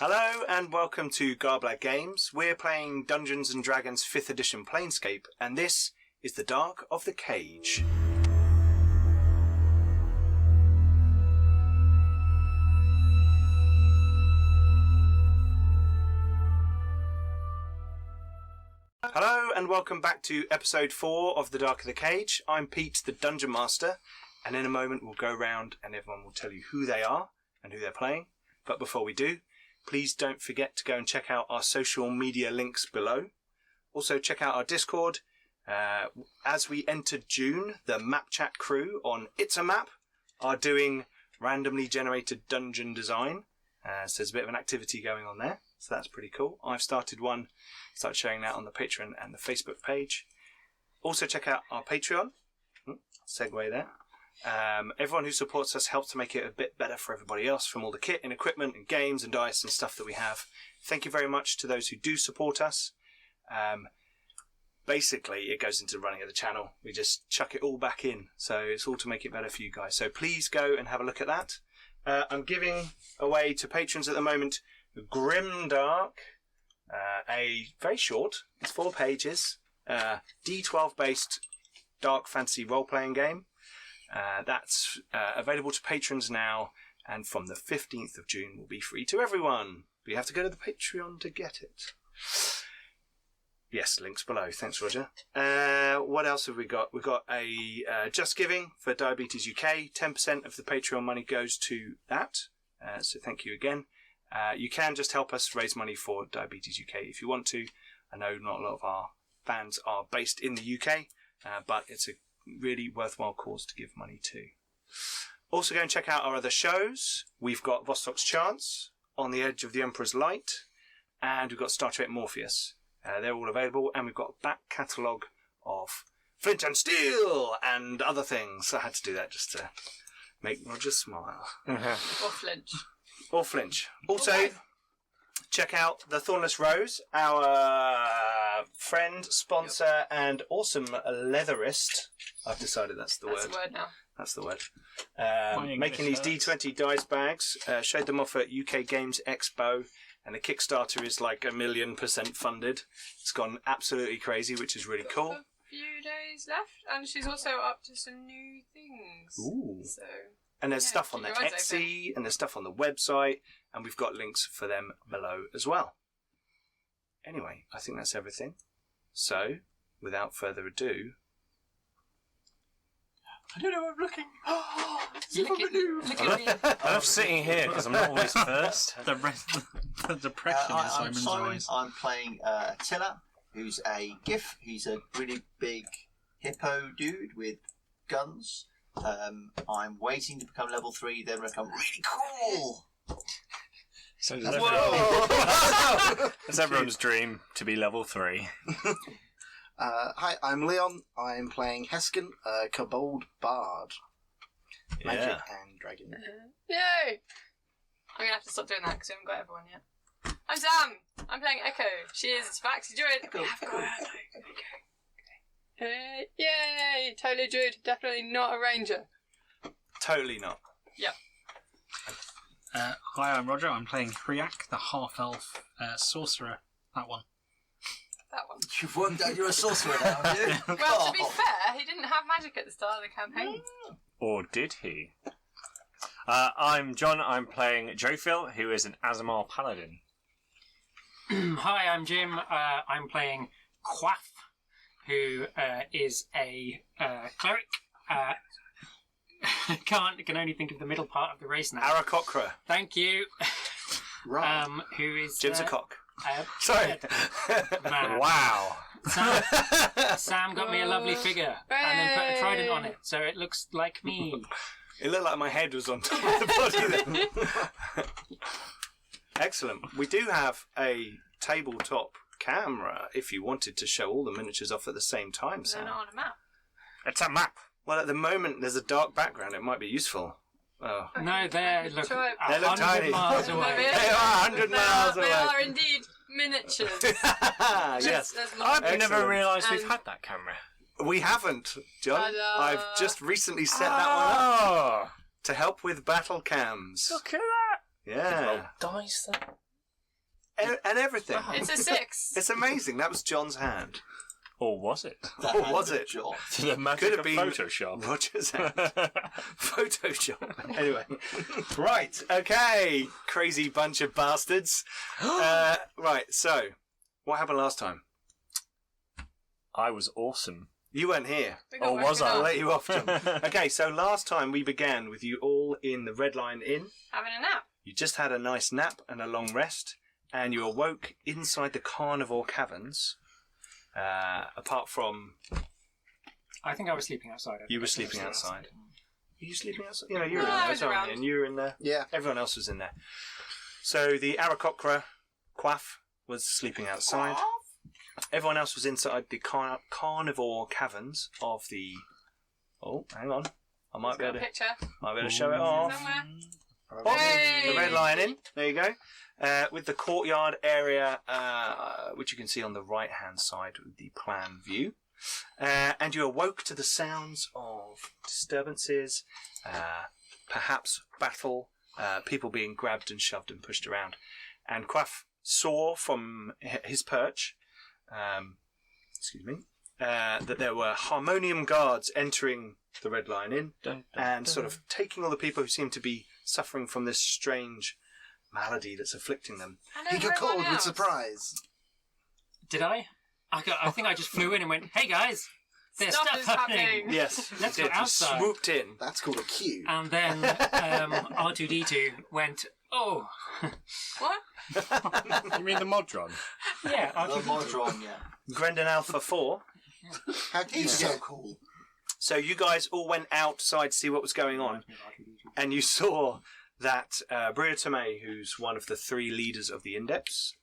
Hello and welcome to Garblag Games. We're playing Dungeons & Dragons 5th edition Planescape, and this is the Dark of the Cage. Hello and welcome back to episode 4 of the Dark of the Cage. I'm Pete, the Dungeon Master, and in a moment we'll go around and everyone will tell you who they are and who they're playing. But before we do, please don't forget to go and check out our social media links below. Also check out our Discord. As we enter June, the Map Chat crew on It's a Map are doing randomly generated dungeon design. So there's a bit of an activity going on there. So that's pretty cool. I've started one. Start sharing that on the Patreon and the Facebook page. Also check out our Patreon. Segue there. Everyone who supports us helps to make it a bit better for everybody else, from all the kit and equipment and games and dice and stuff that we have. Thank you very much to those who do support us. Basically, it goes into running of the channel. We just chuck it all back in. So it's all to make it better for you guys. So please go and have a look at that. I'm giving away to patrons at the moment Grimdark, a very short, it's 4 pages, D12 based dark fantasy role-playing game. That's available to patrons now, and from the 15th of June will be free to everyone. But you have to go to the Patreon to get it. Yes, links below. Thanks, Roger. What else have we got? We've got a Just Giving for Diabetes UK. 10% of the Patreon money goes to that. So thank you again. You can just help us raise money for Diabetes UK if you want to. I know not a lot of our fans are based in the UK, but it's a really worthwhile cause to give money to. Also go and check out our other shows. We've got Vostok's Chance, On the Edge of the Emperor's Light, and we've got Star Trek Morpheus. They're all available, and we've got a back catalogue of Flint and Steel and other things. I had to do that just to make Roger smile. Or flinch. Or flinch. Also, check out The Thornless Rose, our friend, sponsor, and awesome leatherist. I've decided that's the word. That's the word now. That's the word. Making these D20 dice bags. Showed them off at UK Games Expo, and the Kickstarter is like 1,000,000% funded. It's gone absolutely crazy, which is really cool. A few days left, and she's also up to some new things. Ooh. So. And there's stuff on the Etsy, and there's stuff on the website, and we've got links for them below as well. Anyway, I think that's everything. So, without further ado... I don't know, I'm looking. Look at me. I love sitting here because I'm not always first. The depression in I'm Simon's Simon. eyes. I'm playing Attila, who's a GIF. He's a really big hippo dude with guns. I'm waiting to become level 3, then become really cool. So it's everyone's dream to be level 3. Hi, I'm Leon. I'm playing Heskin, a Kobold Bard. Magic and Dragon. Yay! I'm going to have to stop doing that because we haven't got everyone yet. I'm Sam. I'm playing Echo. She is Vaxi Druid. Echo. We have got her. Yay! Totally Druid. Definitely not a ranger. Totally not. Yep. Hi, I'm Roger. I'm playing Kriak, the half-elf sorcerer. That one. That one. You've worked out you're a sorcerer now, have you? Well, to be fair, he didn't have magic at the start of the campaign. Or did he? I'm John. I'm playing Jophil, who is an Azamar paladin. Hi, I'm Jim. I'm playing Quaff, who is a cleric. Can only think of the middle part of the race now. Aarakocra. Thank you. Right. Who is Jim's a cock. Sorry. Wow. Sam got me a lovely figure and then put a trident on it, so it looks like me. It looked like my head was on top of the body then. Excellent. We do have a tabletop camera if you wanted to show all the miniatures off at the same time, They're Sam. not on a map. It's a map. Well, at the moment, there's a dark background. It might be useful. Oh. No, they look Try it. They look 100 tiny. miles away. They are 100 miles away. They are indeed miniatures. Yes. There's I've Excellent. never realised we've And- had that camera. We haven't, John. Ta-da. I've just recently set that one up Oh, to help with battle cams. look at that. Yeah. Dice there. and everything. It's a 6. It's amazing. That was John's hand. Or was it? Or was it? John. The magic Could have of been Photoshop. Roger's hand. Photoshop. Anyway. Right. Okay. Crazy bunch of bastards. Right. So, what happened last time? I was awesome. You weren't here. We got Oh, was woken I? I'll up let you off, John. Okay, so last time we began with you all in the Red Lion Inn. having a nap. You just had a nice nap and a long rest, and you awoke inside the Carnivore Caverns. Apart from I think I was sleeping outside. you were sleeping outside. Were you sleeping outside? You know, you were No, in I there, was weren't around. you? And you were in there. Yeah. Everyone else was in there. So the Aarakocra Quaff was sleeping outside. Everyone else was inside the Carnivore Caverns of the... Oh, hang on. I might be Got able a to picture show it off. somewhere. Oh, Hey! the Red Lion Inn. There you go. With the courtyard area, which you can see on the right-hand side with the plan view. And you awoke to the sounds of disturbances, perhaps battle, people being grabbed and shoved and pushed around. And Quaff saw from his perch, that there were harmonium guards entering the Red Lion Inn and sort of taking all the people who seem to be suffering from this strange malady that's afflicting them. He got called with surprise. Did I? I think I just flew in and went, "Hey guys, there's Stuff stuff is happening." happening. Yes, Let's you go did. You outside. swooped in. That's called a cue. And then R2D2 went, "Oh, What? You mean the Modron? yeah, The R2D2." Modron, yeah. Grendon Alpha 4. How did you He's get so cool. So you guys all went outside to see what was going on, and you saw that Bria Tomei, who's one of the 3 leaders of the Indeps,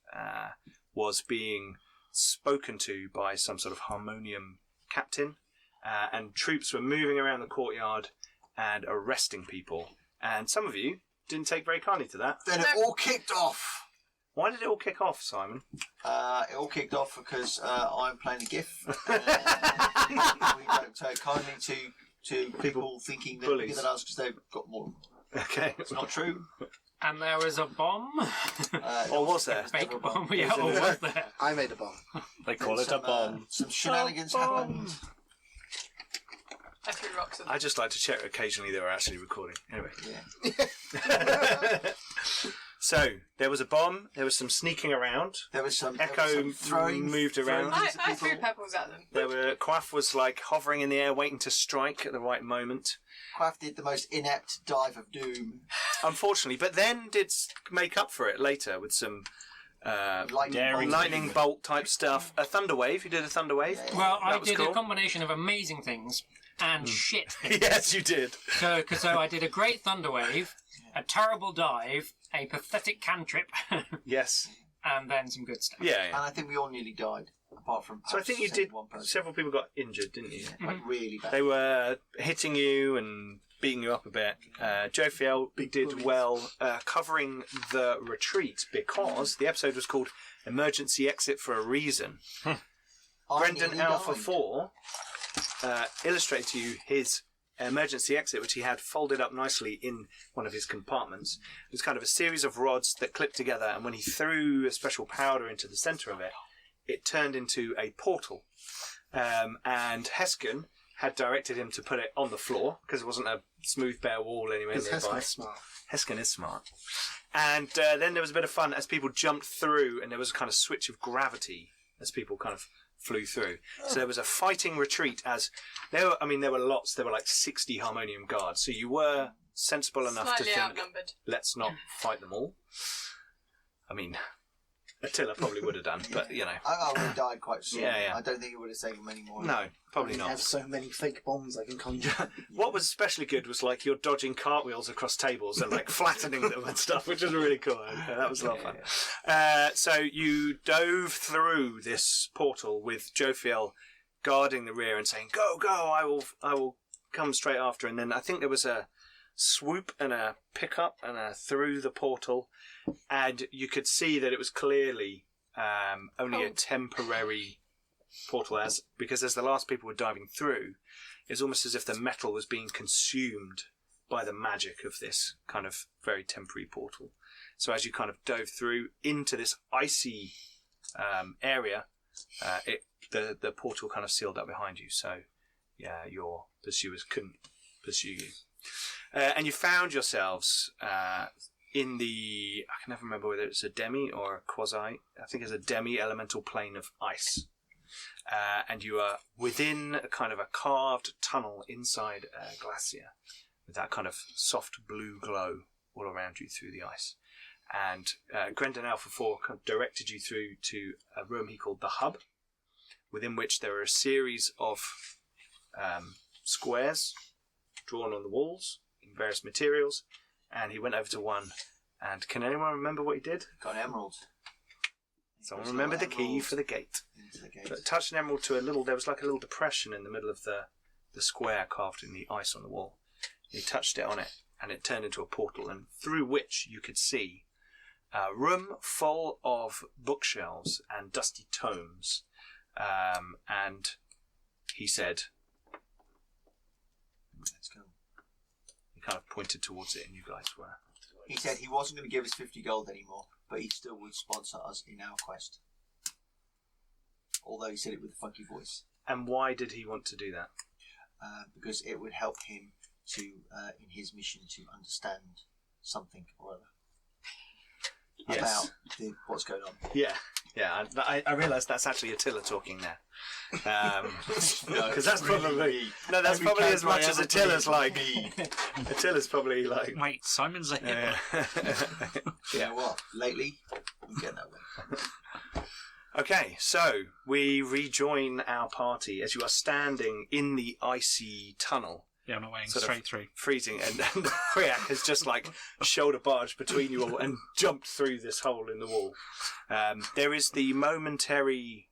was being spoken to by some sort of harmonium captain, and troops were moving around the courtyard and arresting people. And some of you didn't take very kindly to that. Then it all kicked off. Why did it all kick off, Simon? It all kicked off because I'm playing a GIF. We don't take kindly to people thinking they're Bullies. bigger than us because they've got more. Okay. It's not true. And there was a bomb. Or was there? Fake bomb, yeah, Is it or there? was there? I made a bomb. They call it a bomb. Some shenanigans happened. I threw rocks at them. I just like to check occasionally they were actually recording. Anyway. Yeah. So, there was a bomb, there was some sneaking around. There was some Echo throwing, moved around. I threw pebbles at them. There were Quaff was like hovering in the air, waiting to strike at the right moment. Quaff did the most inept dive of doom. Unfortunately, but then did make up for it later with some Lightning bolt. bolt type stuff. A thunder wave. You did a thunder wave. Yeah. Well, I That was did cool. a combination of amazing things and shit things. Yes, you did. So I did a great thunder wave, a terrible dive, a pathetic cantrip, Yes. and then some good stuff. Yeah. And I think we all nearly died, apart from. So I think you perhaps did. one person. Several people got injured, didn't you? Like really bad. They were hitting you and beating you up a bit. Joe Fiel did well covering the retreat because the episode was called Emergency Exit for a Reason. I Brendan nearly Alpha died. 4 illustrated to you his emergency exit, which he had folded up nicely in one of his compartments. It was kind of a series of rods that clipped together, and when he threw a special powder into the centre of it, it turned into a portal. And Heskin had directed him to put it on the floor because it wasn't a smooth bare wall anywhere Because nearby. Heskin's smart. Heskin is smart. And then there was a bit of fun as people jumped through, and there was a kind of switch of gravity as people kind of flew through. So there was a fighting retreat as there were lots. There were like 60 harmonium guards. So you were sensible enough Slightly to think, outnumbered. let's not fight them all. I mean, Attila probably would have done, but you know, I would have died quite soon. Yeah. I don't think it would have saved many more. no, probably I not. have so many fake bombs I can conjure. What was especially good was like you're dodging cartwheels across tables and like flattening them and stuff, which was really cool. Yeah, that was a lot of fun. So you dove through this portal with Jophiel guarding the rear and saying, "Go, go! I will come straight after." And then I think there was a swoop and a pickup and a through the portal, and you could see that it was clearly only a temporary portal, because as the last people were diving through, it's almost as if the metal was being consumed by the magic of this kind of very temporary portal. So as you kind of dove through into this icy area, the portal kind of sealed up behind you. So yeah, your pursuers couldn't pursue you. And you found yourselves in the... I can never remember whether it's a demi or a quasi. I think it's a demi-elemental plane of ice. And you are within a kind of a carved tunnel inside a glacier with that kind of soft blue glow all around you through the ice. And Grendon Alpha 4 kind of directed you through to a room he called the Hub, within which there are a series of squares drawn on the walls in various materials. And he went over to one. And can anyone remember what he did? Got an emerald. Someone remember the key for the gate. Into the gate. But touched an emerald to there was like a little depression in the middle of the square carved in the ice on the wall. He touched it on it, and it turned into a portal, and through which you could see a room full of bookshelves and dusty tomes. And he said, Let's go. he kind of pointed towards it, and you guys were. He said he wasn't going to give us 50 gold anymore, but he still would sponsor us in our quest. Although he said it with a funky voice. And why did he want to do that? Because it would help him to, in his mission, to understand something or other Yes. about what's going on. Yeah. I realise that's actually Attila talking there. Because that's probably that's probably as much as Attila's like. Attila's probably like. Wait, Simon's a hippo. You know what? Lately, I'm getting that way. Okay, so we rejoin our party as you are standing in the icy tunnel. Yeah, I'm not waiting Sort of straight through. Freezing, and Kriak has just like shoulder barged between you all and jumped through this hole in the wall. There is the momentary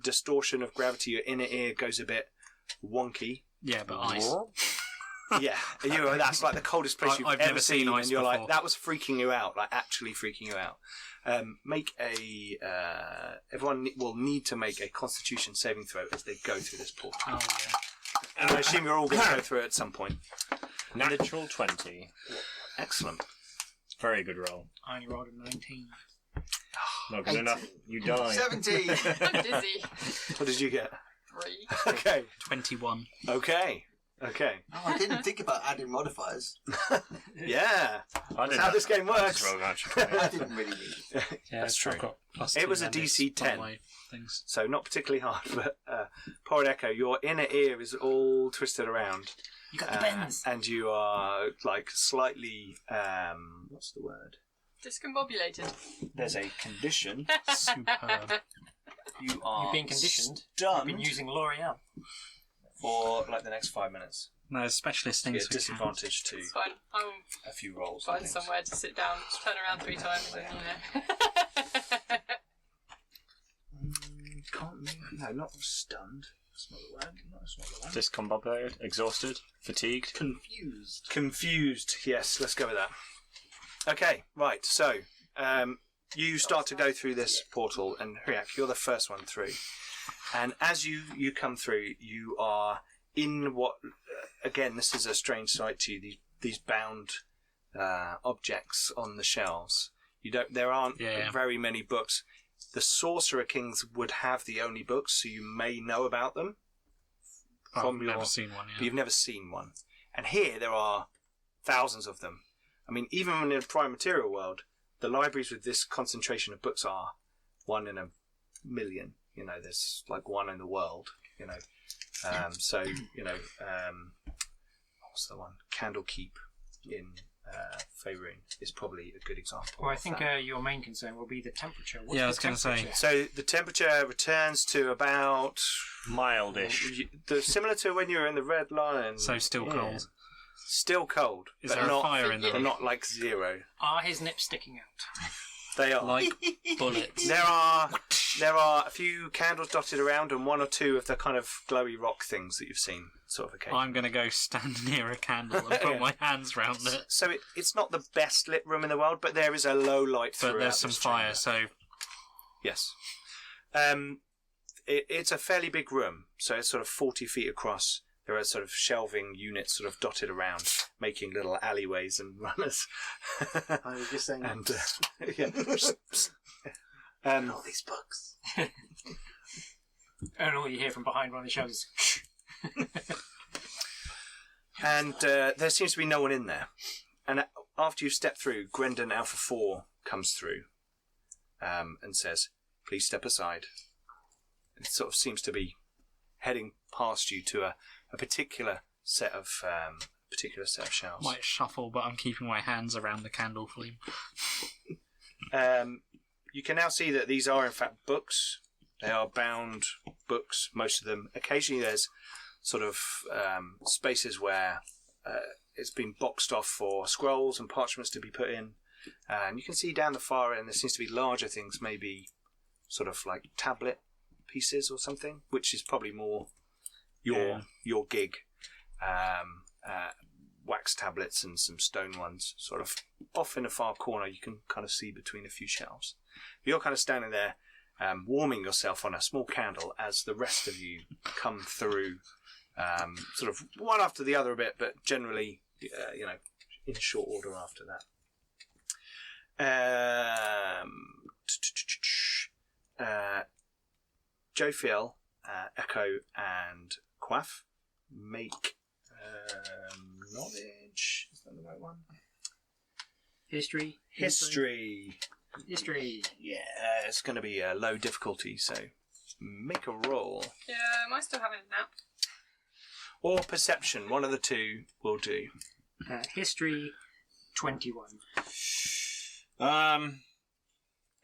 distortion of gravity. Your inner ear goes a bit wonky. Yeah, but ice. Yeah, that's like the coldest place you've I've ever never seen seen, ice and you're before. like, that was freaking you out, like actually freaking you out. Make a. Everyone will need to make a Constitution saving throw as they go through this portal. Oh, yeah. And I assume you're all going to go through it at some point. Natural 20. Excellent. Very good roll. I only rolled a 19. Not good enough. You die. 17! I'm dizzy. What did you get? 3. Okay. 21. Okay. Oh, I didn't think about adding modifiers. Yeah. I That's how this game works. Roll natural 20. I didn't really need it. Yeah, That's true. I've got plus It 2 was a and it's DC 10. one of my things. So not particularly hard, but Poor Echo, your inner ear is all twisted around. You got the bends. And you are like slightly, what's the word? Discombobulated. There's a condition. Superb. You are You've been conditioned. stunned You've been using L'Oreal. for like the next 5 minutes. No, there's specialist You things get a for cats. disadvantage to It's fine. I'll a few rolls. and find things. somewhere to sit down, turn around 3 times, and you know. Can't move. No, not stunned. That's not the word. No, that's not the word. Discombobulated, exhausted, fatigued. Confused. Confused. Yes, let's go with that. Okay, right. So, you start to go through this portal, and Hriak, you're the first one through. And as you come through, you are in what, again, this is a strange sight to you. These bound objects on the shelves. There aren't very many books. The Sorcerer Kings would have the only books, so you may know about them. I've never seen one, But you've never seen one. And here there are thousands of them. I mean, even in the Prime Material world, the libraries with this concentration of books are 1 in a million. You know, there's like 1 in the world. You know, so you know, what's the one? Candlekeep in Faerun is probably a good example. Well, I of think that. your main concern will be the temperature. What's Yeah, I the was gonna say. temperature? So the temperature returns to about Mildish. similar to when you were in the Red Lion. So still cold. Still cold. Is but there a not, fire in But them? not like 0. Are his nips sticking out? They are. Like bullets. There are a few candles dotted around, and 1 or 2 of the kind of glowy rock things that you've seen, sort of occasionally. I'm going to go stand near a candle and put Yeah. my hands round it. So it's not the best lit room in the world, but there is a low light throughout But there's some this fire, chamber. so Yes. It's a fairly big room, so it's sort of 40 feet across. there are sort of shelving units sort of dotted around, making little alleyways and runners. I was just saying. And yeah, all these books. And all you hear from behind one of the shelves is shh. and there seems to be no one in there. And after you've stepped through, Grendon Alpha 4 comes through and says, "Please step aside." It sort of seems to be heading past you to a particular set of shelves. Might shuffle, but I'm keeping my hands around the candle flame. You can now see that these are in fact books. They are bound books, most of them. Occasionally there's sort of spaces where it's been boxed off for scrolls and parchments to be put in. And you can see down the far end there seems to be larger things, maybe sort of like tablet pieces or something, which is probably more your gig. Wax tablets and some stone ones, sort of off in a far corner. You can kind of see between a few shelves. You're kind of standing there, warming yourself on a small candle as the rest of you come through, sort of one after the other a bit, but generally, in short order after that. Jophiel, Echo, and Quaff make knowledge. Is that the right one? History. Yeah, it's going to be a low difficulty, so make a roll. Yeah, am I still having a nap? Or perception, one of the two will do. History 21.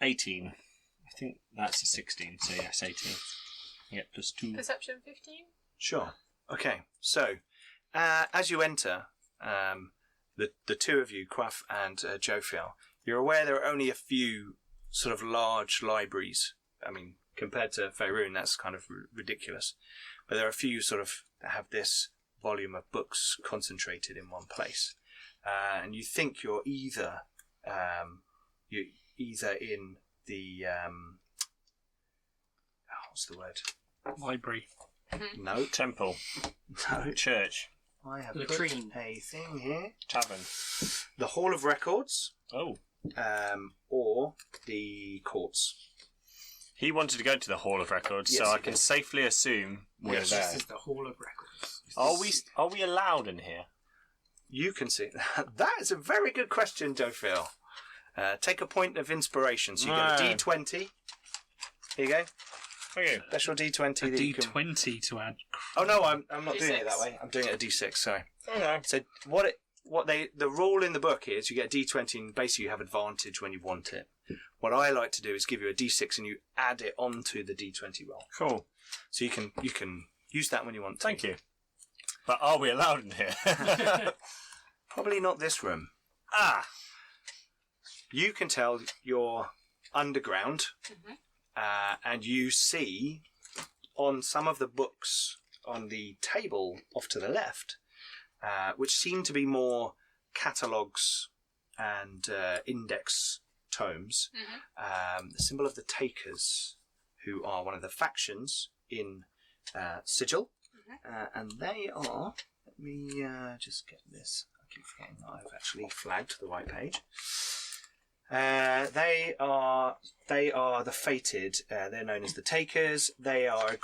18. I think that's a 16, so yes, 18. Yeah, plus 2. Perception 15? Sure. Okay, so as you enter, the two of you, Quaff and Jophiel, you're aware there are only a few sort of large libraries. I mean, compared to Faerun, that's kind of ridiculous. But there are a few sort of that have this volume of books concentrated in one place. And you think you're either in the what's the word? Library. No. Temple. No. Church. I have Latrine. put a thing here. Tavern. The Hall of Records. Oh. Or the courts. He wanted to go to the Hall of Records, Yes, so I he can did. safely assume we're This there. is the Hall of Records. Are we allowed in here? You can see. That is a very good question, Jophiel. Take a point of inspiration. So you get a No. D20. Here you go. Okay. Special D20. A that you can... D20 to add. Oh no, I'm not doing it D6. that way. I'm doing it a D6. Sorry. Okay. So the rule in the book is you get a D20 and basically you have advantage when you want it. What I like to do is give you a D6 and you add it onto the D20 roll. Cool. So you can use that when you want to. Thank you. But are we allowed in here? Probably not this room. You can tell you're underground, and you see on some of the books on the table off to the left, which seem to be more catalogues and index tomes, the symbol of the Takers, who are one of the factions in Sigil, and they are. Let me just get this. I keep forgetting that I've actually flagged the right page. They are the Fated. They're known as the Takers. They are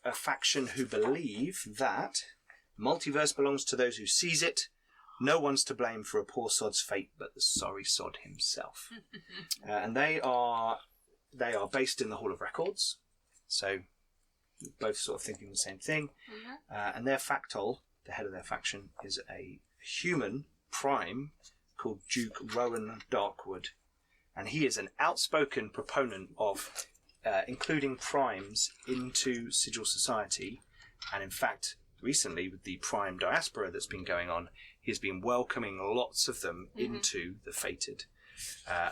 a faction who believe that multiverse belongs to those who seize it. No one's to blame for a poor sod's fate but the sorry sod himself. And they are based in the Hall of Records. So both sort of thinking the same thing. And their factol, the head of their faction, is a human prime called Duke Rowan Darkwood. And he is an outspoken proponent of including primes into Sigil society. And in fact, recently with the prime diaspora that's been going on, he's been welcoming lots of them into the Fated.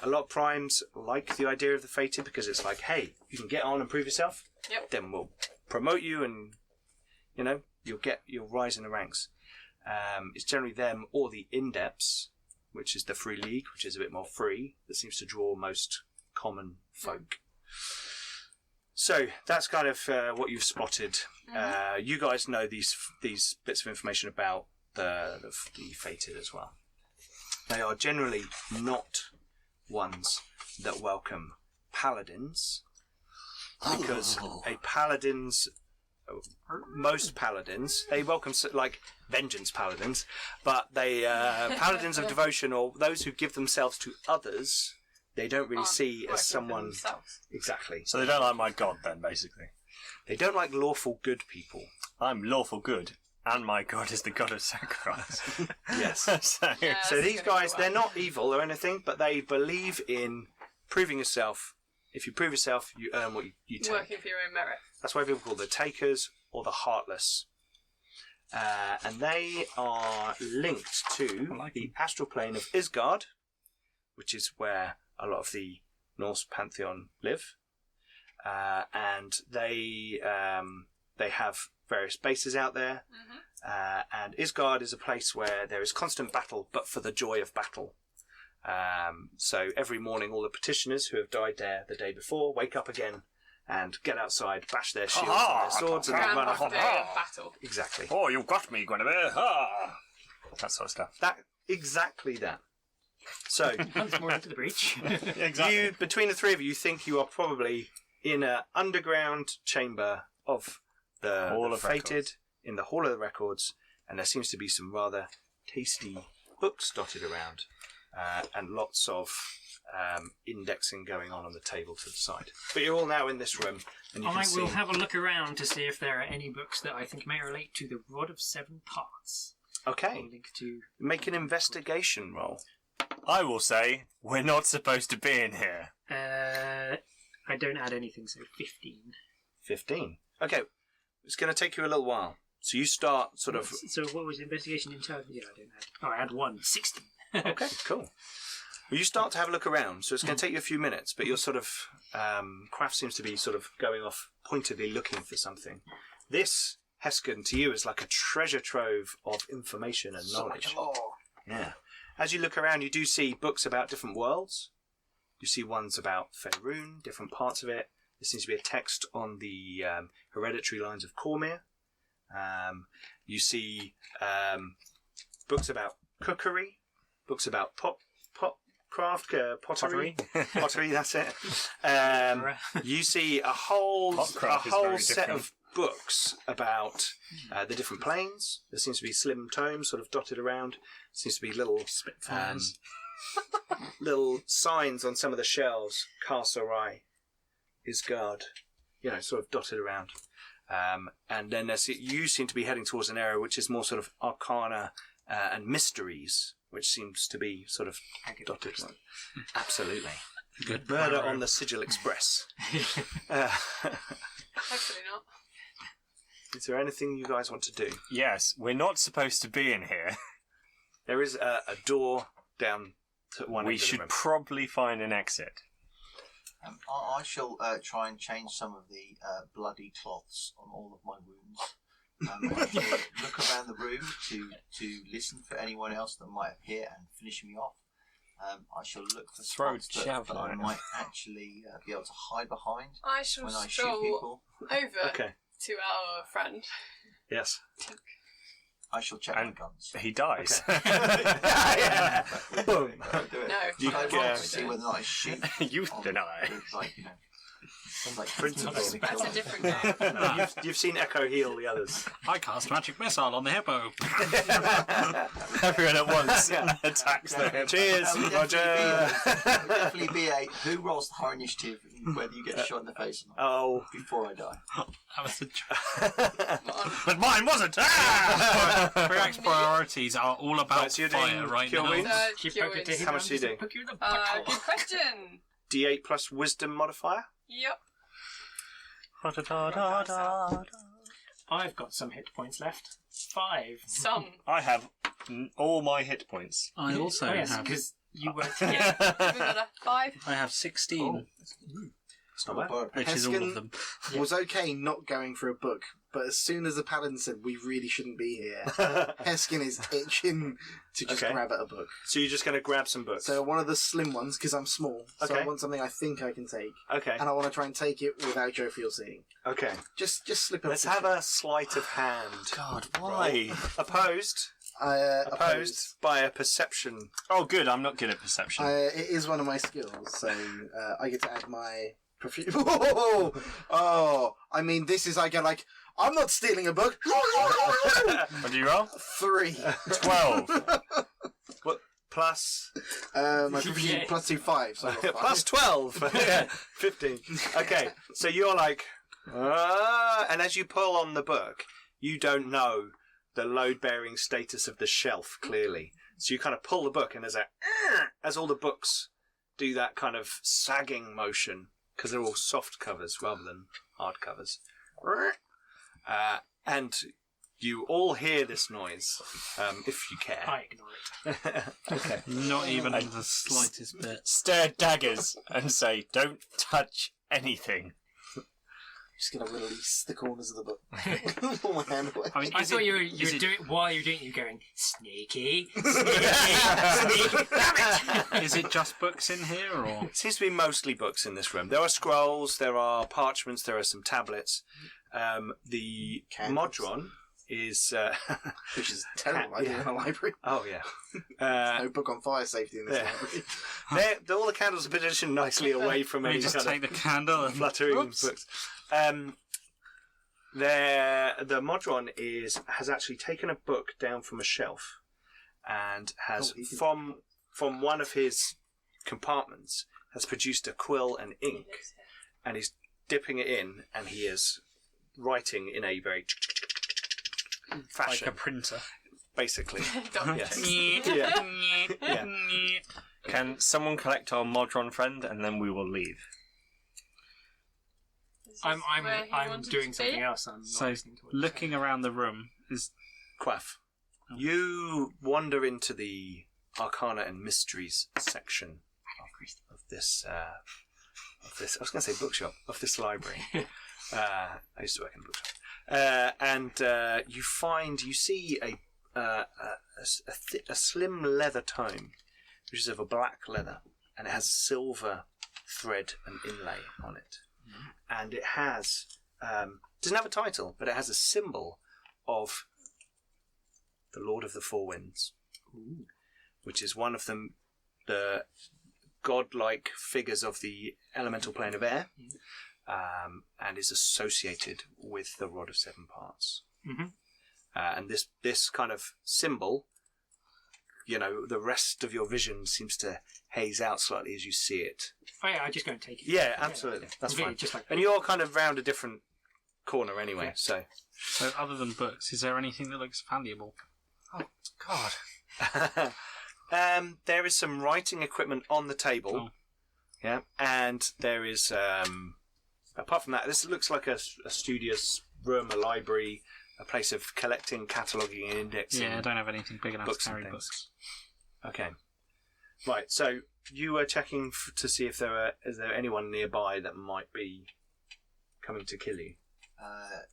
A lot of primes like the idea of the Fated because it's like, hey, you can get on and prove yourself. Yep. Then we'll promote you and, you'll rise in the ranks. It's generally them or the Indepts, which is the Free League, which is a bit more free, that seems to draw most common folk. So that's kind of what you've spotted. You guys know these bits of information about the fated as well. They are generally not ones that welcome paladins, because most paladins, they welcome like vengeance paladins, but they paladins of devotion, or those who give themselves to others, they don't really see as someone exactly. So they don't like my god then, basically. They don't like lawful good people. I'm lawful good, and my god is the god of sacrifice. Yes. So These guys, they're not evil or anything, but they believe in proving yourself. If you prove yourself, you earn what you take. Working for your own merit. That's why people call the Takers or the Heartless. And they are linked to the astral plane of Isgard, which is where a lot of the Norse pantheon live. And they have various bases out there. And Isgard is a place where there is constant battle, but for the joy of battle. So every morning, all the petitioners who have died there the day before wake up again and get outside, bash their shields and their swords, and then run off. Battle. Exactly. Oh, you got me, Guinevere! That sort of stuff. Exactly that. So, Once more into the breach. Exactly. between the three of you, think you are probably in an underground chamber of the Hall of fated, Records. in the Hall of the Records, and there seems to be some rather tasty books dotted around, and lots of indexing going on the table to the side. But you're all now in this room, and you can I see. will have a look around to see if there are any books that I think may relate to the Rod of Seven Parts. Okay, Or link to... make an investigation roll. I will say, we're not supposed to be in here. I don't add anything, so 15. 15. Okay, it's going to take you a little while. So you start sort of. So what was investigation intelligence? Yeah, I don't add. Oh, I had 1. 16. Okay, cool. Well, you start to have a look around, so it's going to take you a few minutes, but you're sort of. Craft seems to be sort of going off pointedly looking for something. This, Heskin, to you is like a treasure trove of information and knowledge. Yeah. As you look around, you do see books about different worlds. You see ones about Faerun, different parts of it. There seems to be a text on the hereditary lines of Cormyr. You see books about cookery, books about pottery. Pottery, that's it. You see a whole Potcraft is very set different. of books about the different planes. There seems to be slim tomes sort of dotted around. Seems to be little little signs on some of the shelves. Carcerai, Isgard, sort of dotted around. And then you seem to be heading towards an area which is more sort of arcana and mysteries, which seems to be sort of dotted. Absolutely. Good Murder on the Sigil Express. Hopefully not. Is there anything you guys want to do? Yes, we're not supposed to be in here. There is a door down to one We end of the should room. probably find an exit. I shall try and change some of the bloody cloths on all of my wounds. I shall look around the room to listen for anyone else that might appear and finish me off. I shall look for Throw spots that I javelin. might actually be able to hide behind I shall when I shoot stroll people. over Okay. to our friend. Yes. I shall check my And guns. he dies. Yeah. Boom. Don't do it. No. You I can- roll to see whether or not I shoot. You on- deny. with, like, like Principle. That's a different game. You've seen Echo heal the others. I cast magic missile on the hippo. Everyone at once attacks the hip. Cheers, That would Roger. definitely be a who rolls the higher initiative and whether you get shot in the face or not Oh. before I die. That was the But mine wasn't! Preak's priorities are all about Right, so you're fire doing right cure now. wounds? Keep Cure poking to wounds. him How much and do you just do? poke you in the Good butthole. question. D8 plus wisdom modifier. Yep. I've got some hit points left. 5. Some. I have all my hit points. I also Oh, yes, have. because you weren't We've here. got a 5. I have 16, It's not bad. which is all of Heskin them. was okay not going for a book but as soon as the paladin said we really shouldn't be here, Heskin is itching to just Okay. grab at a book. So you're just going to grab some books. So one of the slim ones, because I'm small, so Okay. I want something I think I can take, Okay. and I want to try and take it without Jophiel seeing. Okay. Just slip it. Let's have a sleight of hand. God, why? Opposed opposed. by a perception. Oh, good. I'm not good at perception. It is one of my skills, so I get to add my. Oh, I mean, this is I get like I'm not stealing a book. What do you roll? 3. 12. What? Plus My proficiency Yeah. plus 2, 5. So I got 5. plus 12. Yeah, 15. Okay, so you're like, and as you pull on the book, you don't know the load-bearing status of the shelf clearly. So you kind of pull the book, and as all the books do that kind of sagging motion, because they're all soft covers rather than hard covers. And you all hear this noise, if you care. I ignore it. Okay. Not even the slightest bit. Stare daggers and say, don't touch anything. Just gonna release the corners of the book. Pull my hand away. I mean, I is thought it- you were is it- doing while you're doing it, you're going sneaky. Is it just books in here, or It seems to be mostly books in this room. There are scrolls, there are parchments, there are some tablets. The Candles. Modron is... Which is a terrible idea in a library. oh, yeah. No book on fire safety in this yeah. library. All the candles are positioned nicely away from we any just kind take of the candle and fluttering Oops. books. The Modron has actually taken a book down from a shelf and has, Oh, he can- from one of his compartments, has produced a quill and ink, and he's dipping it in, and he is writing in a very fashion, like a printer? basically. Don't Yes. check. Yeah. Can someone collect our Modron friend and then we will leave? This is I'm where he I'm wanted doing to something be. else. I'm not So, listening to what you're looking around the room is Quaff. You wander into the Arcana and Mysteries section of this. I was going to say bookshop of this library. I used to work in a bookshop, and you see a slim leather tome, which is of a black leather, and it has silver thread and inlay on it, and it has doesn't have a title, but it has a symbol of the Lord of the Four Winds, which is one of the godlike figures of the elemental plane of air, and is associated with the Rod of Seven Parts. Mhm. And this kind of symbol, the rest of your vision seems to haze out slightly as you see it. Oh yeah, I just go and take it. Yeah, absolutely. That's Completely, fine. Just like And you're kind of round a different corner anyway, Yeah. so... so. Other than books, is there anything that looks valuable? God. There is some writing equipment on the table. Oh. Yeah, and there is, apart from that, this looks like a studious room, a library, a place of collecting, cataloguing, and indexing. Yeah, I don't have anything big enough books to and carry things. books. Okay. Right, so you were checking to see if is there anyone nearby that might be coming to kill you.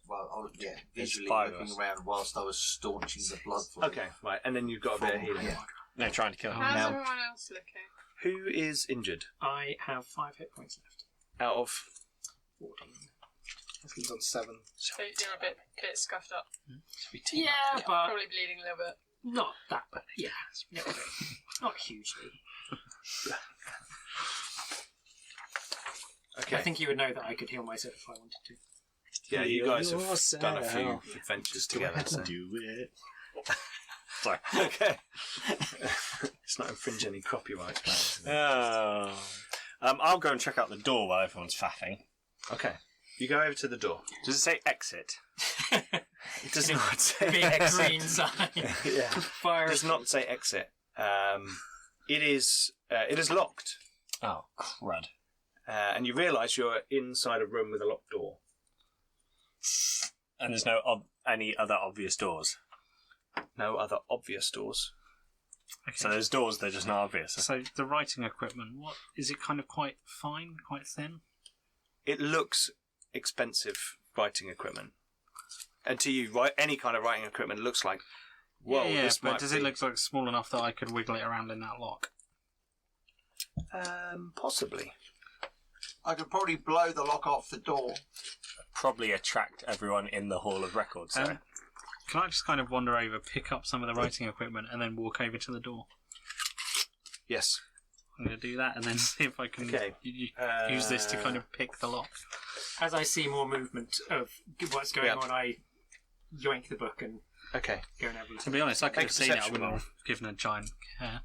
Well, I was visually five of looking us. around whilst I was staunching the blood flow. Okay, right, and then you've got a bit of healing. Yeah. No, trying to kill him. How's Now- everyone else looking? Who is injured I have 5 hit points left. out of... 14. He's on 7. So you're a bit scuffed up. Yeah, but Probably bleeding a little bit. not that bad. Yeah, not hugely. Okay. I think you would know that I could heal myself if I wanted to. Yeah, you guys have Yourself. done a few adventures together. So. Do it. Okay. It's not infringe any copyright. Is it? Oh. I'll go and check out the door while everyone's faffing. Okay. You go over to the door. Does it say exit? It does not say Big exit. green sign. Yeah. Fire. It does not say exit. It is locked. Oh, crud. And you realise you're inside a room with a locked door. And there's no any other obvious doors. No other obvious doors. Okay. So there's doors, they're just not obvious. So the writing equipment, what is it? Kind of quite fine, quite thin. It looks expensive writing equipment. And to you, any kind of writing equipment looks like, whoa, yeah, this but might does be... it look like small enough that I could wiggle it around in that lock? Possibly. I could probably blow the lock off the door. Probably attract everyone in the Hall of Records. So. Can I just kind of wander over, pick up some of the writing equipment, and then walk over to the door? Yes. I'm going to do that, and then see if I can Okay. use this to kind of pick the lock. As I see more movement of what's going on, I yoink the book and Okay. go and have a look. To be honest, I could Make have a seen it. I perception wouldn't roll. have given a giant care.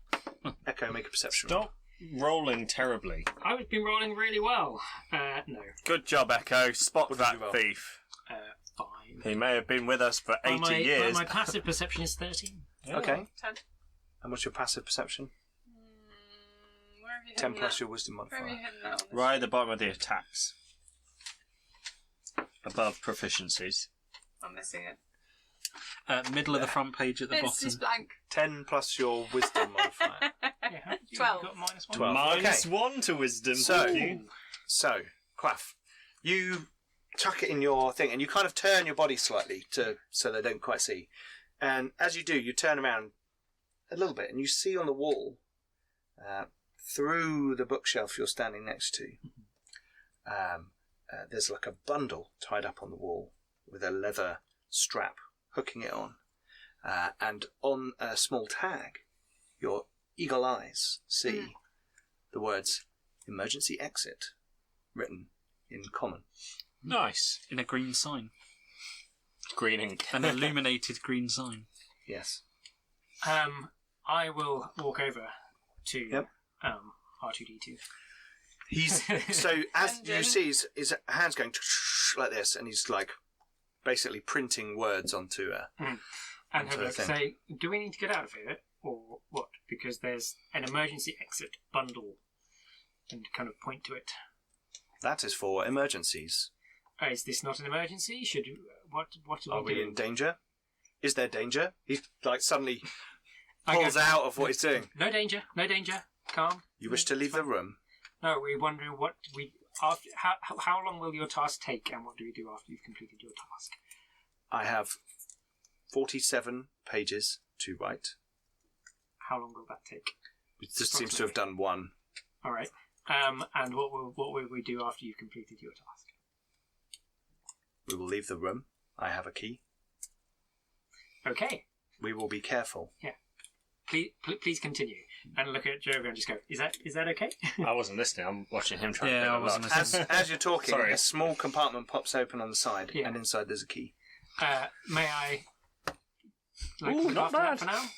Echo, make a perception roll. Stop rolling terribly. I've been rolling really well. No. Good job, Echo. Spot What did that you roll? thief. 5. He may have been with us for 80 years. My passive perception is 13. Okay. 10. And what's your passive perception? Where have you 10 hidden plus that? your wisdom Where have modifier. you hidden that on this? Right at the bottom of the attacks. Above proficiencies. I'm missing it. Middle of the front page at the It's bottom. blank. 10 plus your wisdom modifier. Yeah, you 12. got -1. 12. Minus Okay. 1 to wisdom. So- Thank you. So, Quaff, you chuck it in your thing and you kind of turn your body slightly so they don't quite see. And as you do, you turn around a little bit and you see on the wall, through the bookshelf you're standing next to, there's like a bundle tied up on the wall with a leather strap hooking it on. And on a small tag, your eagle eyes see the words "emergency exit" written in common. Nice. In a green sign. Green ink. An illuminated green sign. Yes. I will walk over to Yep. R2D2. He's so as you Engine. see his hands going like this, and he's like basically printing words onto And Onto have the a thing. say, do we need to get out of here or what? Because there's an emergency exit bundle, and kind of point to it. that is for emergencies. Is this not an emergency? Should what do Are we we do? in danger? Is there danger? He like suddenly I go, pulls out of what he's doing. No danger, no danger. Calm. You wish to leave the room? No, we're wondering what we after. How long will your task take, and what do we do after you've completed your task? I have 47 pages to write. How long will that take? It just seems to have done one. All right. And what will we do after you've completed your task? We will leave the room. I have a key. Okay. We will be careful. Please continue. And look at Joe and just go, is that okay? I wasn't listening. I'm watching him try Yeah, to I pick the wasn't lock. listening. As you're talking, Sorry. a small compartment pops open on the side, Yeah. and inside there's a key. May I Ooh, look not after that bad. for now?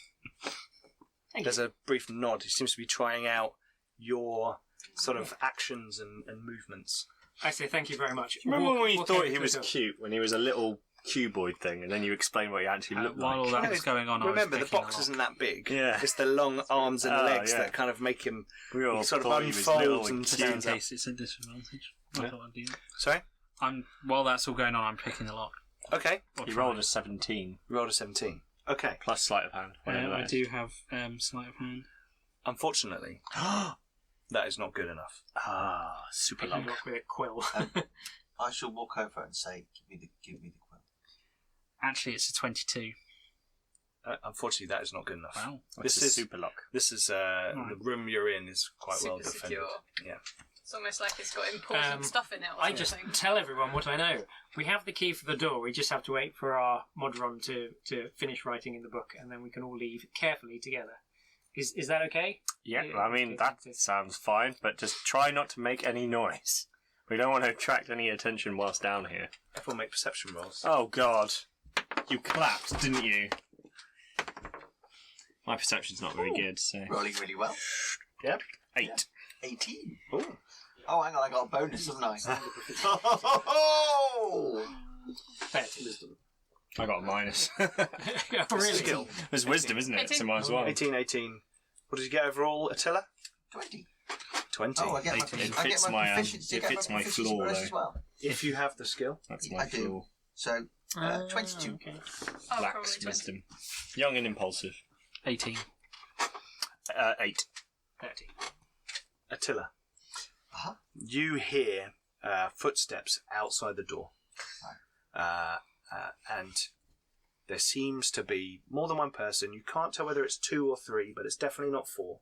Thank There's you. a brief nod. He seems to be trying out your sort of actions and movements. I say thank you very much. Remember when you Walk thought over he to was the door. cute, when he was a little cuboid thing, and then you explained what he actually looked While all like? that was going on, Remember, I the was picking box a lock. isn't that big. Yeah. It's the long arms and Oh, legs yeah. that kind of make him. We all He sort of thought he was unfolds little and and Just in stands up. case it's a disadvantage. I Yeah. thought I'd do that. Sorry? While that's all going on, I'm picking the lock. Okay. Or He trying. rolled a 17, You rolled a 17. Okay. plus sleight of hand. whatever I that is. do have sleight of hand. Unfortunately, that is not good enough. Super Pick long. you up with a quill. I shall walk over and say, give me the quill. Actually, it's a 22. Unfortunately, that is not good enough. Wow. This This is is super lock. This is the room you're in is quite well Super defended. secure. Yeah. It's almost like it's got important stuff in it or I something. just tell everyone what I know. We have the key for the door. We just have to wait for our Modron to finish writing in the book, and then we can all leave carefully together. Is that okay? Yeah, Yeah, I mean, that sounds fine, but just try not to make any noise. We don't want to attract any attention whilst down here. Everyone make perception rolls. Oh, God. You clapped, didn't you? My perception's not very good, so... Rolling really well. Yep. 8. 18. Ooh. Oh, hang on, I got a bonus, haven't I? Oh! 30. I got a minus. Yeah, really? Skill. There's wisdom, isn't it? So might as well. 18, 18. What did you get overall, Attila? 20. 20. Oh, I get my, 18. It I get fits my my, proficiency. it I get fits my my proficiency flaw, bonus though. as well. If you have the skill. That's my I do. flaw. So, 22. Okay. Oh, probably Lacks 20. wisdom. Young and impulsive. 18. 8. 30. Attila, Uh-huh. you hear footsteps outside the door. and there seems to be more than one person. You can't tell whether it's 2 or 3, but it's definitely not 4.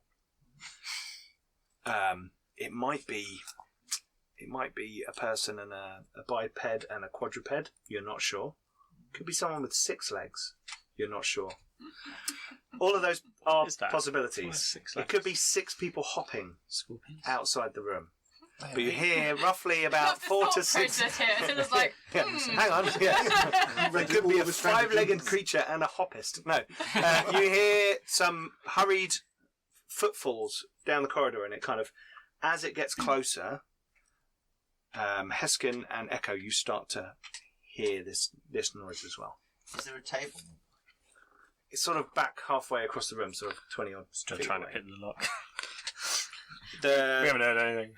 It might be a person and a biped and a quadruped. You're not sure. Could be someone with 6 legs. You're not sure. All of those are possibilities. It could be 6 people hopping outside the room. But you hear roughly about 4 to 6. It's like, Hang on. Yeah. There could be a 5-legged creature and a hoppist. No. You hear some hurried footfalls down the corridor, and it kind of, as it gets closer, Heskin and Echo, you start to hear this noise as well. Is there a table? It's sort of back halfway across the room, sort of 20 odd. Still trying to hit the lock. We The haven't heard anything.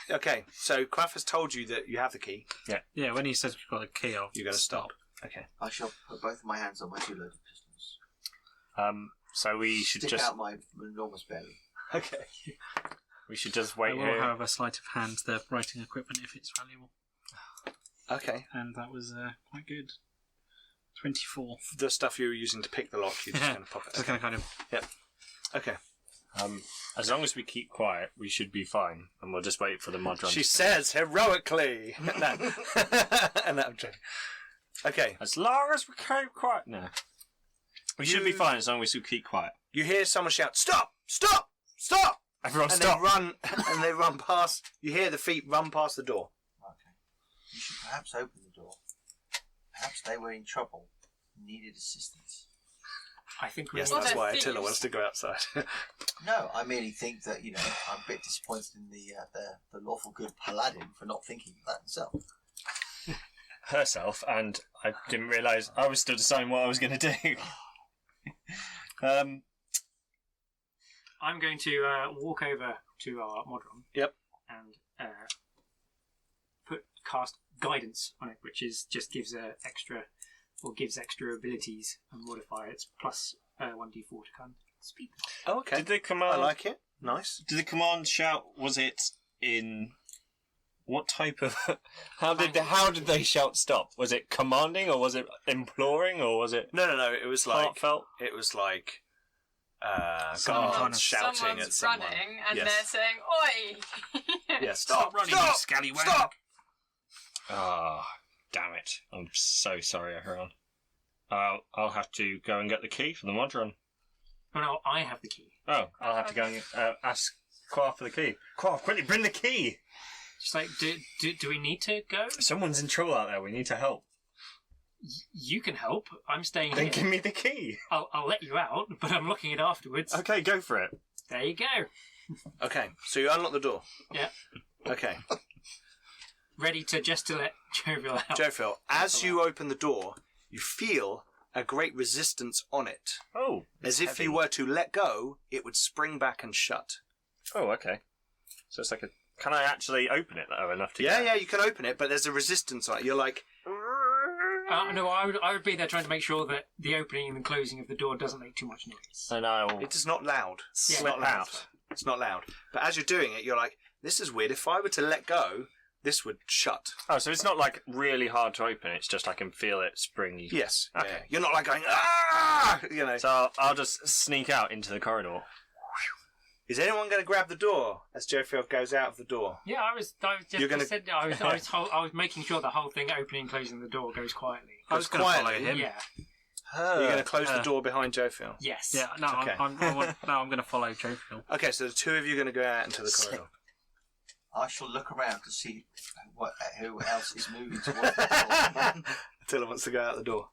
okay, so Quaff has told you that you have the key. Yeah, when he says we've got a key, You're going to stop. Okay. I shall put both of my hands on my 2 loaded pistols. So we should Stick just out my enormous belly. Okay. I wait will here. have a sleight of hand the writing equipment if it's valuable. Okay. And that was quite good. 24. The stuff you were using to pick the lock, you're just going to pop it. Just going to kind of... Okay. As long as we keep quiet, we should be fine, and we'll just wait for the mod run. She says heroically. No. And I'm joking. Okay. As long as we keep quiet. No. We should be fine as long as we keep quiet. You hear someone shout, "Stop! Stop! Stop!" Everyone and stop. They run, and they run past. You hear the feet run past the door. Okay. You should perhaps open the door. Perhaps they were in trouble and needed assistance. I think we Yes, all that's they're why thieves. Attila wants to go outside. No, I merely think that, I'm a bit disappointed in the lawful good paladin for not thinking of that himself. Herself, and I didn't realise I was still deciding what I was going to do. I'm going to walk over to our mod room. Yep. And cast guidance on it, which is just gives extra abilities and modifier. It's plus 1d4 to kind of speed. Oh, okay. Did the I command? like it. Nice. Did the command shout? Was it in what type of? How did they shout stop? Was it commanding, or was it imploring, or was it No. It was like heartfelt? it was like Someone guards shouting Someone's at someone. running and Yes. they're saying, "Oi!" Yeah, stop running, stop, you scallywag. Stop! Ah, damn it! I'm so sorry, everyone. I'll have to go and get the key for the mod run. Oh no, I have the key. Oh, I'll have to go and ask Quaff for the key. Quaff, quickly, bring the key! Just like, do we need to go? Someone's in trouble out there. We need to help. You can help. I'm staying Then here. give me the key. I'll let you out, but I'm locking it afterwards. Okay, go for it. There you go. Okay, so you unlock the door. Yeah. Okay, Ready to let Jovial out. Jophil, as you open the door, you feel a great resistance on it. Oh, As it's if heavy. you were to let go, it would spring back and shut. Oh, okay. So it's like a. Can I actually open it though enough to? Yeah, you can open it, but there's a resistance on it. You're like, No, I would be there trying to make sure that the opening and the closing of the door doesn't make too much noise. And I'll it is not loud. It's slip not loud. out. It's not loud. But as you're doing it, you're like, this is weird. If I were to let go, this would shut. Oh, so it's not like really hard to open. It's just I can feel it springy. Yes. Okay. Yeah. You're not like going, ah! So I'll just sneak out into the corridor. Is anyone going to grab the door as Jofield goes out of the door? Yeah, I was You're gonna- I was making sure the whole thing opening and closing the door goes quietly. I was going to follow quietly. him. Yeah. You're going to close the door behind Jofield? Yes. Yeah, no, Okay. I'm going to follow Jovial. Okay, so the two of you are going to go out into the corridor. I shall look around to see who else is moving towards the door Attila wants to go out the door.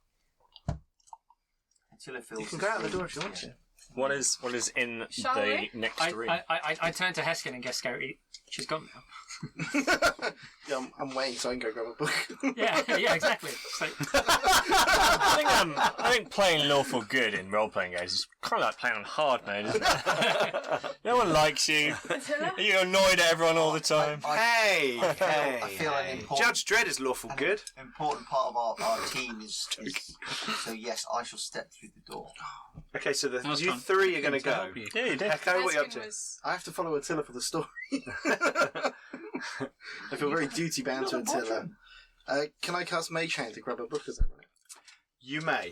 until it feels. You can go out the door if you want to. What is in Shall the we? next room? I turn to Heskin and guess go. She's gone now. Yeah, I'm waiting so I can go grab a book. Yeah, exactly. So, I think playing lawful good in role-playing games is kind of like playing on hard mode, isn't it? No one likes you. Attila? You're annoyed at everyone all the time. Hey! I feel an hey. important- Judge Dredd is lawful good. Important part of our team is. So yes, I shall step through the door. Okay, so I was you trying three are going to to go. help you. Yeah, you did. Echo, what are you up Heskin to? was- I have to follow Attila for the story. I feel very duty bound to You're the Attila. Can I cast Mage Hand to grab a book as I run it? You may.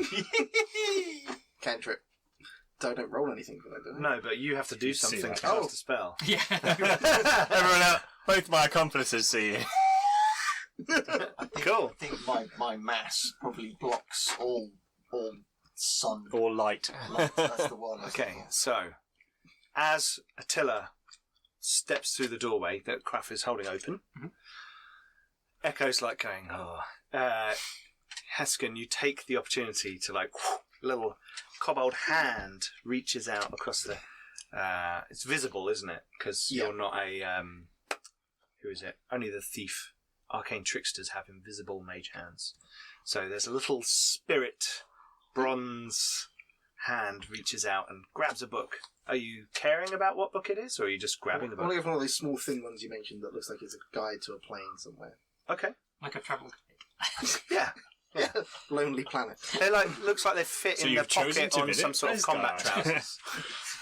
Cantrip. So I don't roll anything for that, do I? No, but you have to do You see something that. to cast a spell. Yeah. Everyone else, both my accomplices see you. Cool. I think my mass probably blocks all sun. Or light. Light, that's the one. Okay, so as Attila steps through the doorway that Craft is holding open, Echo's like going, oh. Heskin, you take the opportunity to little kobold hand reaches out across the. It's visible, isn't it? Because you're not a. Who is it? Only the thief, arcane tricksters have invisible mage hands. So there's a little spirit bronze hand reaches out and grabs a book. Are you caring about what book it is, or are you just grabbing the I want book? to go for one of those small thin ones you mentioned that looks like it's a guide to a plane somewhere. Okay. Like a travel. Yeah. Yeah. Lonely Planet. They looks like they fit So in their you've chosen pocket to on visit some sort of combat Asgard. trousers.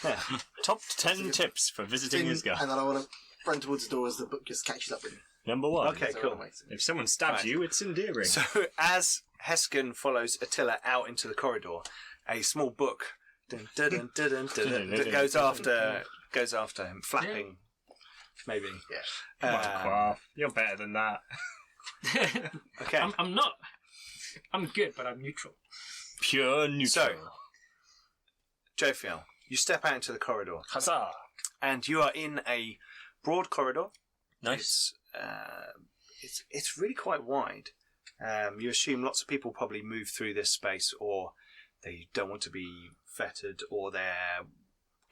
Yeah. Top 10 tips for visiting Asgard. And then I want to run towards the door as the book just catches up with me. Number 1. Okay, So cool. I'm waiting. If someone stabs Right. you, it's endearing. So as Heskin follows Attila out into the corridor, a small book dun, dun, dun, dun, dun, dun, dun, that goes after him, flapping. Maybe. Come on, Quaff. You're better than that. Okay. I'm not. I'm good, but I'm neutral. Pure neutral. So, Jophiel, you step out into the corridor, Huzzah! and you are in a broad corridor. Nice. It's really quite wide. You assume lots of people probably move through this space, or they don't want to be fettered, or they're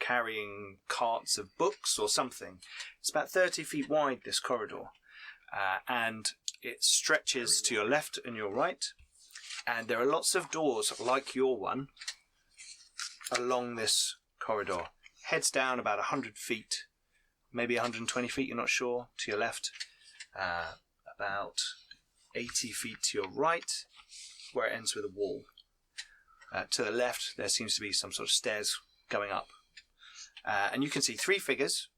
carrying carts of books or something. It's about 30 feet wide, this corridor, and it stretches to your left and your right, and there are lots of doors like your one along this corridor. Heads down about 100 feet, maybe 120 feet, you're not sure, to your left, about 80 feet to your right, where it ends with a wall. To the left, there seems to be some sort of stairs going up. And you can see 3 figures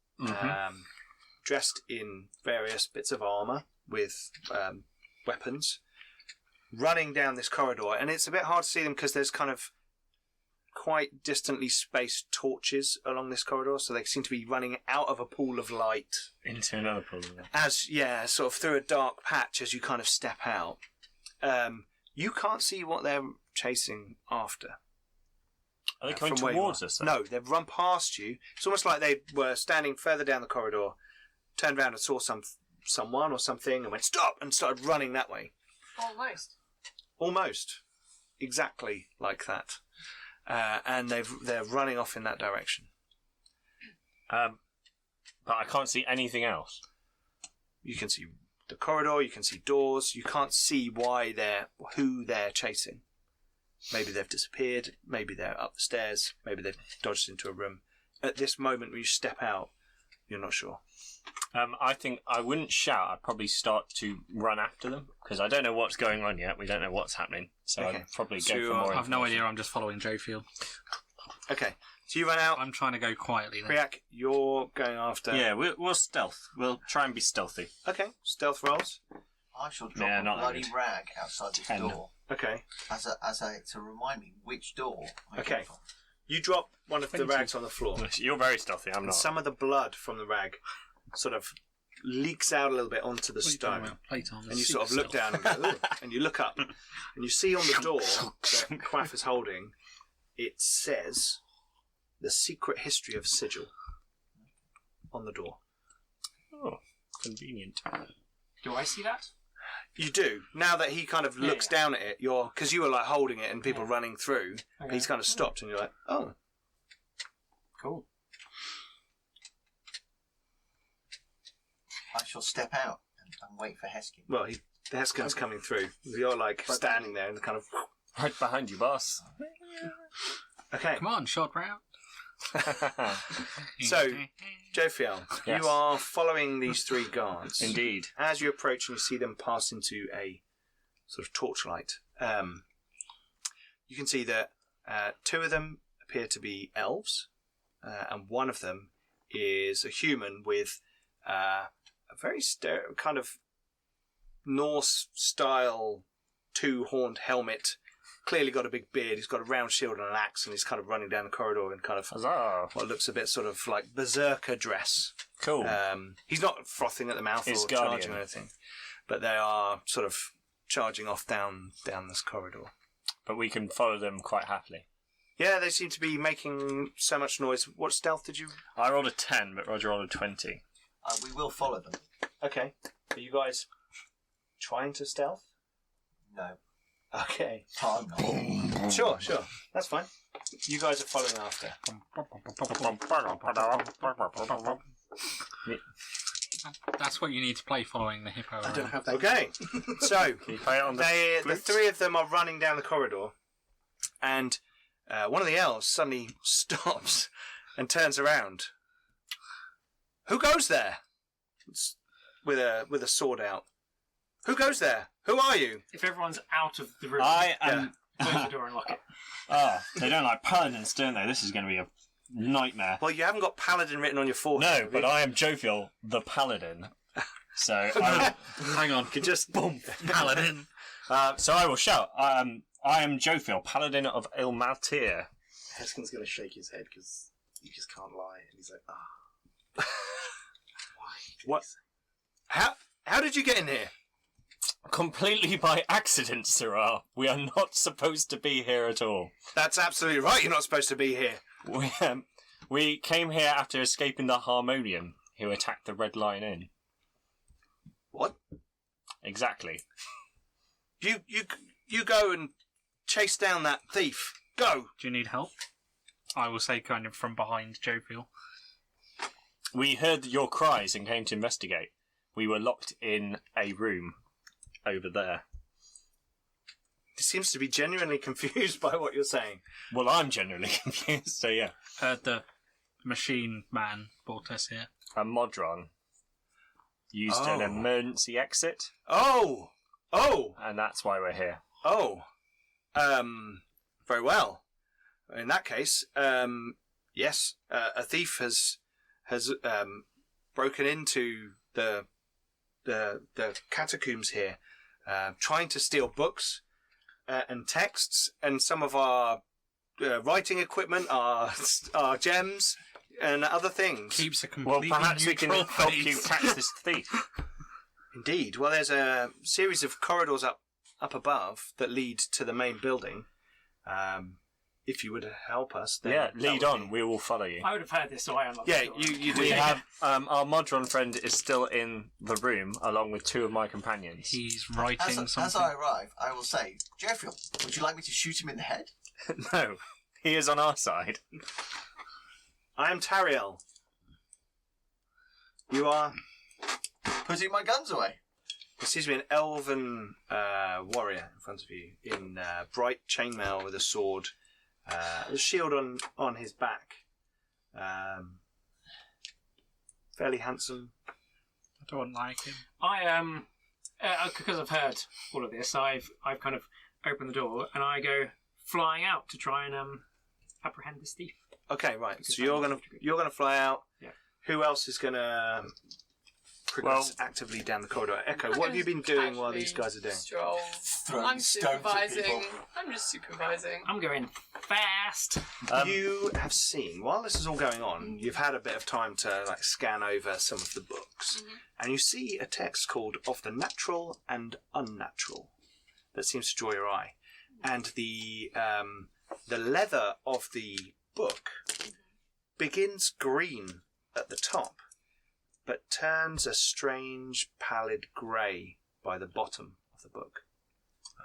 dressed in various bits of armour with weapons running down this corridor. And it's a bit hard to see them because there's kind of quite distantly spaced torches along this corridor, so they seem to be running out of a pool of light Into another pool. sort of through a dark patch as you kind of step out. You can't see what they're chasing after. Are they coming from where you towards are. us? Then? No, they've run past you. It's almost like they were standing further down the corridor, turned around and saw someone or something and went stop and started running that way. Almost. Almost. Exactly like that. And they're running off in that direction. But I can't see anything else. You can see the corridor, you can see doors, you can't see who they're chasing. Maybe they've disappeared, maybe they're up the stairs, maybe they've dodged into a room. At this moment when you step out, you're not sure. I think I wouldn't shout. I'd probably start to run after them because I don't know what's going on yet. We don't know what's happening. So Okay. I'd probably So go you for are- more. I've no information. idea. I'm just following Joe Field. Okay, so you run out. I'm trying to go quietly then. Priyak, you're going after... Yeah, we'll stealth. We'll try and be stealthy. Okay, stealth rolls. I shall drop Yeah, a not that bloody good. rag outside this 10. door Okay. to remind me which door I Okay. came from. You drop one of the 20. rags on the floor. You're very stealthy. I'm And not. some of the blood from the rag sort of leaks out a little bit onto the What are you talking stone. about? Playtime. And you sort of look down and go, "Ooh," and you look up, and you see on the door that Quaff is holding, it says, "The Secret History of Sigil," on the door. Oh, convenient. Do I see that? You do. Now that he kind of looks Yeah. down at it, because you were like holding it and people running through, Okay. he's kind of stopped and you're like, oh. Cool. I shall step out and wait for Heskin. Well, the Heskin's coming through. You're like standing there and kind of, Right behind you, boss. okay. Come on, short round. So, Jophiel, Yes. you are following these 3 guards. Indeed. As you approach and you see them pass into a sort of torchlight, you can see that 2 of them appear to be elves, and one of them is a human with a very kind of Norse-style 2-horned helmet clearly got a big beard. He's got a round shield and an axe, and he's kind of running down the corridor in kind of Huzzah. what looks a bit sort of like berserker dress. Cool. He's not frothing at the mouth His or guardian. charging or anything, but they are sort of charging off down this corridor. But we can follow them quite happily. Yeah, they seem to be making so much noise. What stealth did you... I rolled a 10, but Roger rolled a 20. We will follow them. Okay. Are you guys trying to stealth? No. Okay. Time not. Sure. That's fine. You guys are following after. That's what you need to play following the hippo. I don't have that. Okay. So, Can you play it on the flute? three of them are running down the corridor, and one of the elves suddenly stops and turns around. Who goes there? With a sword out. Who goes there? Who are you? If everyone's out of the room, I am... close the door and lock it. They don't like paladins, don't they? This is going to be a nightmare. Well, you haven't got paladin written on your forehead. No, but I am Jovial, the paladin. So Hang on. You just boom. Paladin. so I will shout. I am Jovial, paladin of Ilmatir. Heskin's going to shake his head because he just can't lie. And he's like, Why? What? How did you get in here? Completely by accident, Sirrah. We are not supposed to be here at all. That's absolutely right. You're not supposed to be here. We came here after escaping the Harmonium, who attacked the Red Lion Inn. What? Exactly. You go and chase down that thief. Go. Do you need help? I will say, kind of from behind Jovial. We heard your cries and came to investigate. We were locked in a room over there. He seems to be genuinely confused by what you're saying. Well, I'm generally confused, so yeah. The machine man brought us here. A Modron used an emergency exit, Oh. and that's why we're here. Very well. In that case, yes, a thief has broken into the catacombs here, trying to steal books and texts and some of our writing equipment, our gems and other things. Keeps a Well, completely perhaps we can neutral help you face. catch this thief. Indeed. Well, there's a series of corridors up above that lead to the main building. If you would help us, then Yeah, that lead would on. be- We will follow you. I would have heard this, so I unlocked Yeah, the door. you do. We have our Modron friend is still in the room along with two of my companions. He's writing As something. I arrive, I will say, Jeffrey, would you like me to shoot him in the head? No, he is on our side. I am Tariel. You are. Putting my guns away. There seems to be an elven warrior in front of you in bright chainmail with a sword, a shield on his back. Fairly handsome. I don't like him. I because I've heard all of this, I've kind of opened the door and I go flying out to try and apprehend this thief. Okay, right. Because So you're gonna fly out. Yeah. Who else is gonna progress actively down the corridor? Echo, what have you been doing while these guys are doing? Stroll. Throwing I'm stones at supervising. people. I'm just supervising. I'm going fast. You have seen, while this is all going on, you've had a bit of time to scan over some of the books, and you see a text called "Of the Natural and Unnatural" that seems to draw your eye, and the leather of the book begins green at the top, but turns a strange pallid grey by the bottom of the book.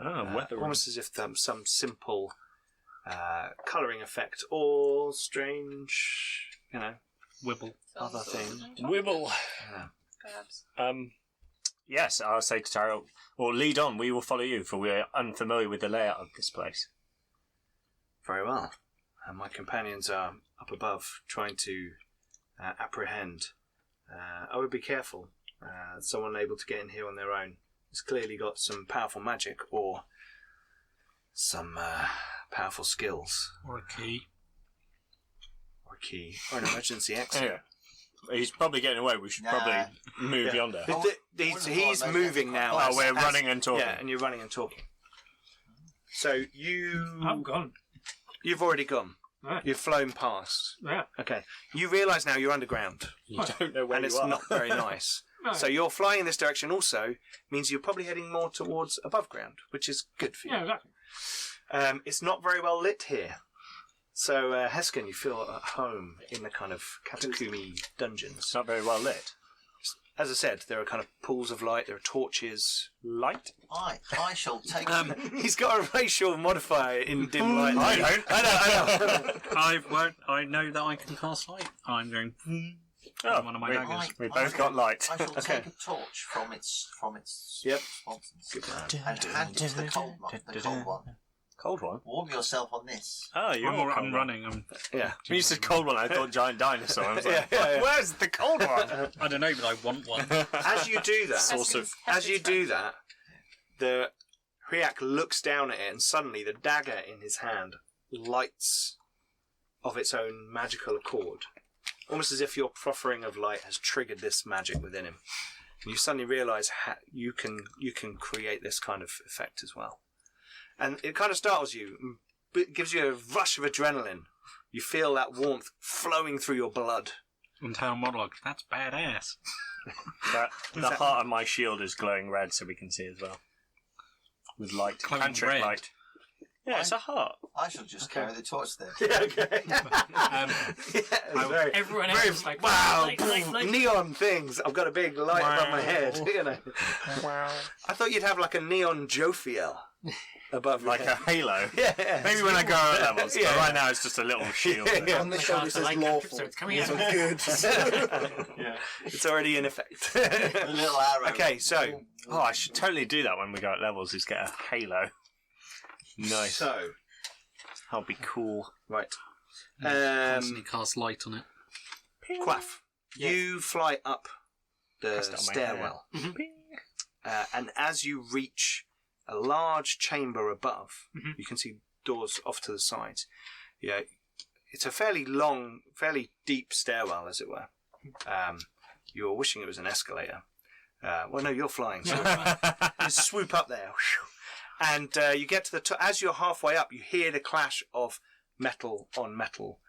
Almost as if some simple colouring effect or strange, Wibble. other thing. Wibble. Yeah. Perhaps. Yes, I'll say to Tyrell, or lead on, we will follow you, for we are unfamiliar with the layout of this place. Very well. And my companions are up above trying to apprehend. I would be careful. Someone able to get in here on their own has clearly got some powerful magic or some powerful skills. Or a key. Or a key. Or an emergency exit. Yeah. He's probably getting away. We should probably move Yeah. yonder. He's moving now. Oh, we're running and talking. Yeah, and you're running and talking. So I'm gone. you've already gone. Right. You've flown past. Yeah. Okay. You realise now you're underground, You don't know where and you it's are. not very nice. No. So you're flying in this direction also means you're probably heading more towards above ground, which is good for you. Yeah, exactly. It's not very well lit here. So, Heskin, you feel at home in the kind of catacomby dungeons. It's not very well lit. As I said, there are kind of pools of light, there are torches. Light? I shall take He's got a racial modifier in dim light. I don't. I know. I know that I can cast light. I'm going. Oh, One of my we, daggers. we both got light. I shall take a torch from its Yep. sponsons and hand it to the cold one. Cold one? Warm yourself on this. Oh, you're I'm running. Yeah. When you said cold one, I thought giant dinosaur. I was like, Yeah. where's the cold one? I don't know, but I want one. As you do that, Source of- the Hriak looks down at it, and suddenly the dagger in his hand lights of its own magical accord, almost as if your proffering of light has triggered this magic within him. And you suddenly realise you can create this kind of effect as well, and it kind of startles you, but gives you a rush of adrenaline. You feel that warmth flowing through your blood. Internal monologue. That's badass. The heart of my shield is glowing red, so we can see as well. With light. Glowing Cantrip red? light. Yeah, it's a heart. I shall just carry the torch then. Yeah, okay. Very, Everyone very, else is like, wow, like. neon things. I've got a big light above my head. You know. Wow. I thought you'd have like a neon Jophiel above your Like head. a halo. Yeah. Maybe when I go at levels, Yeah. but right now it's just a little shield. Yeah. On the Like, shoulder it's says like lawful. so it's coming out. So good. Yeah. It's already in effect. A little arrow. Okay, so Oh, I should totally do that when we go at levels, is get a halo. Nice. That'll be cool. Right. Constantly cast light on it. Quaff. You fly up the Pressed it on my stairwell. Mhm. And as you reach a large chamber above, Mhm. you can see doors off to the sides. Yeah, it's a fairly long, fairly deep stairwell, as it were. You were wishing it was an escalator. Well, no, you're flying. So you swoop up there. And you get to the top. As you're halfway up, you hear the clash of metal on metal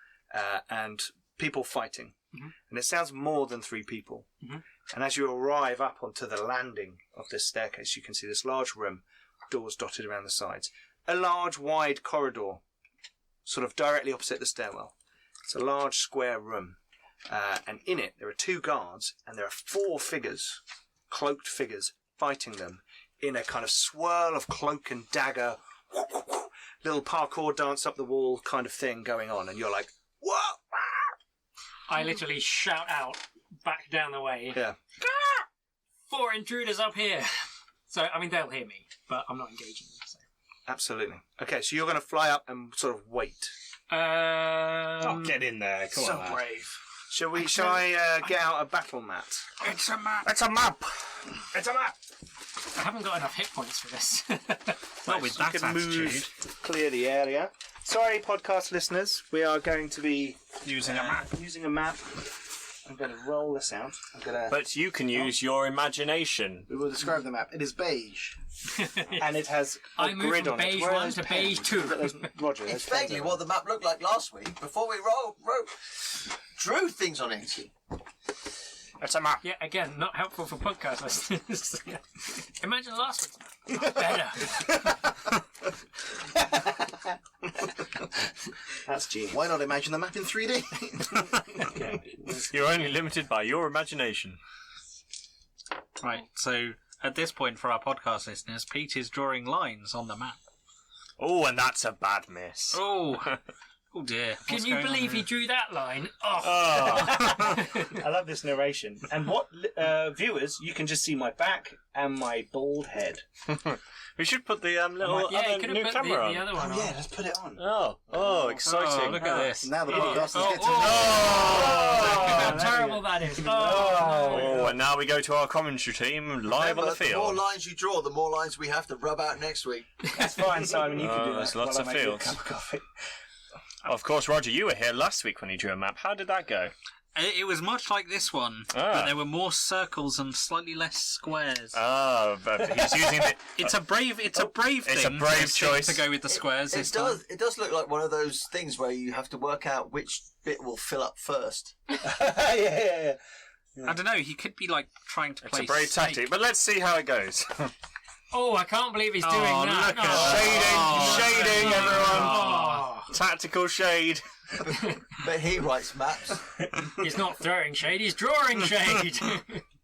and people fighting. Mhm. And it sounds more than 3 people. Mhm. And as you arrive up onto the landing of this staircase, you can see this large room, doors dotted around the sides. A large, wide corridor, sort of directly opposite the stairwell. It's a large, square room. And in it, there are 2 guards, and there are 4 figures, cloaked figures, fighting them in a kind of swirl of cloak and dagger, little parkour dance up the wall kind of thing going on. And you're like, whoa! I literally shout out back down the way. Yeah. 4 intruders up here. So I mean they'll hear me, but I'm not engaging them. So. Absolutely. Okay, so you're going to fly up and sort of wait. Oh, get in there. Come on, lad. brave. Shall I get out a battle mat? It's a map. It's a map! It's a map! I haven't got enough hit points for this. Not with You that can attitude. clear the area. Sorry, podcast listeners. We are going to be Using a map. using a map. I'm going to roll this out. I'm going to. But you can use your imagination. We will describe the map. It is beige. And it has a I moved grid from on it. beige Where are 1 those to pens? beige 2. Roger, It's those pens vaguely are- what the map looked like last week before we drew things on it. It's a map. Yeah, again, not helpful for podcast listeners. Imagine last week's map. Better. That's genius. Why not imagine the map in 3D? You're only limited by your imagination. Right, so at this point for our podcast listeners, Pete is drawing lines on the map. Oh, and that's a bad miss. Oh, oh dear. Can What's you going on believe he here? drew that line? Oh. I love this narration. And what viewers, you can just see my back and my bald head. We should put the little Yeah, he other could new have put camera on. the other one on. let's put it on. Oh, exciting. Oh, look at this. Now the podcast is getting How Oh! terrible that is. Oh, and now we go to our commentary team live on the The more field. lines you draw, the more lines we have to rub out next week. That's fine, Simon. You can do that. There's lots while I of make you a fields. cup of coffee. Of course, Roger, you were here last week when you drew a map. How did that go? It was much like this one, but there were more circles and slightly less squares. But he's using the... It's a brave thing. It's a brave choice to go with the squares. It does look like one of those things where you have to work out which bit will fill up first. yeah. I don't know. He could be like trying to play. It's a brave snake. tactic, but let's see how it goes. Oh, I can't believe he's doing that. Look at Shading, everyone. Oh. Tactical shade. But he writes maps. He's not throwing shade, he's drawing shade.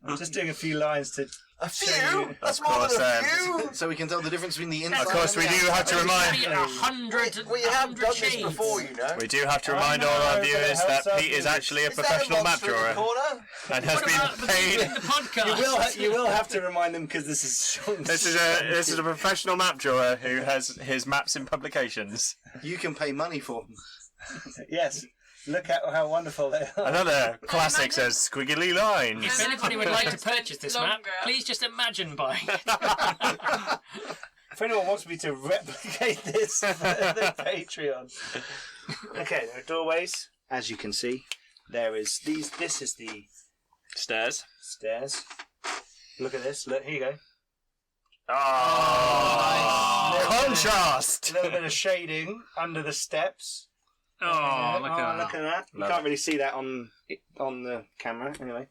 I'm just doing a few lines to. A few? That's Of more course, than a few! So we can tell the difference between the inside. Of course, and we the do outside. have to remind. 100 We have done this shades. before, you know. We do have to remind all our viewers that Pete is actually a Is that professional map monster in the drawer corner? and has What about been the paid. people in the podcast? You will have to remind them because this is Sean's. This is a professional map drawer who has his maps in publications. You can pay money for them. Yes. Look at how wonderful they are. Another classic says squiggly lines. If anybody would like to purchase this map, Longer. please just imagine buying it. If anyone wants me to replicate this for the Patreon. Okay, there are doorways. As you can see, there is these. This is the Stairs. stairs. Look at this. Look, here you go. Oh, contrast. A little bit of shading under the steps. Oh, look at Look at that. You Love can't it. really see that on the camera. Anyway,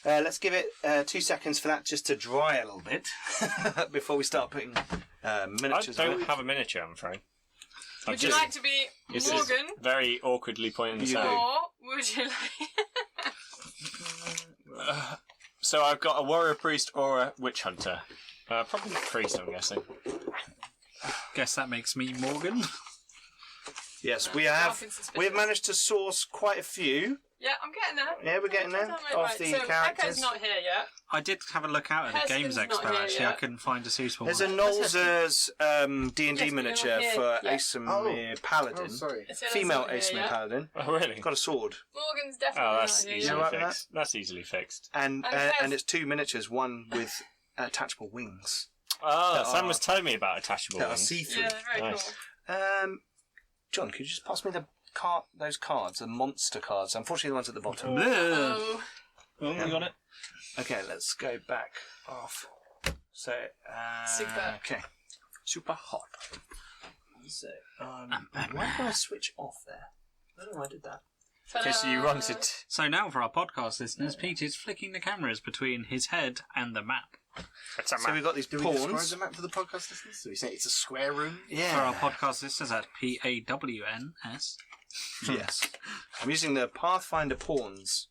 let's give it 2 seconds for that just to dry a little bit before we start putting I miniatures on don't it. have a miniature, I'm afraid. Would you like to be This is Morgan? very awkwardly pointing this You out. do. Or would you like... So I've got a warrior priest or a witch hunter. Probably priest, I'm guessing. Guess that makes me Morgan. Yes, we have managed to source quite a few. Yeah, I'm getting there. Yeah, we're getting there of the so characters. Echo's not here yet. I did have a look out at the Heskin's Games not Expo. here Actually, I yet. couldn't find a suitable There's one. a Nolzur's D&D Yes, but miniature you're not for here. Aesomir Paladin. Oh, sorry. It's Female not here Aesomir yet. Paladin. Oh, really? Got a sword. Morgan's definitely Oh, not that's here easily You yet. alright with fixed. That's easily fixed. And And it and has- it's 2 miniatures, one with attachable wings. Oh, That Sam are- was telling me about attachable That are ones. see-through. Yeah, very Nice. cool. John, could you just pass me those cards, the monster cards? Unfortunately, the ones at the bottom. Oh, Oh, we got it. Okay, let's go back off. So, Super. Okay. Super hot. So, why did I switch off there? I don't know why I did that. Because you wanted. So now for our podcast listeners, Pete is flicking the cameras between his head and the map. It's a So map. we've got these Do we describe pawns. the map for the podcast listeners? So we say it's a square room? For Yeah. our podcast listeners at PAWNS. Yes. I'm using the Pathfinder pawns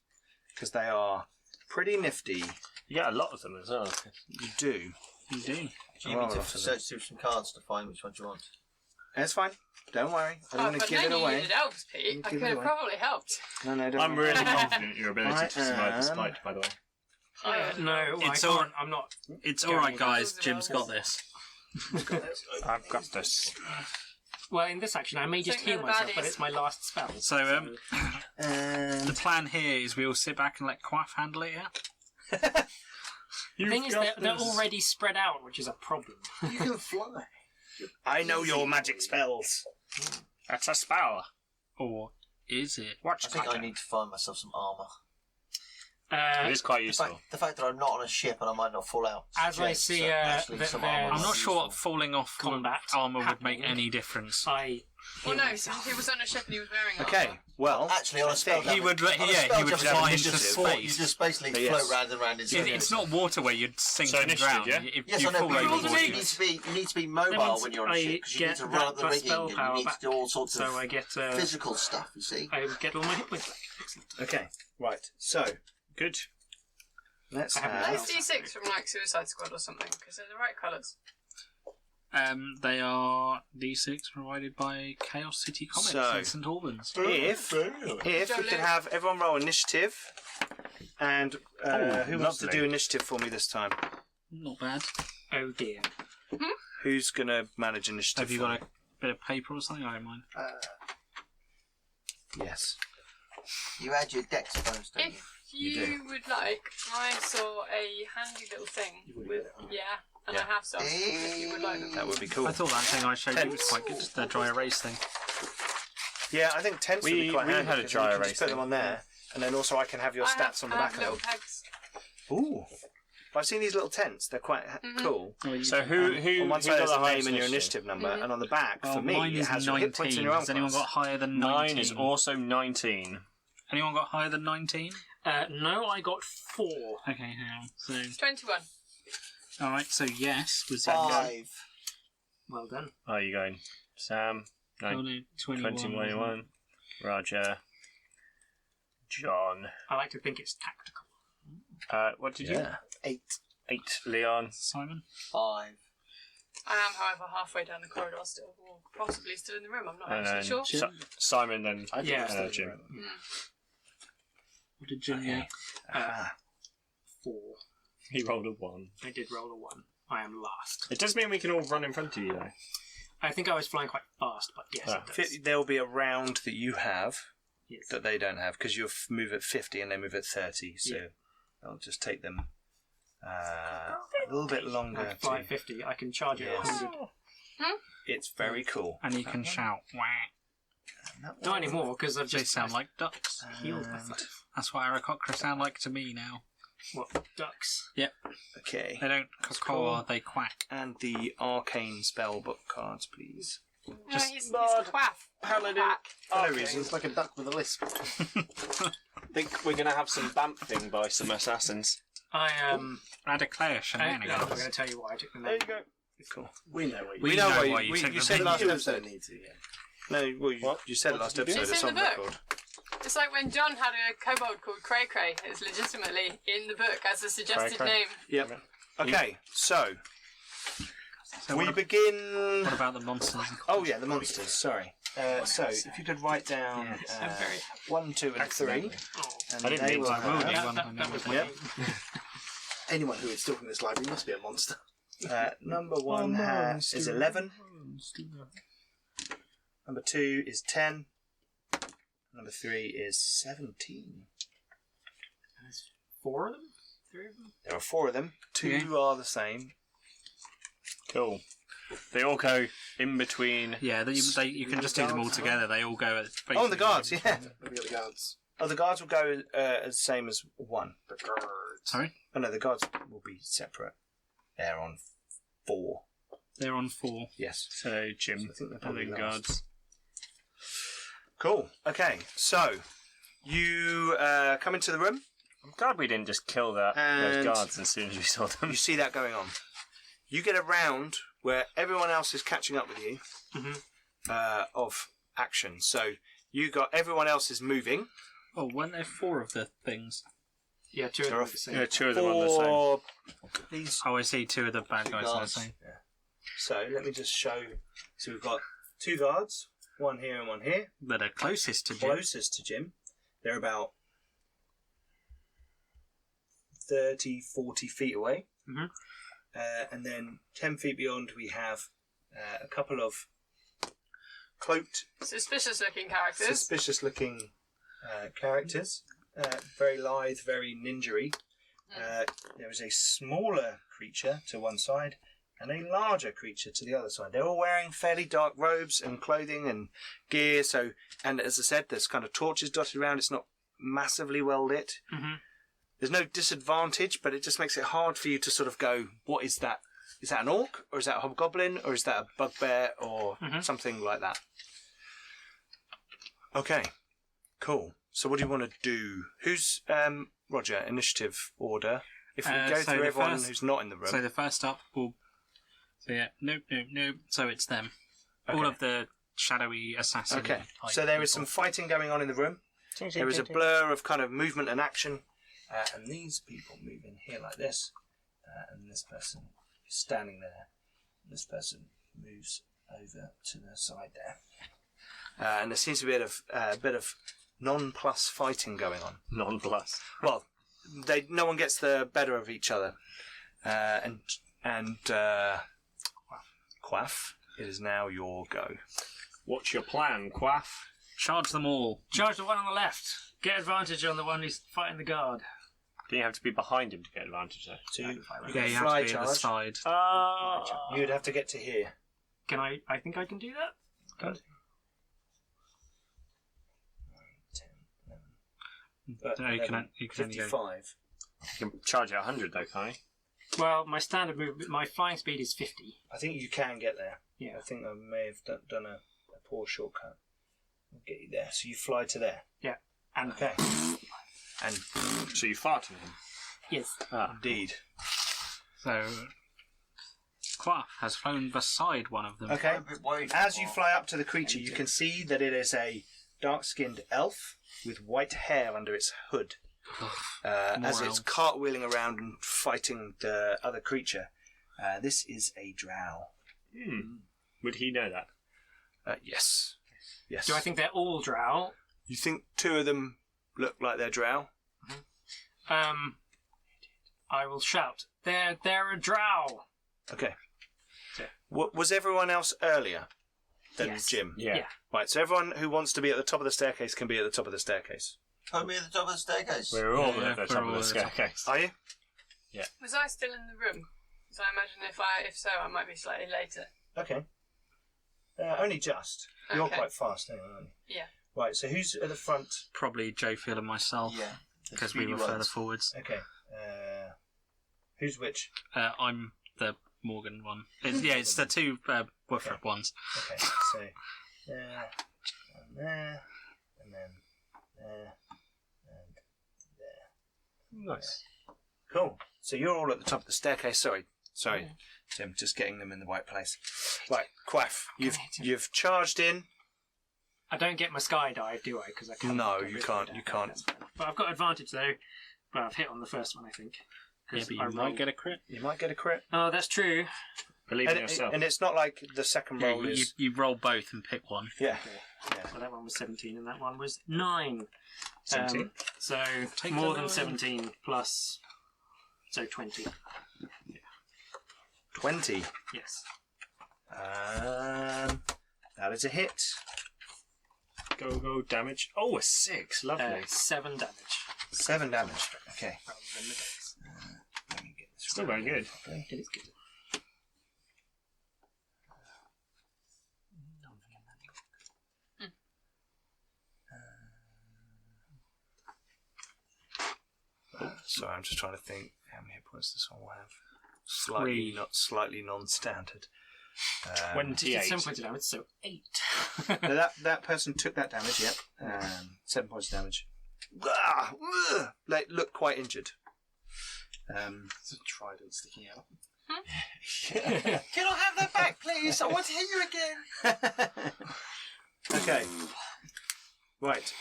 because they are pretty nifty. You get a lot of them as well. You do. You do. Do you Oh, need to after search through some cards to find which ones you want? It's fine. Don't worry. I don't Oh, want if to I'd give it known you away. needed elves, Pete, I Give could it have away. probably helped. No, don't I'm worry. really confident in your ability I to survive the am- spite, by the way. No, It's I all- can't. I'm not. It's Going alright, with guys. those Jim's got this. I've got this. Well, in this action, I may just Don't heal know the myself, but baddies. it's my last spell. So, And the plan here is we all sit back and let Quaff handle it, yeah? The thing is, they're already spread out, which is a problem. You can fly. I know your magic spells. That's a spell. Or is it? Watch I think I need to find myself some armour. It is quite The useful. fact that I'm not on a ship and I might not fall out. As I suggests see, that actually that some they're- armour I'm might not be sure useful. falling off Combat armour would make happening. any difference. I Well, heal no, myself. he was on a ship and he was wearing Okay, armour. well, Actually, on a spell he would- damage- on a yeah, spell he would damage, fly you into just space. You just basically But yes. float round and round in circles. It's not water where you'd sink So and initiative, drown. yeah? If Yes, you I know, fall but overboard, you you- need to be mobile means when you're on a I ship because you need get to run up the that rigging spell and you power need to back. do all sorts So of I get physical stuff. You see. I get all my hit points back. Excellent. okay, right. So, Good. let's I haven't have... Nice D6 from like Suicide Squad or something, because they're the right colours. They are D6 provided by Chaos City Comics So- in St Albans. If we could have everyone roll initiative, and who wants to lovely. do initiative for me this time? Not bad. Oh dear. Who's going to manage initiative? Have you for got me? a bit of paper or something? I don't mind. Yes. You add your dex bonus, don't you? If You you would like, I saw a handy little thing with, and Yeah. I have some. If you would like them. That would be cool. I thought that thing I showed you was quite good. The dry erase thing. Yeah, I think tents would be We quite handy. had a because dry you can erase just put them thing. on there, And then also I can have your stats on the back of little them. pegs. Ooh. I've seen these little tents. They're quite cool. So who On one who side got has the a highest name and your initiative number, and on the back, Oh, for me, mine it is has your hit points in 19. your own Has anyone class. got higher than 19? Mine is also 19. Anyone got higher than 19? No, I got 4. Okay, hang on. So, 21. alright, so yes was 5. Well done. How are you going? Sam? Oh, no, 21. 21. Roger. John. I like to think it's tactical. What did you? Yeah. 8. 8. Leon. Simon? 5. I am, however, halfway down the corridor still, or possibly still in the room. I'm not And actually then sure. Simon, then I think Yeah. it's still Jim. right. What did Jim get? Ah. 4. He rolled a 1. I did roll a 1. I am last. It does mean we can all run in front of you, though. I think I was flying quite fast, but yes, it does. There'll be a round that you have Yes. that they don't have, because you'll move at 50 and they move at 30, so I'll just take them a little bit I longer. can fly To, 50. I can charge it Yes. 100. it's very cool. And you can shout, wah. Not anymore, because I've They just sound like ducks. healed And- myself. That's what Aarakocra sound like to me now. What, ducks? Okay. They don't caw, they quack. And the arcane spellbook cards, please. No, Just he's Bard, quaff. Paladin. For no Okay. reason. It's like a duck with a lisp. I think we're going to have some bamfing by some assassins. I Radiclare I'm shenanigans. not going to tell you why I took the There name. you go. Cool. We know what you We know know why why you you took you the said name. last You episode. don't need to, yeah. No, well, you said What last did you do? episode. It's It's in on the book. record. It's like when John had a kobold called Cray Cray. It's legitimately in the book as a suggested Cray Cray. name. Yep. Okay, so So we what, begin. what about the monsters? Oh yeah, the monsters. Sorry. So if you could write down Yes. I'm very 1, 2, and 3, Oh. and I didn't they mean will to. I will have, do. That was my Yep. name. Anyone who is still in this library must be a monster. number 1 is 11. Number 2 is 10. Number 3 is 17. There's 4 of them? 3 of them? There are 4 of them. 2 Okay. are the same. Cool. They all go in between. Yeah, you can just do them all together. They all go at Oh, and the guards, yeah. Maybe the guards. Oh, the guards will go as same as 1. The guards. Sorry? Oh no, the guards will be separate. They're on 4. They're on 4. Yes. So Jim So I think they're and probably then last. guards. Cool. Okay, so you come into the room. I'm glad we didn't just kill those And- guards as soon as we saw them. You see that going on. You get a round where everyone else is catching up with you of action. So you got everyone else is moving. Oh, weren't there 4 of the things? Yeah, 2 of them There are the same. Yeah, 2 of them on the same. Or these. Oh, I see 2 of the bad 2 guys are the guards. same. So let me just show. So we've got 2 guards, 1 here and 1 here, That are closest to Jim. closest to Jim. They're about 30, 40 feet away. Mhm. And then 10 feet beyond, we have a couple of cloaked, Suspicious looking characters. suspicious-looking characters. Very lithe, very ninja-y. There is a smaller creature to one side and a larger creature to the other side. They're all wearing fairly dark robes and clothing and gear. So, and as I said, there's kind of torches dotted around. It's not massively well lit. Mhm. There's no disadvantage, but it just makes it hard for you to sort of go, what is that? Is that an orc? Or is that a hobgoblin? Or is that a bugbear? Or something like that? Okay, cool. So what do you want to do? Who's, Roger, initiative order? If we go so through the everyone first- who's not in the room. So the first up will... So yeah, nope. So it's them. All Okay. of the shadowy assassin. Okay, type so there is some people. fighting going on in the room. There is a blur of kind of movement and action. And these people move in here like this. And this person is standing there. This person moves over to the side there. And there seems to be a bit of non-plus fighting going on. Non-plus. Well, no one gets the better of each other. Quaff, it is now your go. What's your plan, Quaff? Charge them all. Charge the one on the left. Get advantage on the one who's fighting the guard. Do you have to be behind him to get advantage though? So you Yeah, can you have fly to be at the charge. side. You'd have to get to here. Can I think I can do that? Good. No, you can only go. 55. You can charge it 100 though, can't you? Well, my standard movement, my flying speed is 50. I think you can get there. Yeah. I think I may have done a poor shortcut. I'll get you there. So you fly to there. Yeah. And Okay. And So you farted him. yes. indeed. So, Quaff has flown beside one of them. Okay. I'm a bit worried. As you fly up to the creature, you can see that it is a dark-skinned elf with white hair under its hood. As it's elves. cartwheeling around and fighting the other creature. This is a drow. Would he know that? Yes. Yes. Do I think they're all drow? You think two of them look like they're drow? I will shout. They're a drow. Okay. Yeah. Was everyone else earlier than Yes. Jim? Yeah. Right, so everyone who wants to be at the top of the staircase can be at the top of the staircase. Put me at the top of the staircase. We're all Yeah, at the we're top all of the at the top. staircase. Are you? Was I still in the room? Because I imagine if so, I might be slightly later. Okay. Only just. You're Okay. quite fast, anyway, aren't you? Yeah. Right, so who's at the front? Probably Joe Field and myself, Yeah. the because we speedy were further ones. forwards. Okay. Who's which? I'm the Morgan one. It's the two Woofrup ones. Okay, so there, and there, and then there, and there. Nice. Cool. So you're all at the top of the staircase. Sorry, Tim. Just getting them in the right place. Right, Quaff. You've charged in. I don't get my skydive, do I? Because I can't. No, go you with can't. it. You can't. But I've got advantage though. But I've hit on the first one, I think. Yeah, 'Cause but I you might rolled- get a crit. You might get a crit. Oh, that's true. Believe in yourself. And it's not like the second Yeah, roll is. you roll both and pick one. Yeah. So that one was 17 and that one was 9. 17. So Take more the than 9. 17 plus. So 20. 20. Yes. That is a hit. Go damage. Oh, a 6. Lovely. 7 damage. 7 damage. Okay. Rather than the dice. Let me get this Still right very good. properly. It is good. Sorry, I'm just trying to think how many hit points this one will have. Slightly non-standard. 28. 7 points of damage, so 8. No, that person took that damage. Yep. 7 points of damage. They look quite injured. It's a trident sticking out. Can I have that back, please? I want to hit you again. Okay. Right.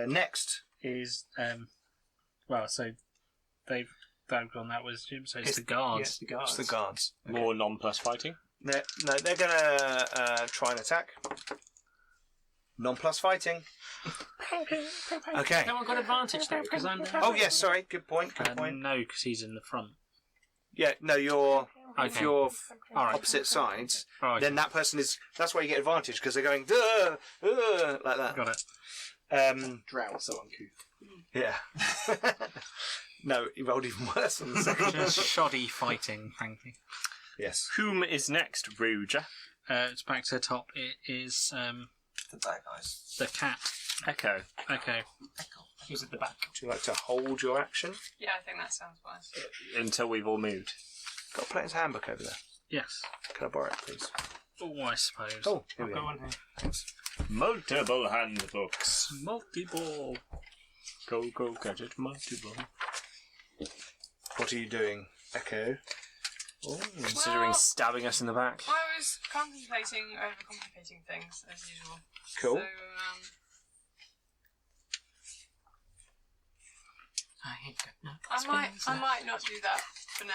Next. Is so they've gone. That was Jim. So it's the Yes, guards. the guards. It's the guards. Okay. More non-plus fighting. They're gonna try and attack. Non-plus fighting. Okay. No one got advantage though, because I'm. Oh yes, sorry. Good point. Good point. No, because he's in the front. Yeah. No, you're. If Okay. you're All right. opposite sides, All right. then that person is. That's why you get advantage because they're going "Duh, like that. Got it. Drow, so uncouth. Yeah. No, he rolled even worse on the second. Just shoddy fighting, frankly. Yes. Whom is next, Rouger? It's back to the top. It is The bad guys. the cat. Echo. Okay. Who's at the back? Would you like to hold your action? Yeah, I think that sounds wise. Until we've all moved. Got a player's handbook over there. Yes. Can I borrow it, please? Oh, I suppose. Oh, here we Go go. on here. Thanks. Multiple handbooks. Multi-ball. Go, gadget, multiple. What are you doing, Echo? Considering Well- stabbing us in the back. I was contemplating overcomplicating things as usual. Cool. So, I ain't got no I might not do that for now.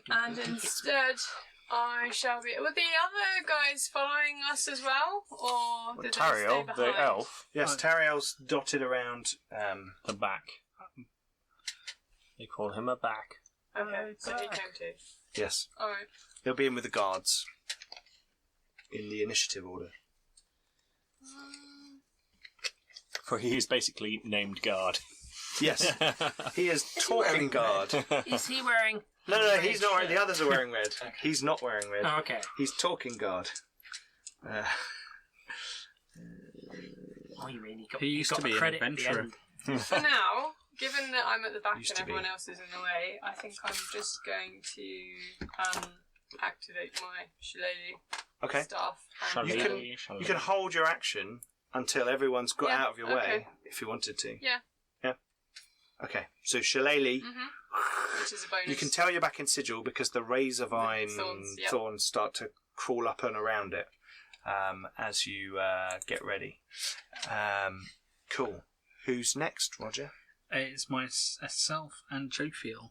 And instead, I shall be. Were the other guys following us as well, or did they stay Tariel, behind? the elf, Yes, Tariel's dotted around. the back. They call him a back. Okay, so he came too. Yes, All right. he'll be in with the guards in the initiative order. For he is basically named guard. Yes, he is talking guard. Is he wearing? No, he's not wearing. The others are wearing red. He's not wearing red. Oh, okay. He's talking guard. Oh, you mean He used got to be a an credit at the adventurer. end. For now, given that I'm at the back Used and to be. everyone else is in the way, I think I'm just going to activate my shillelagh Okay. staff. You can- You can hold your action until everyone's got Yeah, out of your way, okay. if you wanted to. Yeah. Yeah. Okay. So shillelagh. Which is a bonus. You can tell you're back in sigil because the razorvine Thorns, yep. thorns start to crawl up and around it as you get ready. Cool. Who's next, Roger? It's myself and Jofiel.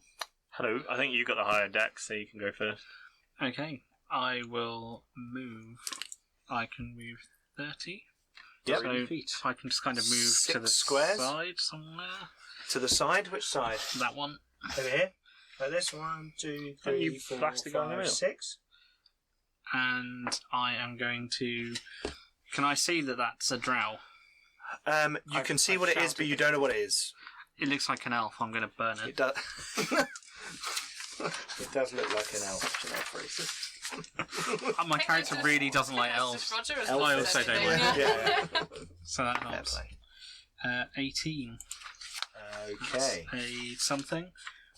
Hello, I think you got the higher deck, so you can go first. Okay, I will move. I can move 30. Yep. So I can just kind of move to the 6 squares? side somewhere. To the side? Which side? That one. Over here? Like this? 1, 2, Don't 3, you 4, plastic on the 5, middle? 6. And I am going to. Can I see that that's a drow? You can see what it is, but you don't know what it is. It looks like an elf. I'm going to burn it. It does. It does look like an elf. My character really doesn't like elves, Roger as Elf well I as also don't anything, like Yeah. so that Fair helps. play. 18. Okay. A something.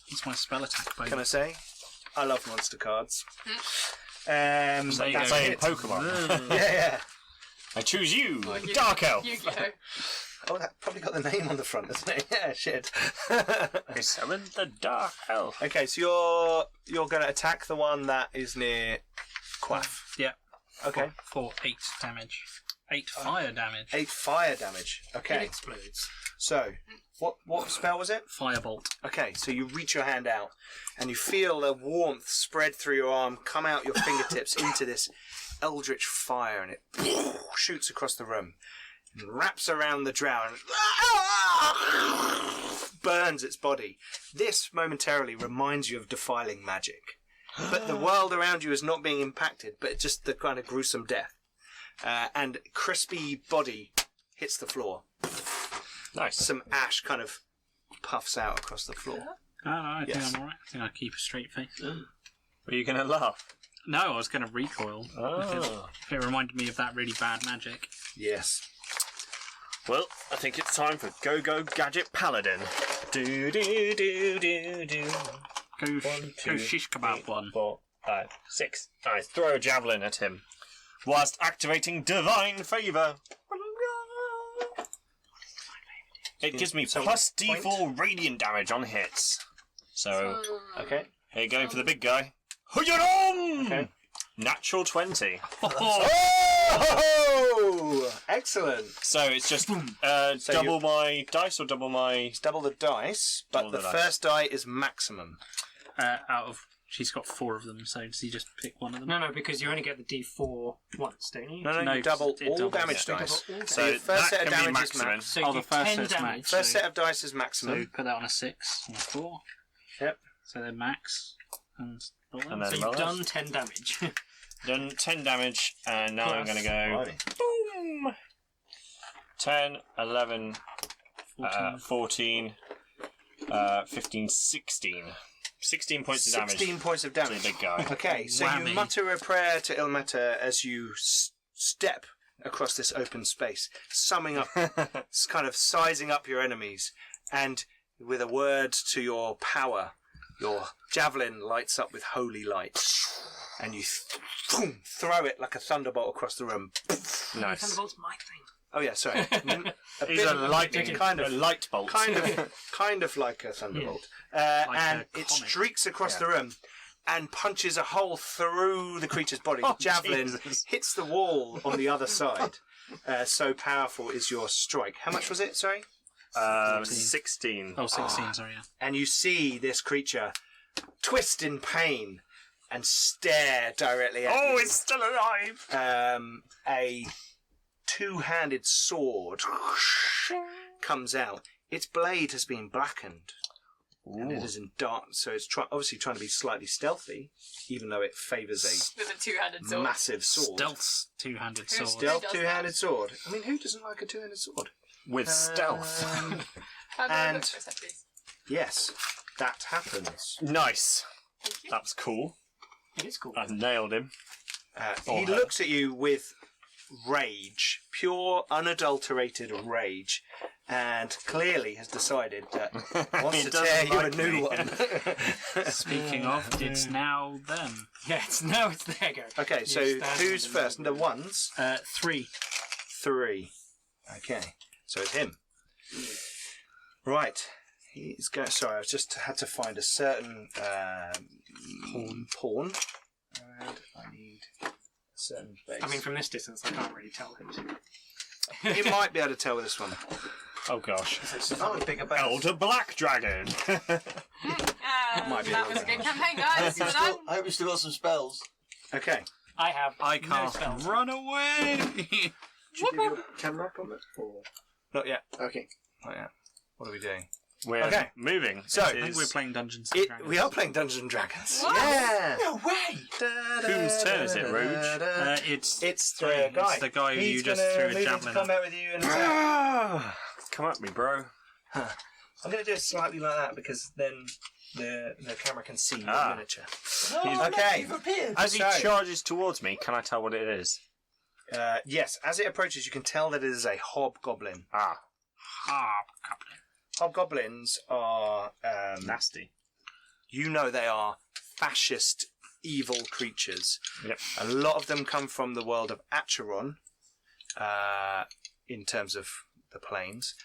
What's my spell attack bonus? Can I say? I love monster cards. There you That's go. Playing it. Pokemon. Yeah. I choose you, Like you- Dark Elf. Yu-Gi-Oh! Oh, that probably got the name on the front, hasn't it? Yeah, shit. I summoned the Dark Elf. Okay, so you're going to attack the one that is near Quaff. Yeah. Okay. For 8 damage. 8 fire damage. 8 fire damage. It Okay. explodes. So, what spell was it? Firebolt. Okay, so you reach your hand out and you feel the warmth spread through your arm, come out your fingertips into this eldritch fire, and it shoots across the room and wraps around the drow and burns its body. This momentarily reminds you of defiling magic. But the world around you is not being impacted, but just the kind of gruesome death. And crispy body hits the floor. Nice. Some ash kind of puffs out across the floor. No, I think Yes. I'm alright. I think I keep a straight face. Were you going to laugh? No, I was going to recoil. Oh. If it reminded me of that really bad magic. Yes. Well, I think it's time for Go-Go Gadget Paladin. Do do do do do. Go, 1, go 2, shish kebab 3, one. 4, 5, 6. I throw a javelin at him, whilst activating Divine Favour. It gives me So plus point? D4 radiant damage on hits. So, Okay. here going for the big guy. Hoo-ya-dum! Okay. Natural 20. Oh! Excellent. So it's just So double my dice or double my... It's double the dice, but Double the the dice. first die is maximum. Out of. She's got 4 of them, so does he just pick one of them? No, because you only get the D4 once, don't you? No, No, you double it all doubles, damage yeah. dice. Double all So your So first set that of can be damage is maximum. max. So Oh, you the do first 10 set's damage. max. First So- set of dice is So maximum. put that on a 6 and a 4. Yep. So they're max. And roll them. And then So you've done 10 damage. Done 10 damage, and now I'm Plus. going to go... Boom! 10, 11, 14, 15, 16. 16 points of damage 16 points of to the damage. big guy. Okay, so Whammy. you mutter a prayer to Ilmeta as you step across this open space, summing up, kind of sizing up your enemies, and with a word to your power, your javelin lights up with holy light, and you throw it like a thunderbolt across the room. Nice. Thunderbolt's my thing. Oh yeah, sorry. He's a lightning, kind a of, light bolt. kind of like a thunderbolt, and a it comet. streaks across the room and punches a hole through the creature's body. The javelin Jesus. hits the wall on the other side. So powerful is your strike. How much was it? Sorry. 16. Oh, 16, sorry, yeah. And you see this creature twist in pain and stare directly at Oh, you. it's still alive! A two-handed sword comes out. Its blade has been blackened, and it is in dark. So it's obviously trying to be slightly stealthy, even though it favours With a two-handed a sword. massive sword. Stealth 2-handed sword. Stealth does two-handed sword. I mean, who doesn't like a two-handed sword? With stealth. How do I and- look for that, please? Yes, that happens. Nice. Thank you. That was cool. It is cool. I've nailed him. He looks at you with rage, pure, unadulterated rage, and clearly has decided that wants to tear you a new one. Speaking of, it's now them. Yeah, it's their go. Okay, so who's first? The ones? 3. 3. Okay, so it's him. Right. He's going. Sorry, I just had to find a certain pawn, and I need a certain base. I mean, from this distance, I can't really tell who's. You might be able to tell with this one. Oh gosh. Oh, bigger base. Elder Black Dragon. Might be a That little was a bit. good campaign, guys. Well done. I hope you still got some spells. Okay. I have I no can't spells. run away. Should you give your camera up on it? Or... Not yet. Okay. Not yet. What are we doing? We're Okay. moving. So, I think we're playing Dungeons and Dragons. We are playing Dungeons and Dragons. What? Yeah. No way! Whose turn is it, Rouge? It's the 3. guy. It's the guy who He's you just gonna threw move a into javelin at. combat with you and attack. Come at me, bro. I'm going to do it slightly like that because then the camera can see the Ah. miniature. Oh, Okay. You've appeared. As he So- charges towards me, can I tell what it is? Yes, as it approaches, you can tell that it is a hobgoblin. Ah, Hobgoblins are, nasty. you know, they are fascist, evil creatures. Yep. A lot of them come from the world of Acheron, in terms of the planes,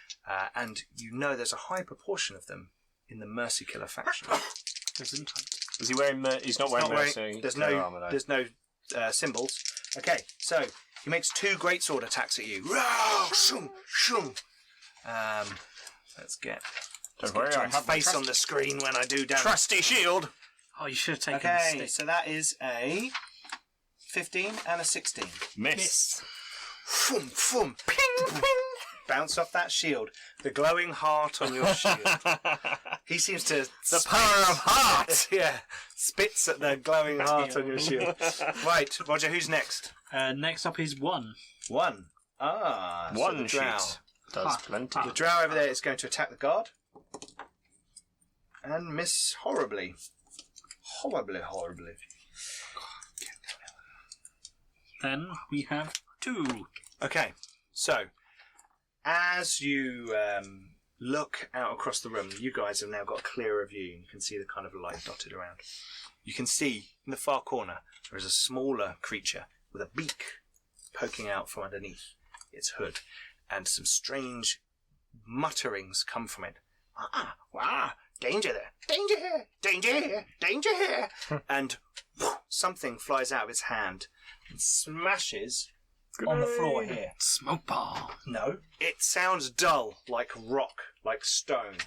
and you know there's a high proportion of them in the Mercy Killer faction. Isn't it? Is he wearing? He's not wearing mercenary There's armor, though. no symbols. Okay, so he makes 2 greatsword attacks at you. Row, shum, shum. Let's get Don't worry, I John's have my face on the screen when I do damage. trusty shield. Oh, you should have taken the Okay, stick. so that is a 15 and a 16. Miss. Fum, fum. Ping, ping. Bounce off that shield. The glowing heart on your shield. He seems to... The power of heart. Yeah, spits at the glowing heart on your shield. Right, Roger, who's next? Next up is 1. 1. Ah, so One the drow. sheet does plenty. The drow over there is going to attack the guard. And miss horribly. Horribly. Then we have 2. Okay, so as you look out across the room, you guys have now got a clearer view. You can see the kind of light dotted around. You can see in the far corner there is a smaller creature with a beak poking out from underneath its hood, and some strange mutterings come from it. Danger there! Danger here! Danger here! Danger here! And something flies out of its hand and smashes on the floor here. Smoke bomb. No, it sounds dull, like rock, like stone.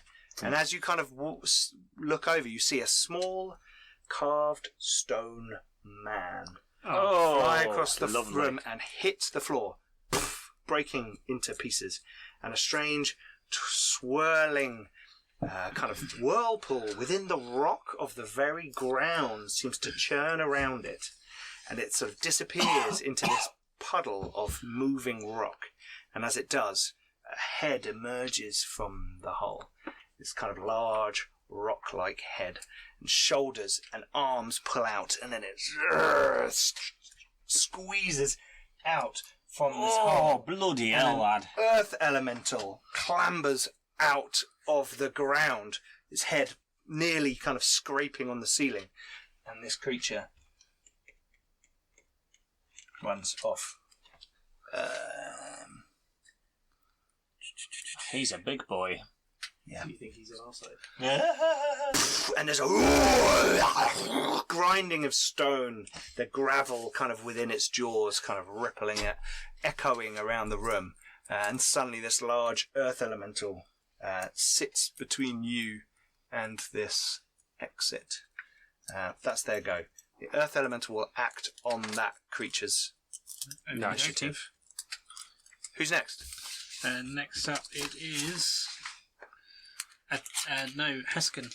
And as you kind of look over, you see a small carved stone man fly across the lovely. room and hit the floor, breaking into pieces. And a strange swirling kind of whirlpool within the rock of the very ground seems to churn around it. And it sort of disappears into this puddle of moving rock, and as it does, a head emerges from the hole. This kind of large rock-like head, and shoulders and arms pull out, and then it squeezes out from this hole. Bloody And hell, an lad. earth elemental clambers out of the ground, its head nearly kind of scraping on the ceiling, and this creature runs off. He's a big boy. Yeah. Do you think he's an arsehole? And there's a grinding of stone, the gravel kind of within its jaws, kind of rippling it, echoing around the room. And suddenly this large earth elemental sits between you and this exit. That's their go. The earth elemental will act on that creature's initiative. Who's next? Next up it is... no, Heskin.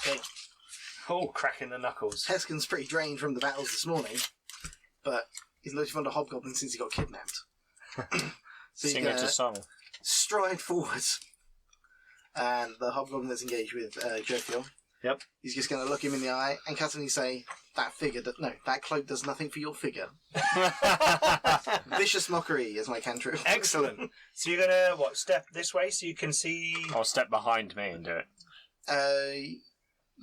Okay. Oh, cracking the knuckles. Heskin's pretty drained from the battles this morning, but he's looking for the hobgoblin since he got kidnapped. So Sing it a song. stride forwards, and the hobgoblin that's engaged with Jothiel. Yep. He's just going to look him in the eye and casually say, that cloak does nothing for your figure. Vicious mockery is my cantrip. Excellent. So you're gonna step this way so you can see. I'll step behind me and do it. Which way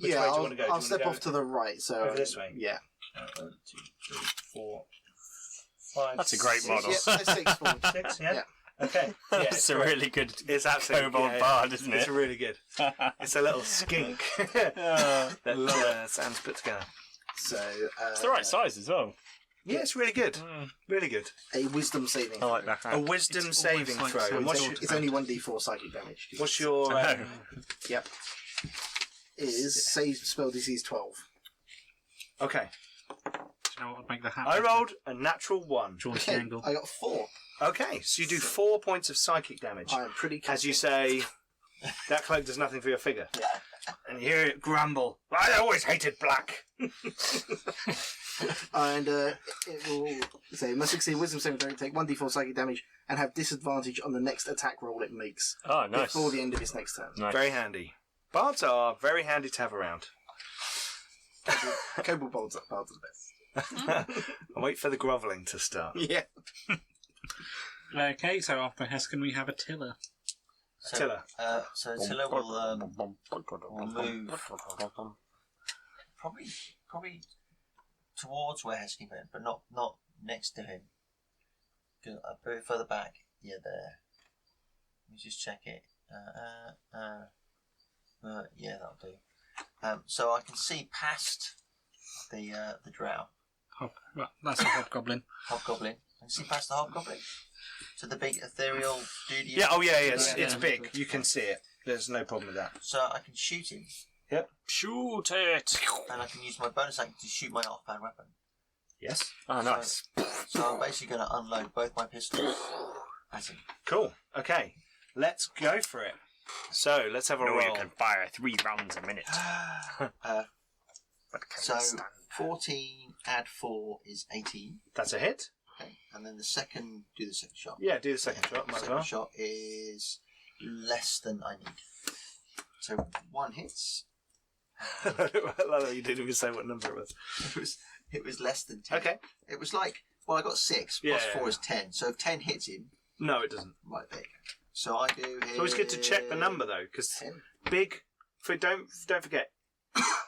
do you I'll, want to go? I'll step off to the right. So over this way? Yeah. 1, 2, 3, 4, 5. That's a great model. Yeah, 6 forward. 6. Yeah. Yeah. Okay. Yeah, That's a really good It's absolutely kobold bard, isn't It's it? really good. It's a little skink that Sam's put together. So It's the right size as well. Yeah, it's really good. Really good. a wisdom saving. I like throw. that. A wisdom It's saving almost throw. like And something It's only 1d4 psychic damage. what's your Yep. Is save spell DC is 12. okay? Do you know what would make the hat? I rolled a natural 1. Jaunty angle. I got 4. Okay, so you do 4 points of psychic damage. I am pretty. As you say, that cloak does nothing for your figure. And you hear it grumble. I always hated black. And it will say must succeed wisdom saving throw, take 1d4 psychic damage, and have disadvantage on the next attack roll it makes Oh, nice. before the end of its next turn. Nice. Very handy. Bards are very handy to have around. Kobold bards are the best. I'll wait for the grovelling to start. Yeah. Okay, so after Heskin we have Attila. Attila. So Attila will move probably towards where Hesky went, but not next to him. A bit further back. Yeah, there. Let me just check it. Yeah, that'll do. So I can see past the drow. Well, that's a hobgoblin. Hobgoblin. I can see past the hobgoblin. So the big ethereal dude. Yeah, it's big. You can see it. There's no problem with that. So I can shoot him, Yep. Shoot it! and I can use my bonus action to shoot my offhand weapon. Yes. Oh, nice. So I'm basically going to unload both my pistols at him. Cool. Okay. Let's go for it. So, let's have a No, roll. you can fire 3 rounds a minute. But can So you stand? 14 add 4 is 18. That's a hit. Okay, and then do the second shot. Yeah, do the second shot. Might as Second well. shot is less than I need. So 1 hits. I love that you didn't even say what number it was. It was less than 10. Okay. It was like, well, I got 6 Yeah, plus 4 yeah. is 10. So if 10 hits him, No, it doesn't. right there. So I do hit. It's always good to check the number though, because 10. don't forget,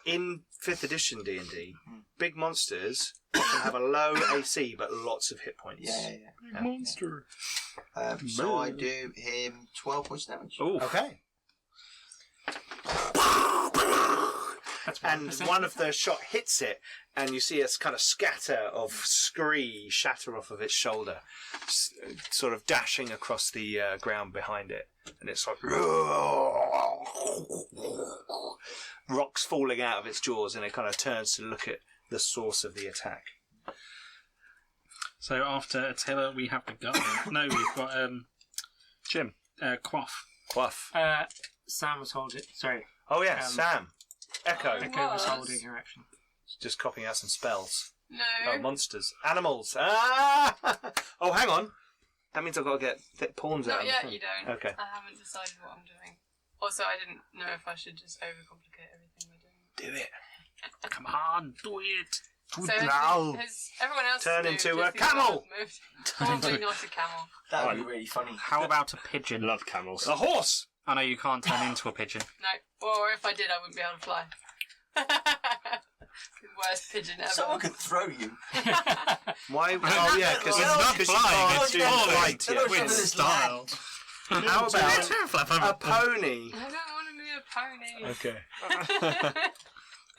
in 5th edition D&D, big monsters often have a low AC but lots of hit points. Yeah. Monster. So I do him 12 points of damage. Oh, Okay. And one of the shot hits it, and you see a kind of scatter of scree shatter off of its shoulder, sort of dashing across the ground behind it. And it's like rocks falling out of its jaws, and it kind of turns to look at the source of the attack. so after Attila we have the guard. No, we've got Jim. Quaff. Quaff. Sam was holding. Sorry, Oh yeah, Sam. Echo. Echo was Was. holding her action. Just copying out some spells. No. Oh, monsters. Animals. Ah! Oh, hang on. That means I've got to get thick pawns out. Not of the yet, thing. you don't. Okay. I haven't decided what I'm doing. Also, I didn't know if I should just overcomplicate everything we're doing. Do it. Come on, do it. So now. has everyone else Turn moved? into a Just these camel. ones moved? Probably not a camel. That would be really funny. How about a pigeon? Love camels. A horse. I know you can't turn into a pigeon. No. Or if I did, I wouldn't be able to fly. Worst pigeon ever. Someone could throw you. Why? Oh yeah, because It's not flying, it's it's flight. falling. Yeah. With style. How about a pony? I don't want to be a pony. Okay.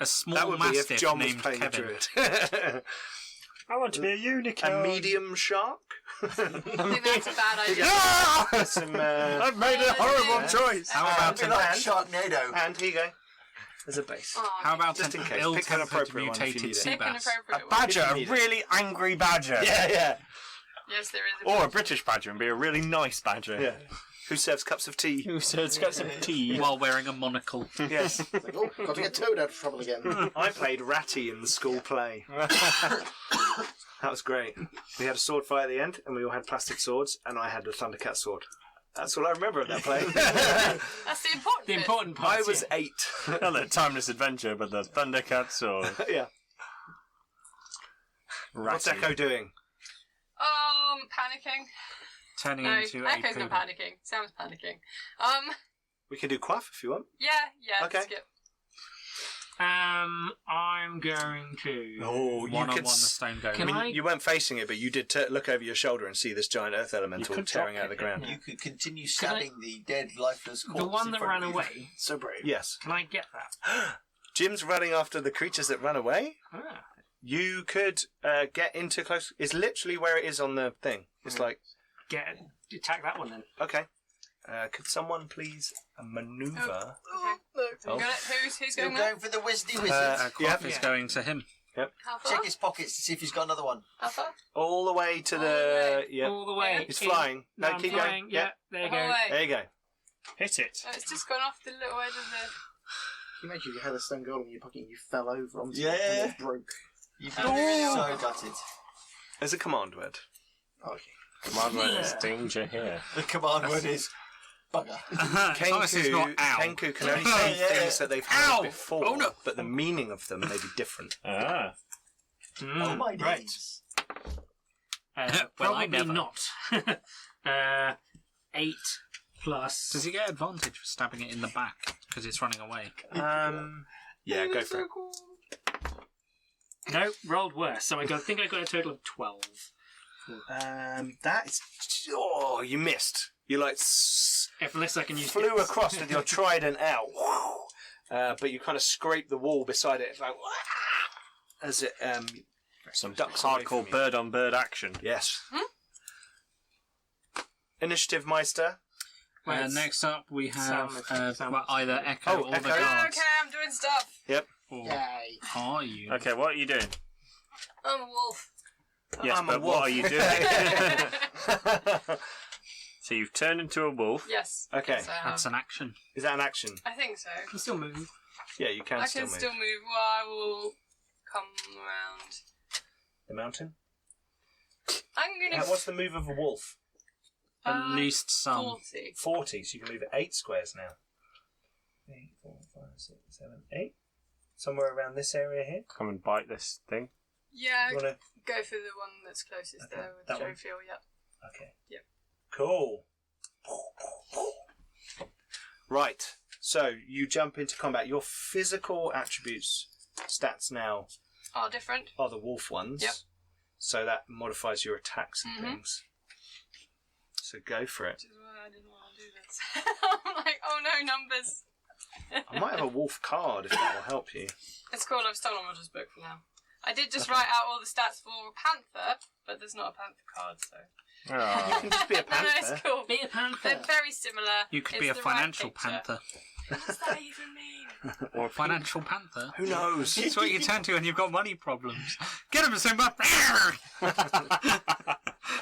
A small That would be if mastiff John was named playing a Kevin. druid. I want to be a unicorn. A medium shark. I think that's a bad idea. There's some. I've made a horrible choice. How about It'd an be like Sharknado. And here you go. There's a base. Oh, How about Just an in case, pick an ill-tempered appropriate one if you mutated need it. sea pick an bass? appropriate A one. badger, If you a need it. really angry badger. Yeah. Yes, there is a Or a British badger and be a really nice badger. Yeah. Who serves cups of tea? Who serves cups of tea. While wearing a monocle. Yes. Like, oh, got to get Toad out of trouble again. I played Ratty in the school play. That was great. We had a sword fight at the end, and we all had plastic swords, and I had a Thundercat sword. That's all I remember of that play. That's the important The bit. important part. I was 8. Not a timeless adventure, but the Thundercat sword. Yeah. What's Ratty. Echo doing? Panicking. Turning No, into a Echo's not poodle. panicking. Sam's panicking. We can do Quaff if you want. Yeah. Okay. Skip. I'm going to. Oh, One-on-one the stone golem. Can I- You weren't facing it, but you did look over your shoulder and see this giant earth elemental could tearing drop out of the it, ground. yeah. You could continue stabbing the dead, lifeless corpse. The one in that front ran of you. away. So brave. Yes. Can I get that? Jim's running after the creatures that run away. Ah. You could get into close. It's literally where it is on the thing. It's like, Attack that one then. okay. Could someone please maneuver? Okay. Oh. You got it? Who's You're going there? going for the wizardy wizard. Quaff yeah. is going to him. How far? Check his pockets to see if he's got another one. How far? All the way to All the. the way. Yep. All the way. It's in. flying. No, I'm keep flying. going. Yeah, Yep. there you The whole go. way. There you go. Hit it. Oh, it's just gone off the little edge of the. Can you imagine you had a stone golem in your pocket and you fell over onto Yeah. it and it broke? You'd Oh, be really? so gutted. As a command word. Okay. Command word is danger here. The command word is bugger. As long as it's not ow. Kenku can only say Yeah. things that they've heard Ow! before, Oh, no. but the meaning of them may be different. Ah. Oh my right. days. Well, Probably I never. not. 8 plus. Does he get advantage for stabbing it in the back because it's running away? Yeah, go for it. No, rolled worse. So I think I got a total of 12. That is. Oh, you missed. You like Unless I can use flew across with your trident out, but you kind of scraped the wall beside it. It's like as it Some ducks away from hardcore you. bird on bird action. Yes. Initiative Meister. Next up, we have Sam. well, either Echo or Echo. the guards. Okay, I'm doing stuff. Or Yay. are you? Okay, what are you doing? I'm a wolf. Yes, I'm a but wolf. what are you doing? So you've turned into a wolf. Yes. Okay. Yes, I have. That's an action. Is that an action? I think so. can still move. Yeah, you can I still can move. still move. Well, I will come around. The mountain. I'm gonna. What's the move of a wolf? At least some. 40. 40, so you can move it 8 squares now. 8, 4, 5, 6, 7, 8. Somewhere around this area here. Come and bite this thing. Yeah, You wanna? go for the one that's closest Okay, there with that one? Jofiel, yep. Okay. Yep. Cool. Right. So you jump into combat. Your physical attributes stats now Are different. are the wolf ones. Yep. So that modifies your attacks and Mhm. things. So go for it. Which is why I didn't want to do this. I'm like, oh no, numbers. I might have a wolf card if that will help you. It's cool, I've stolen Roger's book for now. I did just write out all the stats for a panther, but there's not a panther card, so. You Oh. can just be a No, no, panther. it's cool. Be a panther. They're very similar. You could It's be a the right financial picture. panther. What does that even mean? Or a financial panther. Who knows? It's what you turn to when you've got money problems. Get him, Simba!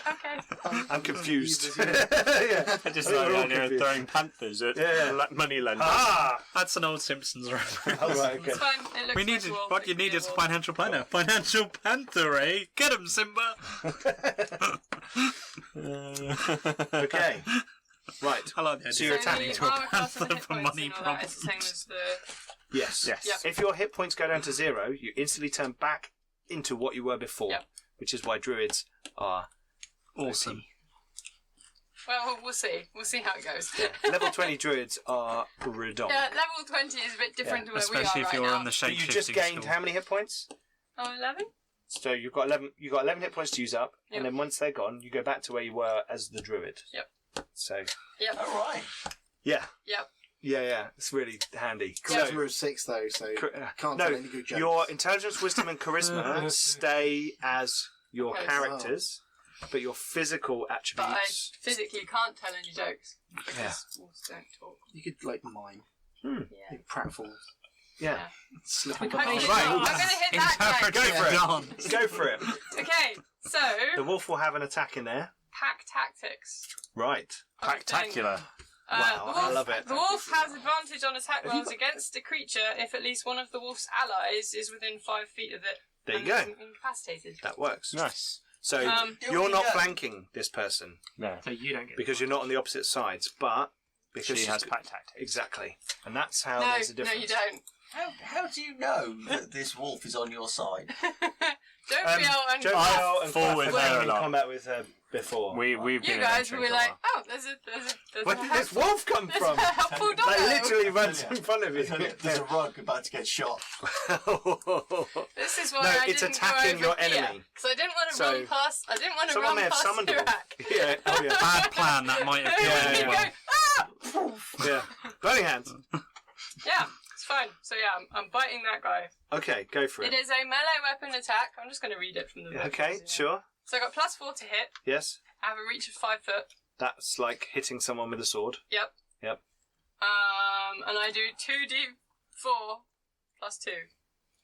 Okay. I'm confused. Yeah. Yeah. I just I think like we're the all idea of confused. throwing panthers at Yeah. money lenders. Ah! That's an old Simpsons reference. Oh, right, okay. It's fine. It looks We like needed, a wolf. what It you could be need a is a wolf. financial planner. Financial panther, eh? Get him, Simba! Okay. Right. I like the So idea you're of turning attacking into a armor class and panther hit for points money and all that, it's the same problems. as the... Yes. Yes. Yep. If your hit points go down to 0, you instantly turn back into what you were before, Yep. which is why druids are Awesome. Well, we'll see. We'll see how it goes. level 20 druids are redom. Yeah, level 20 is a bit different to where Especially we are if right you're now. on the But shape you just gained how many hit points? Oh, 11? So you've got 11. You got 11 hit points to use up, Yep. and then once they're gone, you go back to where you were as the druid. Yep. So Yep. All right. yeah, Yep. yeah, it's really handy. Charisma is 6 though, so can't no, tell any good jokes. your intelligence, wisdom, and charisma stay as your Okay. characters, but your physical But I attributes. physically can't tell any jokes. Because Yeah. wolves don't talk. You could like mime, Yeah. like pratfalls, Yeah, slip We up could on make the it- Right. I'm going to hit that guy. Go for it. Dance. go for it. Okay, so The wolf will have an attack in there. pack tactics. Right. Spectacular. Wow, I love it. The wolf has advantage on attack rolls against a creature if at least one of the wolf's allies is within 5 feet of it. There you and go. is incapacitated. That works. Nice. So Do you're we not go? flanking this person No. So you don't get because you're not on the opposite sides, but because She she's has pack tactics. exactly, and that's how No, there's a no, difference. you don't. How do you know that this wolf is on your side? Jovial and Jovial Quaff. and Forward Quaff there have a been in lot. combat with her before. We've You been guys adventuring were for a like, while. oh, there's Where a did this wolf come there's from? a helpful dog. Like literally runs in front of you. There's a rug about to get shot. This is why No, I it's didn't attacking go over your here, enemy. because I didn't want to So- run past. I didn't want to Someone run may have past summoned a wolf. Turak. Yeah, oh yeah. Bad plan that might have Yeah, been. yeah. You go, ah! Yeah. Burning hands. Yeah, it's fine. So yeah, I'm biting that guy. Okay, go for It it. is a melee weapon attack. I'm just going to read it from the book. Okay, sure. So I got +4 to hit. Yes. I have a reach of 5 foot. That's like hitting someone with a sword. Yep. Yep. And I do 2d4 +2.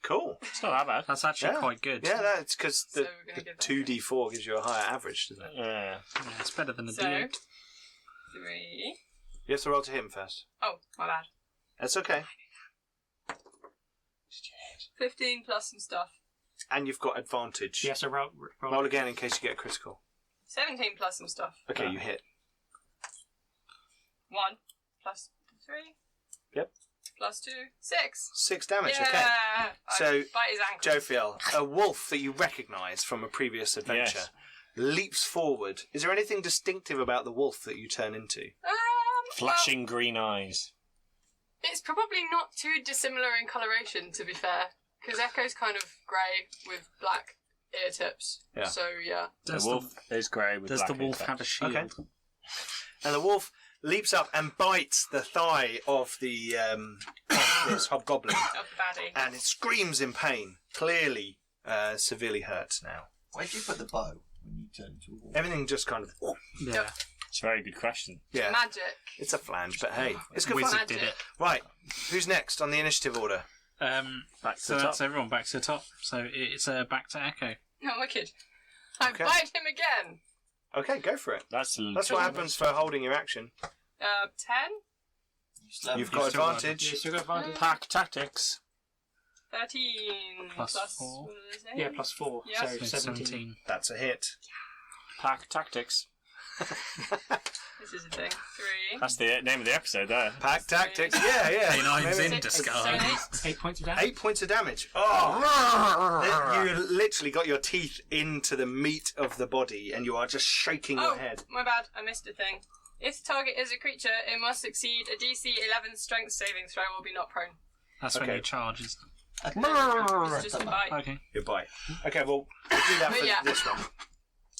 Cool. It's not that bad. That's actually Yeah. quite good. Yeah, that's because So the we're gonna give that 2d4 gives you a higher average, doesn't it? Yeah. Yeah, it's better than a So D8. 3. You have to roll to hit him first. Oh, my bad. That's okay. 15 plus some stuff. And you've got advantage. Yeah, so roll. Roll again in case you get a critical. 17 plus some stuff. Okay, you hit. 1 plus 3. Yep. Plus 2. 6. 6 damage, Yeah. okay. I So, bite his ankle. Jophiel, a wolf that you recognise from a previous adventure, Yes. leaps forward. Is there anything distinctive about the wolf that you turn into? Flashing green eyes. It's probably not too dissimilar in coloration, to be fair, because Echo's kind of grey with black ear tips. Yeah. So yeah. Does The wolf is grey with Does black the wolf hair. have a shield? Okay. And the wolf leaps up and bites the thigh of the this hobgoblin, Of the baddie. and it screams in pain. Clearly, severely hurt now. Where do you put the bow when you turn into a wolf? Everything just kind of Yeah. It's a very good question. yeah. Magic. It's a flange, but hey, it's good Wizard fun. did it. Right, who's next on the initiative order? Back to So the that's top. everyone back to the top. So it's back to Echo. Oh, wicked. I Okay. bite him again. Okay, go for it. That's That's what happens for holding your action. 10, You've got still got advantage. You still got advantage? Pack tactics. 13. Plus plus 4. what did I say? Yeah, +4. Yes. So It's 17. That's a hit. Pack tactics. This is a thing. 3. That's the name of the episode there. Pack tactics. Yeah, yeah. K9's Maybe- in 6, disguise. 8 points of damage. 8 points of damage. Oh! You literally got your teeth into the meat of the body and you are just shaking your Oh, head. my bad. I missed a thing. If the target is a creature, it must succeed a DC 11 strength saving throw or be not prone. That's when Okay. you charge, isn't It's just a bite. it? Okay. Goodbye. Okay, well, we'll do that But for yeah. this one.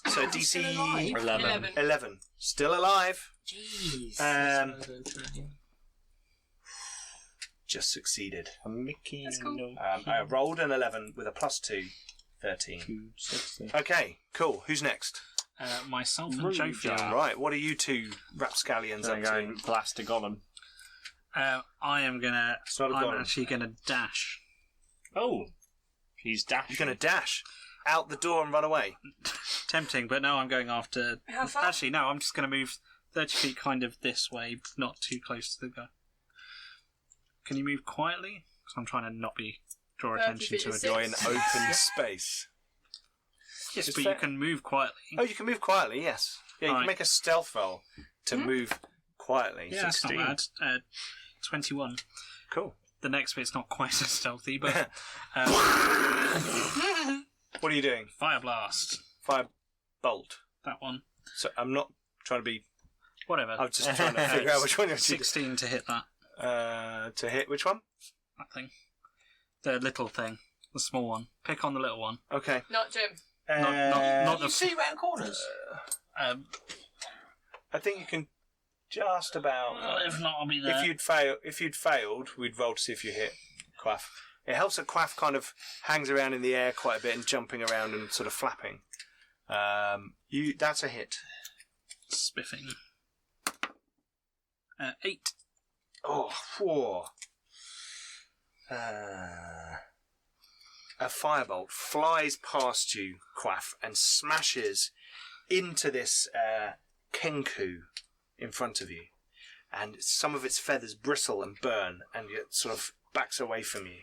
So Still DC alive. 11. 11. Still alive. Jeez. Just succeeded. A Mickey. That's cool. No. I rolled an 11 with a +2. 13. 2, 6, Okay, cool. Who's next? Myself and Rude Jophiel. job. Right, what are you two rapscallions I'm up going to? blast a golem. I am gonna. It's not a I'm golem. actually gonna dash. Oh. He's dashing. You're going to dash out the door and run away. Tempting, but no, I'm going after. How far? Actually, no, I'm just gonna move 30 feet, kind of this way, not too close to the guy. Can you move quietly? Because I'm trying to not draw 30 attention feet to is it. You're in open space. Yes, It's but fair. you can move quietly. Oh, you can move quietly, yes. Yeah, you can Right. make a stealth roll to move quietly. Yeah, that's not 16. bad. 21. Cool. The next bit's not quite as stealthy, but What are you doing? fire blast. Fire bolt. That one. So I'm not trying to be. Whatever. I was just trying to figure out which one you're 16 to hit that to hit. Which one? thing. The little thing, the small one. Pick on the little one. Okay. Not Jim. Not You the. see round corners. I think you can just about. If not, I'll be there. If you'd failed, we'd roll to see if you hit Quaff. It helps that Quaff kind of hangs around in the air quite a bit and jumping around and sort of flapping. That's a hit. Spiffing. 8. Oh, whoa. A firebolt flies past you, Quaff, and smashes into this kenku in front of you. And some of its feathers bristle and burn, and it sort of backs away from you.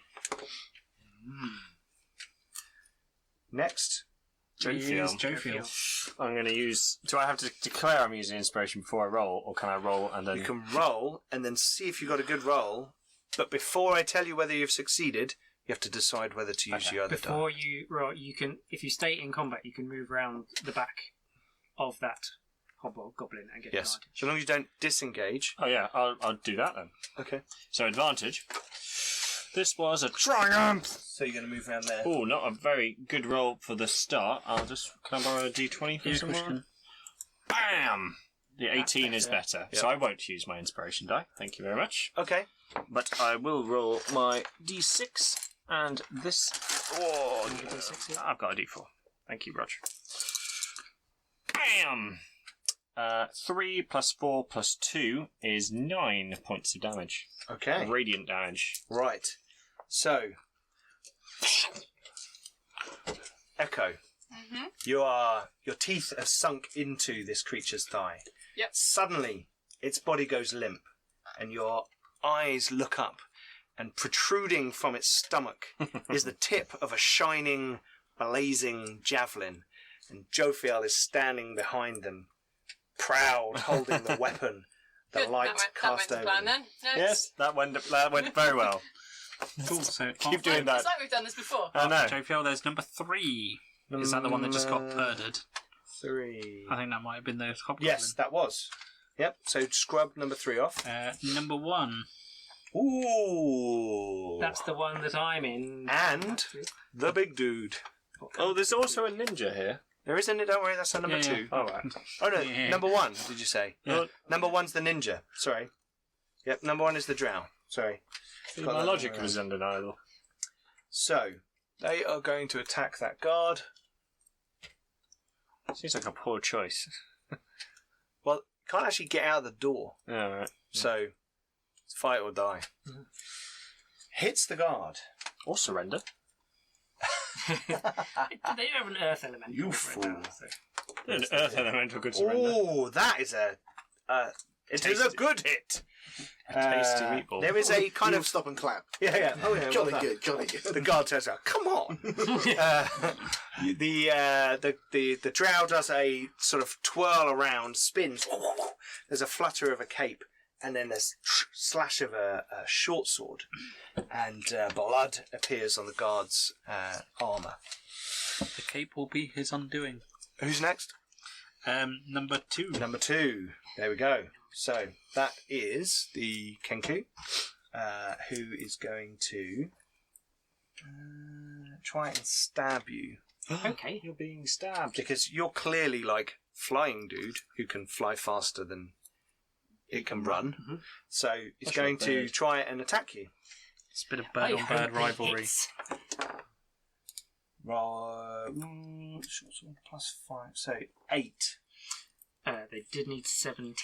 Next. Jophiel. I'm going to use. Do I have to declare I'm using inspiration before I roll, or can I roll and then? You can roll and then see if you got a good roll. But before I tell you whether you've succeeded, You have to decide whether to use the other die. Before you roll, you can, if you stay in combat, you can move around the back of that hobgoblin and get Yes. advantage. So long as you don't disengage. Oh yeah, I'll do that then. Okay. So advantage. This was a triumph. So you're going to move around there. Oh, not a very good roll for the start. Can I borrow a d20 from someone? Bam! The 18 is better, so I won't use my inspiration die. Thank you very much. Okay. But I will roll my d6 and this. Oh, I've got a d4. Thank you, Roger. Bam! 3 plus 4 plus 2 is 9 points of damage. Okay. Radiant damage. Right. So, Echo, your teeth are sunk into this creature's thigh. Yep. Suddenly, its body goes limp, and your eyes look up, and protruding from its stomach is the tip of a shining, blazing javelin, and Jophiel is standing behind them, proud, holding the weapon. The Good. light That went cast to over plan him. then. No, Yes, that went very well. Cool. So Keep doing that. It's like we've done this before. I know. Jophiel, there's number 3. Is that the one that just got murdered? 3. I think that might have been the hobgoblin. Yes, that was. Yep, so scrub number 3 off. Number 1. Ooh. That's the one that I'm in. And the big dude. Oh, there's also a ninja here. There isn't it, don't worry, that's a number 2. Oh, right. Oh no, Yeah. number 1, did you say? Yeah. Number 1's the ninja, sorry. Yep, number 1 is the drow, sorry. Got My that logic wrong. was undeniable. So, they are going to attack that guard. Seems like a poor choice. Well, can't actually get out of the door, All right. so it's fight or die. Hits the guard. Or surrender. They have an earth element. You right fool. now, so. An earth elemental could surrender. Oh, that is it is a Tasty. good hit. Tasty meatball. There is a kind You'll of stop and clap. yeah. Oh yeah, Jolly well done. good, jolly good. The guard turns around. Come on. The drow does a sort of twirl around, spins. There's a flutter of a cape, and then there's slash of a short sword, and blood appears on the guard's armour. The cape will be his undoing. Who's next? Number 2. Number 2. There we go. So that is the Kenku, who is going to try and stab you. Okay. You're being stabbed. Because you're clearly like flying dude who can fly faster than it can run. Mm-hmm. So it's That's going not to bad. try and attack you. It's a bit of I bird on hope bird it rivalry. hits. Short sword plus 5, so 8. They did need 17.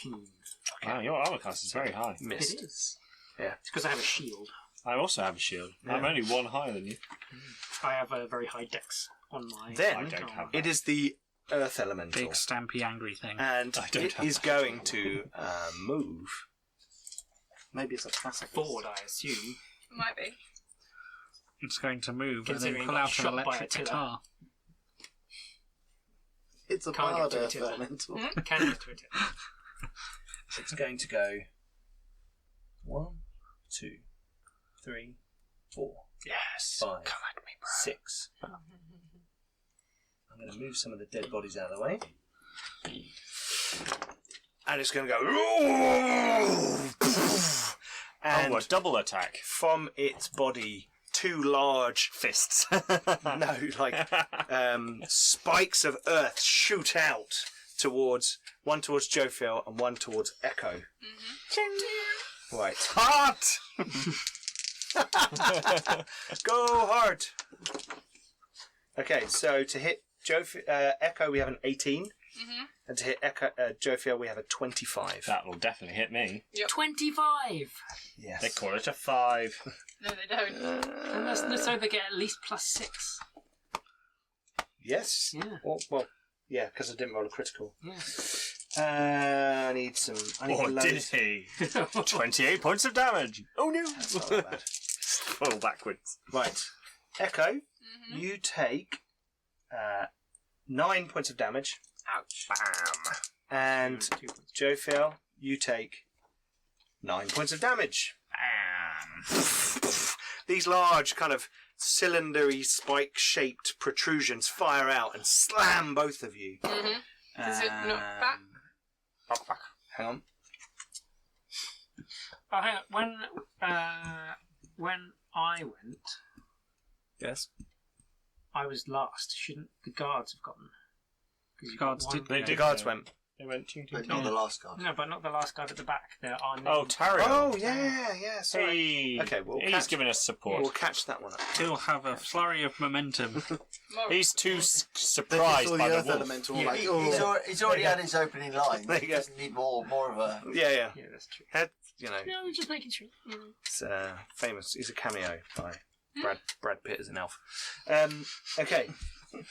Wow, your armor class is very high. Missed. It is. Yeah. It's because I have a shield. I also have a shield. I'm Yeah. only 1 higher than you. I have a very high dex on my. Then I don't have it is the Earth Elemental, Big stampy angry thing. and I don't it have is that. going to move. Maybe it's a classic. forward, I assume. Might be. It's going to move and then Considering pull it got out an shot by electric Attila. guitar. It's a Can't bard get to earth it, yeah. elemental. Can get to it. It's going to go 1, 2, 3, 4, Yes. 5, 6. I'm going to move some of the dead bodies out of the way. And it's going to go. And Oh, a double attack. from its body, 2 large Fists. no, like spikes of earth shoot out towards one towards Jophiel and one towards Echo. Right, Hot! go hard. Okay, so to hit Echo, we have an 18, and to hit Jophiel, we have a 25. That will definitely hit me. 25! Yes. They call it a 5. No, they don't. And that's so they get at least +6. Yes. Yeah. Well, yeah, because I didn't roll a critical. Yeah. I need some. I need Or did loads. he? 28 points of damage. Oh no! That's not that bad. Fall backwards. Right, Echo, you take 9 points of damage, Ouch. Bam. and 2 points. Jophiel, you take 9 points of damage. Bam. These large kind of cylindery, spike-shaped protrusions fire out and slam both of you. Mm-hmm. Does it knock back? Hang on. Oh, hang on. When I went, Yes. I was last. Shouldn't the guards have gotten? Because Guards did. They The did guards go. went. They went ting, ting, But ting. not the last guard. No, but not the last guard at the back. There are Oh, Tario. Oh, yeah, sorry. Hey. Okay, we'll he's catch- giving us support. We'll catch that one up. He'll have a flurry of momentum. He's too They just surprised saw by the the Earth wolf. Elemental, Yeah, like, He's already had his opening line. There you He go. doesn't need more of a... Yeah. Yeah, that's true. You know, No, we're just making sure. it's famous. He's a cameo by Brad Pitt as an elf. Okay,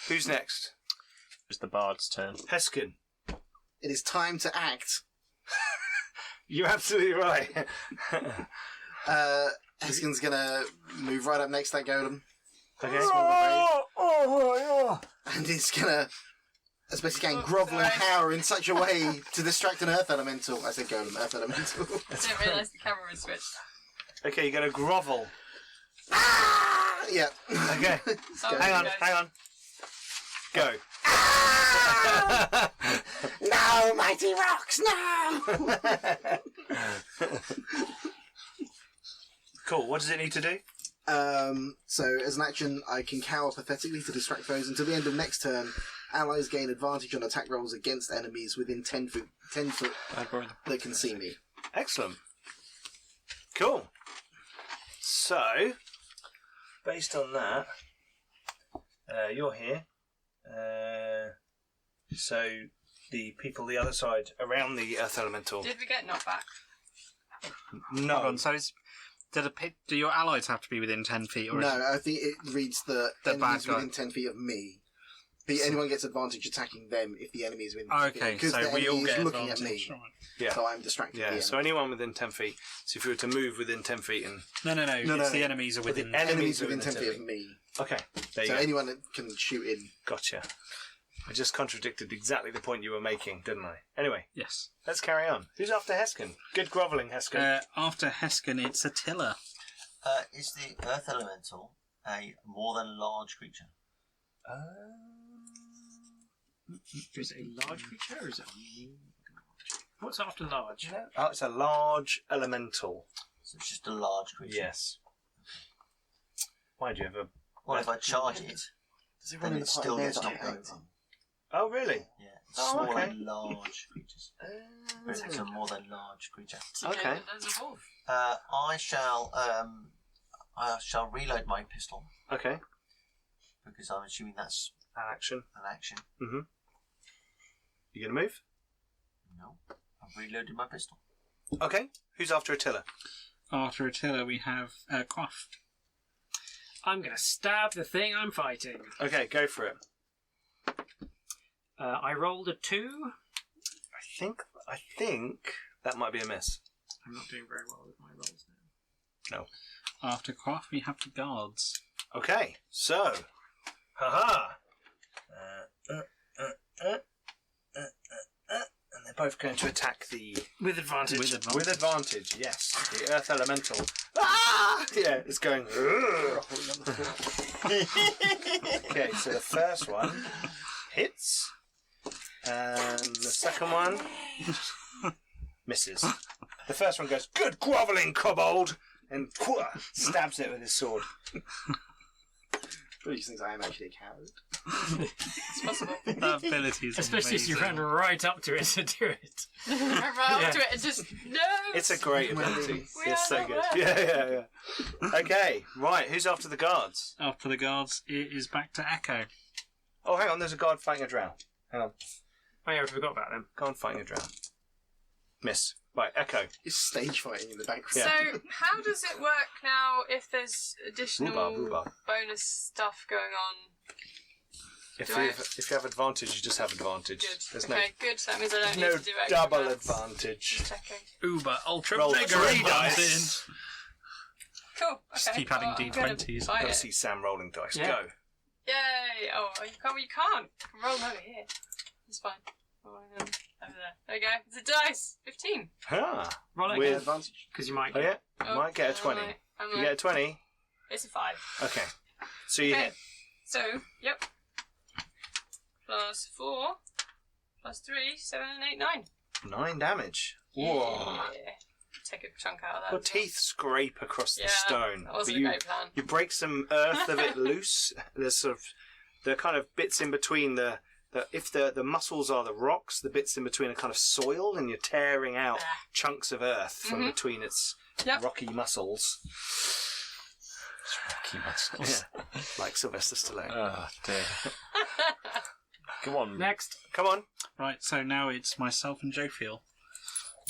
who's next? It's the bard's turn. Heskin. It is time to act. You're absolutely right. Heskin's gonna move right up next to that golem. Okay. And he's gonna, especially again, grovel and cower in such a way to distract an Earth Elemental. I said golem, Earth Elemental. I didn't realise the camera was switched. Okay, you're going to grovel. Yeah. Okay. Oh, Hang guys. on. Go. No, mighty rocks, no! Cool. What does it need to do? So, as an action, I can cower pathetically to distract foes until the end of next turn. Allies gain advantage on attack rolls against enemies within 10 foot that can see me. Excellent. Cool. So, based on that, you're here. So, the people the other side around the Earth Elemental. Did we get knocked back? No. Hold on, so do your allies have to be within 10 feet? Or No, is it- I think it reads that The enemies bad guy. within 10 feet of me. Anyone gets advantage attacking them if the enemy is within Oh, 10 feet. okay, Because so the we all enemy is get looking at advantage. me, Right. Yeah. so I'm distracting Yeah, the so enemy. anyone within 10 feet. So if you were to move within 10 feet and... No, No, it's no. the enemies are within... Enemies within 10 feet of me. Okay, there you So go. anyone that can shoot in. Gotcha. I just contradicted exactly the point you were making, didn't I? Anyway, Yes. let's carry on. Who's after Heskin? Good grovelling, Heskin. After Heskin, it's Attila. Is the Earth Elemental a more than large creature? Is it a large creature or is it a... What's after large? Oh, it's a large elemental. So it's just a large creature. Yes. Why do you have a... What if I charge it? Does it Then it still gets knocked over. Oh, really? Yeah, it's Oh, small okay. and large creatures. But it's a more than large creature. Okay. There's a wolf. I shall reload my pistol Okay. because I'm assuming that's Action. an action. Mm-hmm. You gonna move? No, I've reloaded my pistol. Okay. Who's after Attila? After Attila, we have Quaff. I'm going to stab the thing I'm fighting. Okay, go for it. I rolled a 2. I think that might be a miss. I'm not doing very well with my rolls now. No. After Quaff, we have the guards. Okay, so... Haha! And they're both going to attack the... With advantage. With advantage, yes. The Earth Elemental. Ah! Yeah, it's going... Okay, so the first one hits. And the second one misses. The first one goes, "Good grovelling, kobold!" And stabs it with his sword. One of these things I am actually a coward. It's possible. That ability is Especially if you ran right up to it to do it. I ran up to it and just no. It's a great ability. We It's are so not good. there. Yeah. Okay, right. Who's after the guards? After the guards, it is back to Echo. Oh, hang on. There's a guard fighting a drow. Hang on. Oh yeah, I forgot about them. Guard fighting a drow. Miss. Right, Echo. It's stage fighting in the background. Yeah. So how does it work now if there's additional Rhubarb. bonus stuff going on? If Do you I- if you have advantage, you just have advantage. Good. There's Okay, good. So that means I don't no need to do extra double maths. advantage. Just checking. Uber Ultra Roll Mega 3 advantage. dice. Cool. Okay. Just keep adding I'm gonna D20s. buy Gotta it. see Sam rolling dice. Yeah. Go. Yay! Oh, you can't. You can't. Roll them over here. It's fine. Rolling them over there. There we go. It's a dice. 15. Ah. Roll it With- again, Advantage. because you might Oh get... yeah. You might get a 20. I'm If you get a 20. It's a 5. Okay. So you Okay. hit. So, yep. Plus 4, plus 3, 7, 8, 9. 9 damage. Whoa. Yeah. Take a chunk out of that. Your teeth scrape across the stone. That wasn't but a great plan. You break some earth of it loose. There's sort of the kind of bits in between if the muscles are the rocks, the bits in between are kind of soil, and you're tearing out chunks of earth from between its rocky muscles. Rocky muscles. Yeah. Like Sylvester Stallone. Oh, dear. Come on. Next. Come on. Right, so now it's myself and Joe Feel.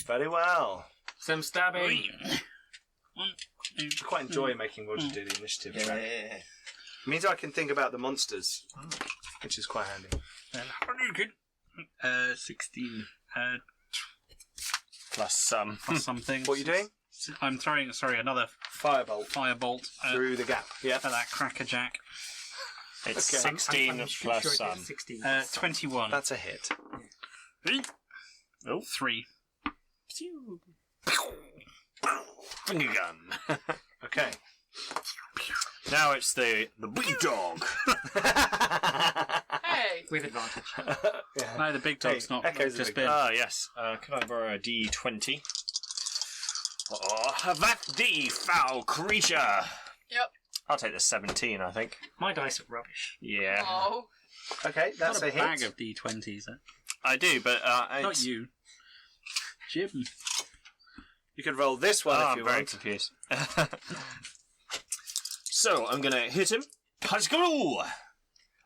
Very well. Some stabbing. I quite enjoy making Roger do the initiative Yeah. track. It means I can think about the monsters, which is quite handy. 16. Plus Something. What are you doing? I'm throwing, another Firebolt through through the gap. Yeah. at that crackerjack. It's Okay. 16 I'm plus sure it is 16. 21. That's a hit. 3. finger gun. Okay. Now it's the big dog. Hey! With advantage. Yeah. No, the big dog's Hey, not Echo's just a big been. Ah, yes. Can I borrow a D20? Oh, that D foul creature. Yep. I'll take the 17, I think. My dice are rubbish. Yeah. Oh. Okay, that's Got a a bag hit. of D20s. I do, but Not you. Jim. You could roll this one if I'm you very want. confused. So I'm gonna hit him. Go!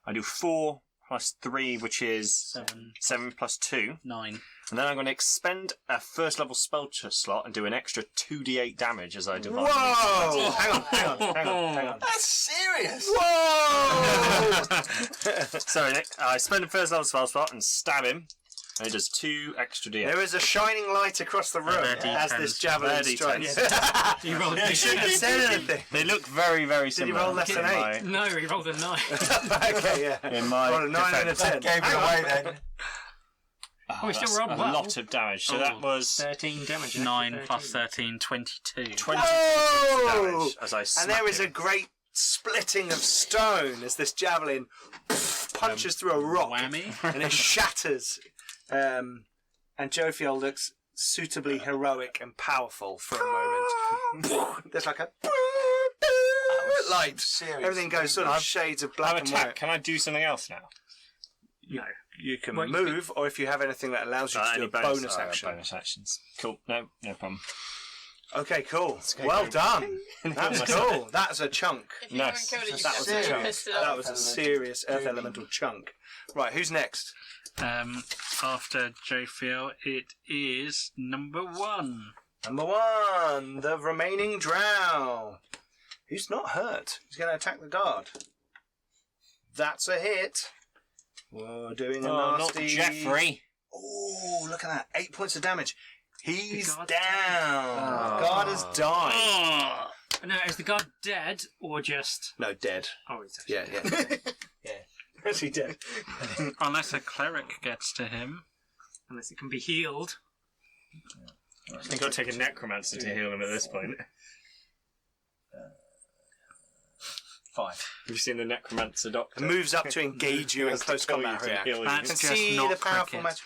I do 4 plus 3, which is 7 plus 2. 9. And then I'm going to expend a first level spell slot and do an extra 2d8 damage as I divide. Whoa! Hang on. That's serious. Whoa! So Nick, I spend a first level spell slot and stab him, and it does 2 extra d8. There is a shining light across the room They're as D10s. this javelin They're strikes. You rolled You shouldn't have said anything. They look very, very you similar. roll less than in 8? No, he rolled a 9. Okay, yeah. In my Roll a 9 and a defense. 10. Gave it away then. Oh, he still that's rolled a well. lot of damage. So Oh. that was 13 damage. 9 plus 13, 22. 22 Whoa! damage as I And smack there is a him. great splitting of stone as this javelin punches through a rock Whammy. and it shatters. And Jophiel looks suitably heroic and powerful for a moment. There's like a light. Serious. Everything goes sort of shades of black I'm and attacked. white. Can I do something else now? No. You can Well, you move, or if you have anything that allows you to do Any a bonus oh, action. Bonus actions. Cool. No problem. Okay, cool. go. Well done. That's myself. cool. That's a chunk. If you Nice. haven't killed it, you That was just a have to chunk. mist it That up. was a serious earth elemental chunk. Right, who's next? After Joe Feel, it is number 1. Number 1, the remaining drow. Who's not hurt? He's going to attack the guard. That's a hit. We're doing a Oh, nasty... not Jeffrey. Oh, look at that. 8 points of damage. He's guard's down. dead. The guard has died. Oh. Now, is the guard dead or just. No, dead. Oh, he's actually. Yeah. Yeah. Actually dead. Unless a cleric gets to him. Unless it can be healed. You've got to take a necromancer to heal him at this point. 5. Have you seen the necromancer doctor? Moves up to engage you in Has to close kill combat. you to heal you. That's You can just see not the powerful cricket. magic.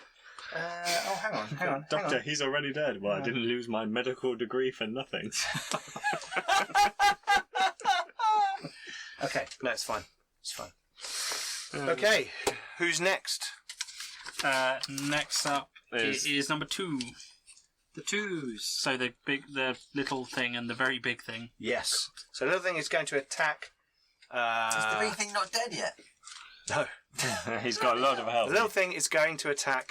Hang on. Doctor, he's already dead. Well, I didn't lose my medical degree for nothing. Okay, no, it's fine. It's fine. Okay, who's next? Next up is number 2. The 2s. So the little thing and the very big thing. Yes. So the little thing is going to attack. Is the big thing not dead yet? No. He's got a lot of health. The little thing is going to attack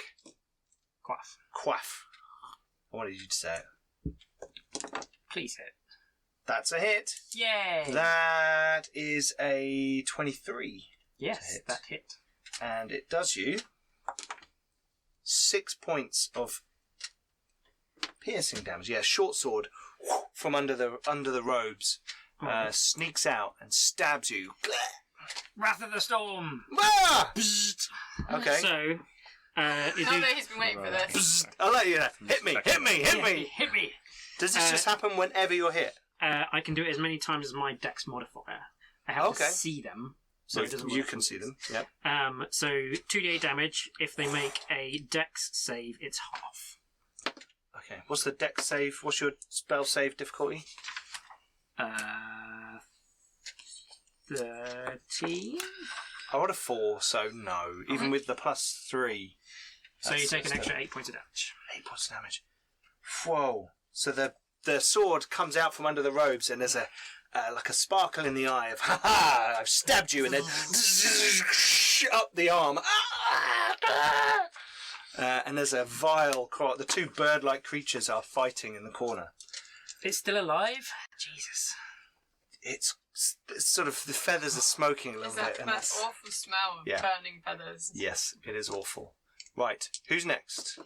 Quaff. Quaff. I wanted you to say it. Please hit. That's a hit. Yay! That is a 23. yes, hit. that hit. And it does you 6 points of piercing damage. Yeah, short sword from under the robes sneaks out and stabs you. Wrath of the Storm! Ah! Okay. So, it I know did- he's been waiting for this. I'll let you know. Hit me. Hit me! Does this just happen whenever you're hit? I can do it as many times as my dex modifier. I have Okay. to see them. So it doesn't you work can for see them. these. Yep. So 2d8 damage. If they make a dex save, it's half. Okay. What's the dex save? What's your spell save difficulty? 13. I would have 4, so no. Even with the +3. So you that's take an still extra 8 points of damage. 8 points of damage. Whoa. So the sword comes out from under the robes and there's a like a sparkle in the eye of ha ha, I've stabbed you, and then up the arm. And there's a vile cry. The two bird-like creatures are fighting in the corner. It's still alive? Jesus. It's sort of, the feathers are smoking a little Is that bit. that awful smell of Yeah. burning feathers? Yes, it is awful. Right, who's next?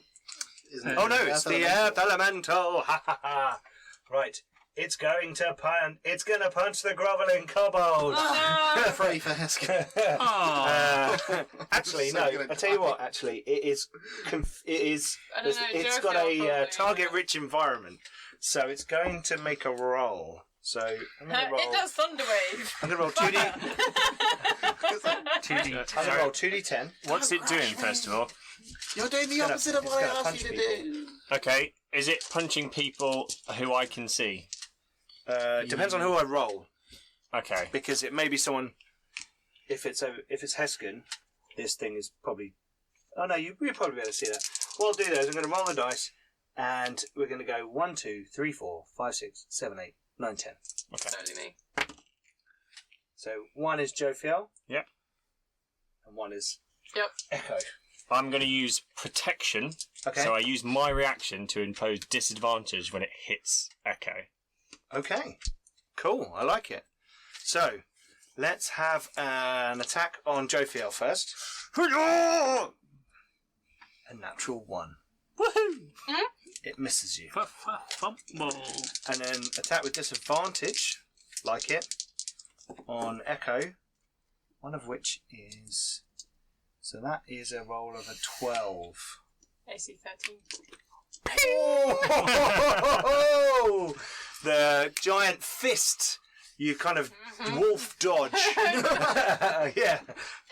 Isn't it? Oh no, it's the Earth Earth Elemental. Ha ha ha. Right, it's going to punch the groveling kobold. Oh, Pray for Heskin. Actually, So no. gonna I tell you die. what. Actually, it is. I don't know, It's Joe got Phil a probably. target-rich environment, so it's going to make a roll. So I'm going to roll. It does Thunderwave. I'm going to roll 2d. 2D. I'm going to roll 2d10. What's it doing, first of all? You're doing the gonna- opposite of it's what I gonna asked punch you to people. do. Okay, is it punching people who I can see? It depends on who I roll, Okay. because it may be someone. If it's Heskin, this thing is probably. Oh no, you'll probably be able to see that. What I'll do though is I'm going to roll the dice, and we're going to go 1, 2, 3, 4, 5, 6, 7, 8, 9, 10. Totally me. So 1 is Joe Fiel. Yep. And 1 is Yep. Echo. I'm going to use protection, Okay. so I use my reaction to impose disadvantage when it hits Echo. Okay. Cool. I like it. So let's have an attack on Joe Fiel first. A natural 1. Woohoo! It misses you. Fumble. And then attack with disadvantage, like it, on Echo, one of which is... So that is a roll of a 12. AC 13. Oh! The giant fist, you kind of wolf dodge. Yeah,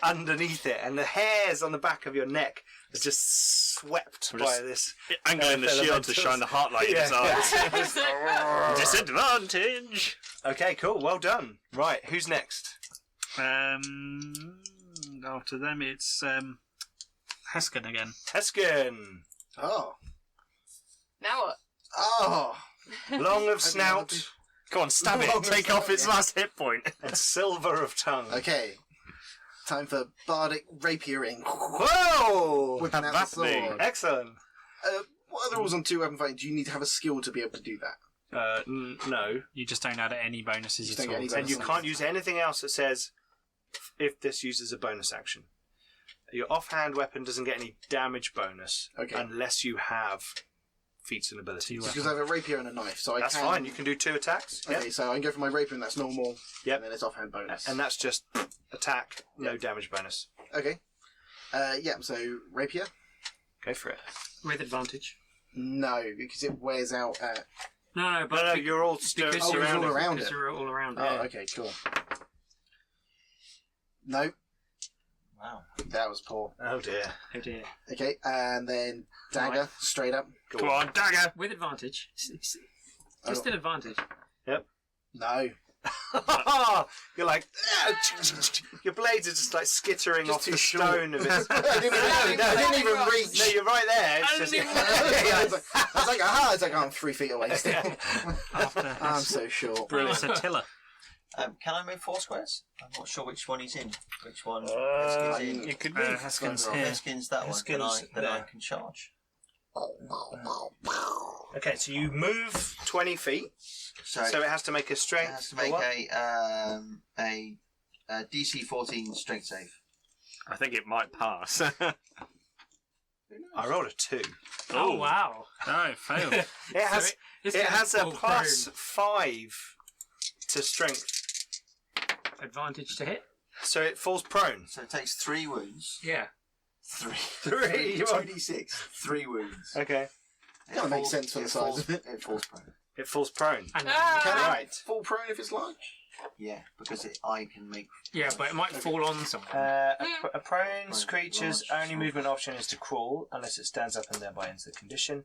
underneath it. And the hairs on the back of your neck are just swept by this. Angling the shield to shine the heart light in his eyes. Disadvantage! Okay, cool. Well done. Right, who's next? After them, it's Heskin again. Heskin. Oh. Now what? Oh. Long of snout Go on, stab it. Take off its last hit point. and silver of tongue. Okay. Time for bardic rapiering. Whoa! Whipping out the That's me. sword. Excellent. What are the rules on 2 weapon fighting? Do you need to have a skill to be able to do that? No. You just don't add any bonuses Just at don't get all. any And you can't use anything else that says if this uses a bonus action. Your offhand weapon doesn't get any damage bonus Okay. unless you have feats and abilities. Because I have a rapier and a knife, so That's I can... fine. You can do 2 attacks. Okay, so I can go for my rapier and that's normal. Yep. And then it's offhand bonus. And that's just attack, no damage bonus. Okay. Yeah, so rapier? Go for it. With advantage. No, because it wears out at... No, but No, you're all stirred because you're all around because it. you're all around it. Oh, okay, cool. No, Wow. that was poor. Oh dear. Oh dear. Okay, and then dagger, straight up. Go Come on, dagger! With advantage. It's Oh. still advantage. No. You're like, your blades are just like skittering Just off too the short. stone of it. I didn't even reach. No, you're right there. It's I just, didn't even I was like, aha! It's like, I'm 3 feet away still. After I'm so short. Brilliant. It's Attila. Can I move 4 squares? I'm not sure which one he's in. Which one you Heskin's in? could move. Heskin's Right, here. Heskin's that one. Heskin's Then I there. can charge. Okay, so you move 20 feet, So, so it has to make a it strength. has to or make what? a DC 14 strength save. I think it might pass. I rolled a 2. Oh wow! No, it failed. It has It's it gonna has a fall plus 5 to strength, prone. Advantage to hit. so it falls prone. So it takes 3 wounds. Yeah. 3. 3. You want- 2d6. 3 wounds. Okay, Kinda makes sense for the size of it. It falls prone. it falls prone. And Ah! Can I Right. fall prone if it's large? Yeah, because I can make. Yeah, but it might fall on someone. A prone's Right, creature's large only movement option is to crawl, unless it stands up and thereby ends the condition.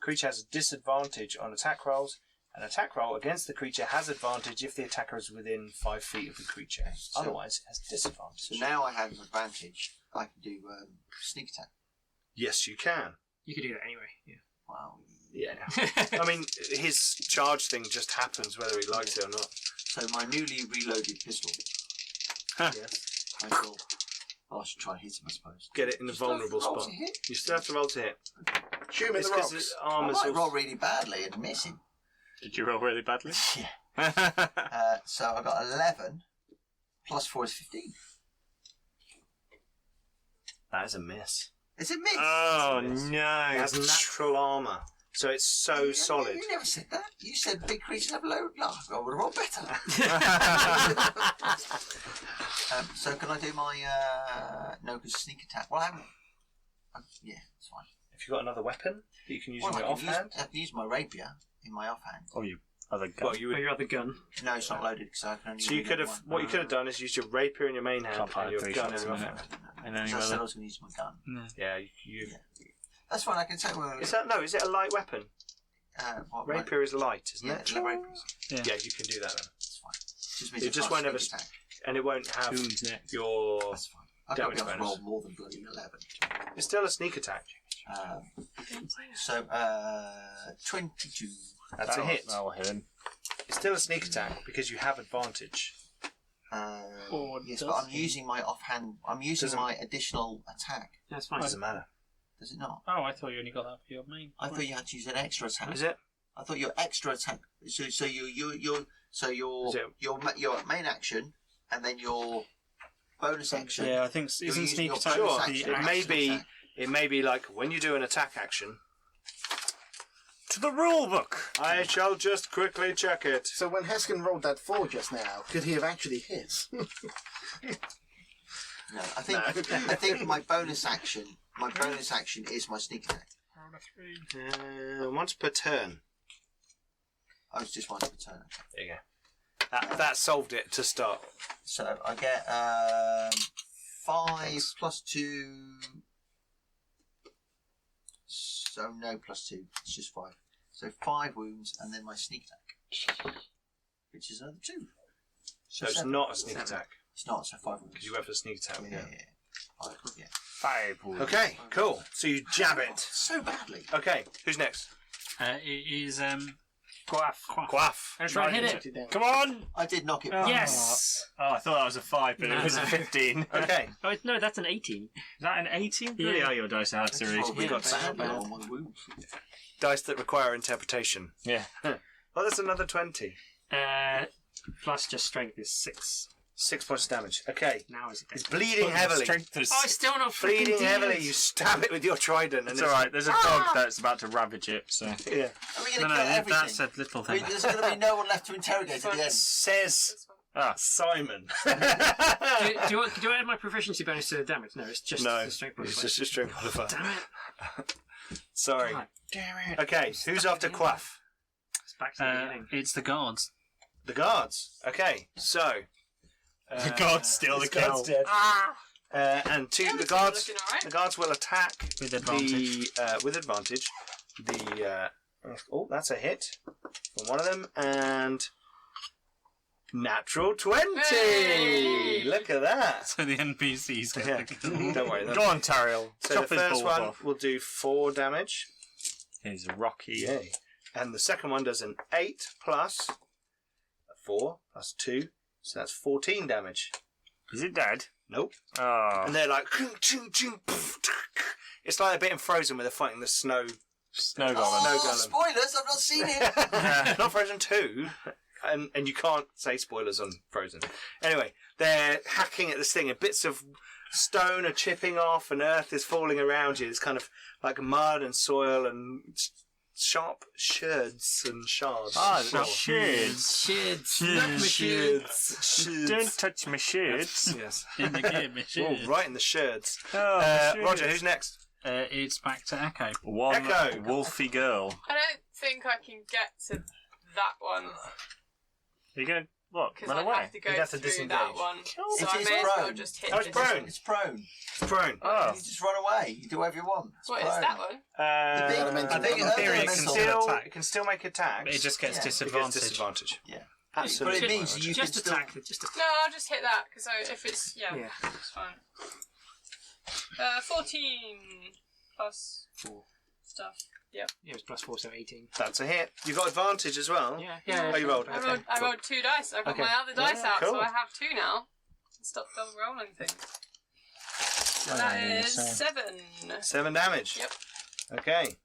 Creature has a disadvantage on attack rolls. An attack roll against the creature has advantage if the attacker is within 5 feet of the creature. So- Otherwise, it has disadvantage. So now I have an advantage. I can do sneak attack. Yes, you can. You could do that anyway. Yeah. Wow. Yeah. I mean, his charge thing just happens whether he likes it or not. So my newly reloaded pistol. Yes. I will. I should try and hit him, I suppose. Get it in a vulnerable Roll spot. to hit? You still have to roll to hit. Shoot him in It's the because rocks. his I armor's might all... roll really badly and miss him. Did you roll really badly? Yeah. So I got 11 plus 4 is 15. That is a miss. Is it miss? Oh It no! has natural armour, so it's so solid. You never said that. You said big creatures have low. No, I would have rolled better. So can I do my no? Because sneak attack. Well, I haven't. Yeah, it's fine. If you've got another weapon that you can use Well, in your I can offhand, use my rapier in my offhand. Oh, you other gun. well, you Or would. your other gun. No, it's not loaded because I can only. So you reload could have. one. What you could have done is use your rapier in your main hand Can't fire and your 3 gun in shots your a minute. offhand. And then So you I said I other. was going to use my gun. Yeah, you. That's fine. I can take one. Is that no? Is it a light weapon? What, Rapier is light, isn't Yeah, it? the rapiers. Yeah, you can do that then, That's fine. Just means It I just can't won't ever sneak attack. and it won't have Who's next? your. That's fine. I've got to be damage able to roll bonus. more than bloody 11. It's still a sneak attack. So 22. That's a hit. That'll hit him. It's still a sneak attack because you have advantage. Or Yes, does but I'm he? using my offhand. I'm using Doesn't- my additional attack. That's fine. Doesn't matter. Does it not? Oh, I thought you only got that for your main. I thought you had to use an extra attack. Is it? I thought your extra attack. So your Is it- your main action and then your bonus action. Yeah, I think You're isn't using sneak your attack bonus Sure, the action it as may an be. attack. It may be like when you do an attack action. To the rule book. I shall just quickly check it. So when Heskin rolled that 4 just now, could he have actually hit? No, I think my bonus action. My bonus action is my sneak attack. Once per turn. I was just wanting to turn. There you go. That solved it to start. So I get 5 plus 2. So no plus 2. It's just 5. So 5 wounds and then my sneak attack, which is another 2. So it's 7. not a sneak attack It's not. So 5 wounds. because you went for the sneak attack. Yeah. Yeah. 5 wounds. Okay, cool. So you jab it. So badly. Okay, who's next? It is Quaff. Quaff. Let's try and hit it. Come on! I did knock it. Oh. back. Yes! Oh, I thought that was a 5, but No. it was a 15. Okay. Oh, no, that's an 18. Is that an 18? Yeah. Really? Oh, your dice are hard to read. Oh, we got Yeah, badly bad. on one wound. Dice that require interpretation. Yeah. Oh, that's another 20. Plus just strength is 6. 6 points damage. Okay. Now is it It's dead? bleeding heavily. Strength is... Oh, it's still not freaking Bleeding dead. heavily. You stab it with your trident. And It's alright, there's a dog that's about to ravage it, so... Yeah. Are we no, going to kill everything? that's a little thing. There's going to be no one left to interrogate at the end. Says Simon. do you want to add my proficiency bonus to the damage? No, it's just No, the strength it's bonus. just a strength modifier. Damn it. Sorry. God damn it. Okay, who's after Quaff? It's back to the beginning. It's the guards. The guards. Okay, so The guard's still the kill. dead. Ah! And Yeah, the this is guards. looking alright. The guards will attack With advantage. with advantage. That's a hit from one of them, and natural 20. Hey! Look at that. So the NPCs get Yeah. the kill. Don't worry. Go on, Tariel. So Chop the his first balls one off. will do 4 damage. He's Rocky. Yay. And the second one does an 8 plus 4 plus 2. So that's 14 damage. Is it dead? Nope. Oh. And they're like... It's like they're being frozen when they're fighting the snow. Snow golem. Oh, golem. spoilers! I've not seen it. Not Frozen 2. And you can't say spoilers on Frozen. Anyway, they're hacking at this thing and bits of stone are chipping off and earth is falling around you. It's kind of like mud and soil and sharp sherds and shards. Ah, Sharp. sherds. Sherds. Don't touch my sherds. Yes. In the game, it Oh, is. right in the sherds. Oh, my sherds. Roger, who's next? It's back to Echo. One Echo. wolfy girl. I don't think I can get to that one. Are you going to What? Because Run I away? have to go You'd have to through disengage. that one. So It I is may as well prone. just hit Oh, it's this. prone. It's prone. It's prone. Oh. You just run away. You do whatever you want. It's What prone. is that one? elemental I think in one. theory it can Elemental. still attack. it can still make attacks. But it just gets Yeah. It gets disadvantage. disadvantage. Yeah. Absolutely. But it means you can Just still... attack. Just attack. No, I'll just hit that because if it's Yeah. it's fine. 14 plus 4. stuff. Yep. Yeah, it was plus 4, so 18. That's a hit. You got advantage as well. Yeah. Oh, you rolled. I Okay, rolled. I cool. rolled 2 dice. I got Okay. my other dice Yeah, out, cool. so I have 2 now. Stop double rolling things. So that is 7. 7 damage. Yep. Okay.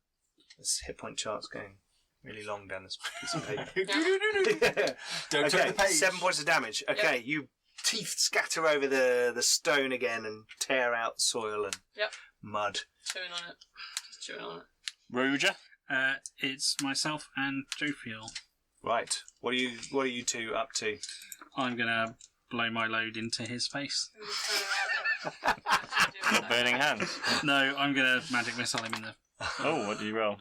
This hit point chart's going really long down this piece of paper. Don't turn Okay, the page. 7 points of damage. Okay, you teeth scatter over the stone again and tear out soil and Yep. mud. Chewing on it. Just chewing on it. Roger. It's myself and Jophiel. Right. What are you two up to? I'm gonna blow my load into his face. Got burning hands. No, I'm gonna magic missile him in the. Oh, what do you roll?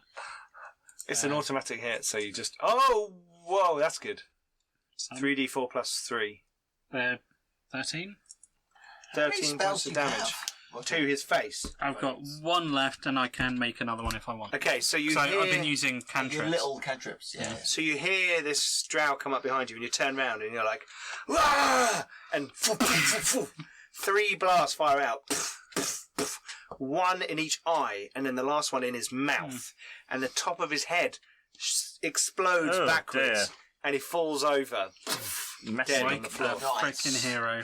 It's an automatic hit, so you just... Oh, whoa, that's good. 3d4 plus 3. 13. How many 13 spells points do of you damage have? to his face. I've got 1 left, and I can make another one if I want. Okay, so you So hear... I've been using Your cantrips. little cantrips, yeah. So you hear this drow come up behind you, and you turn around, and you're like, "Wah!" And 3 blasts fire out. 1 in each eye, and then the last one in his mouth. And the top of his head explodes Oh, backwards, dear. and he falls over. Dead on Like the a floor. Nice. freaking hero.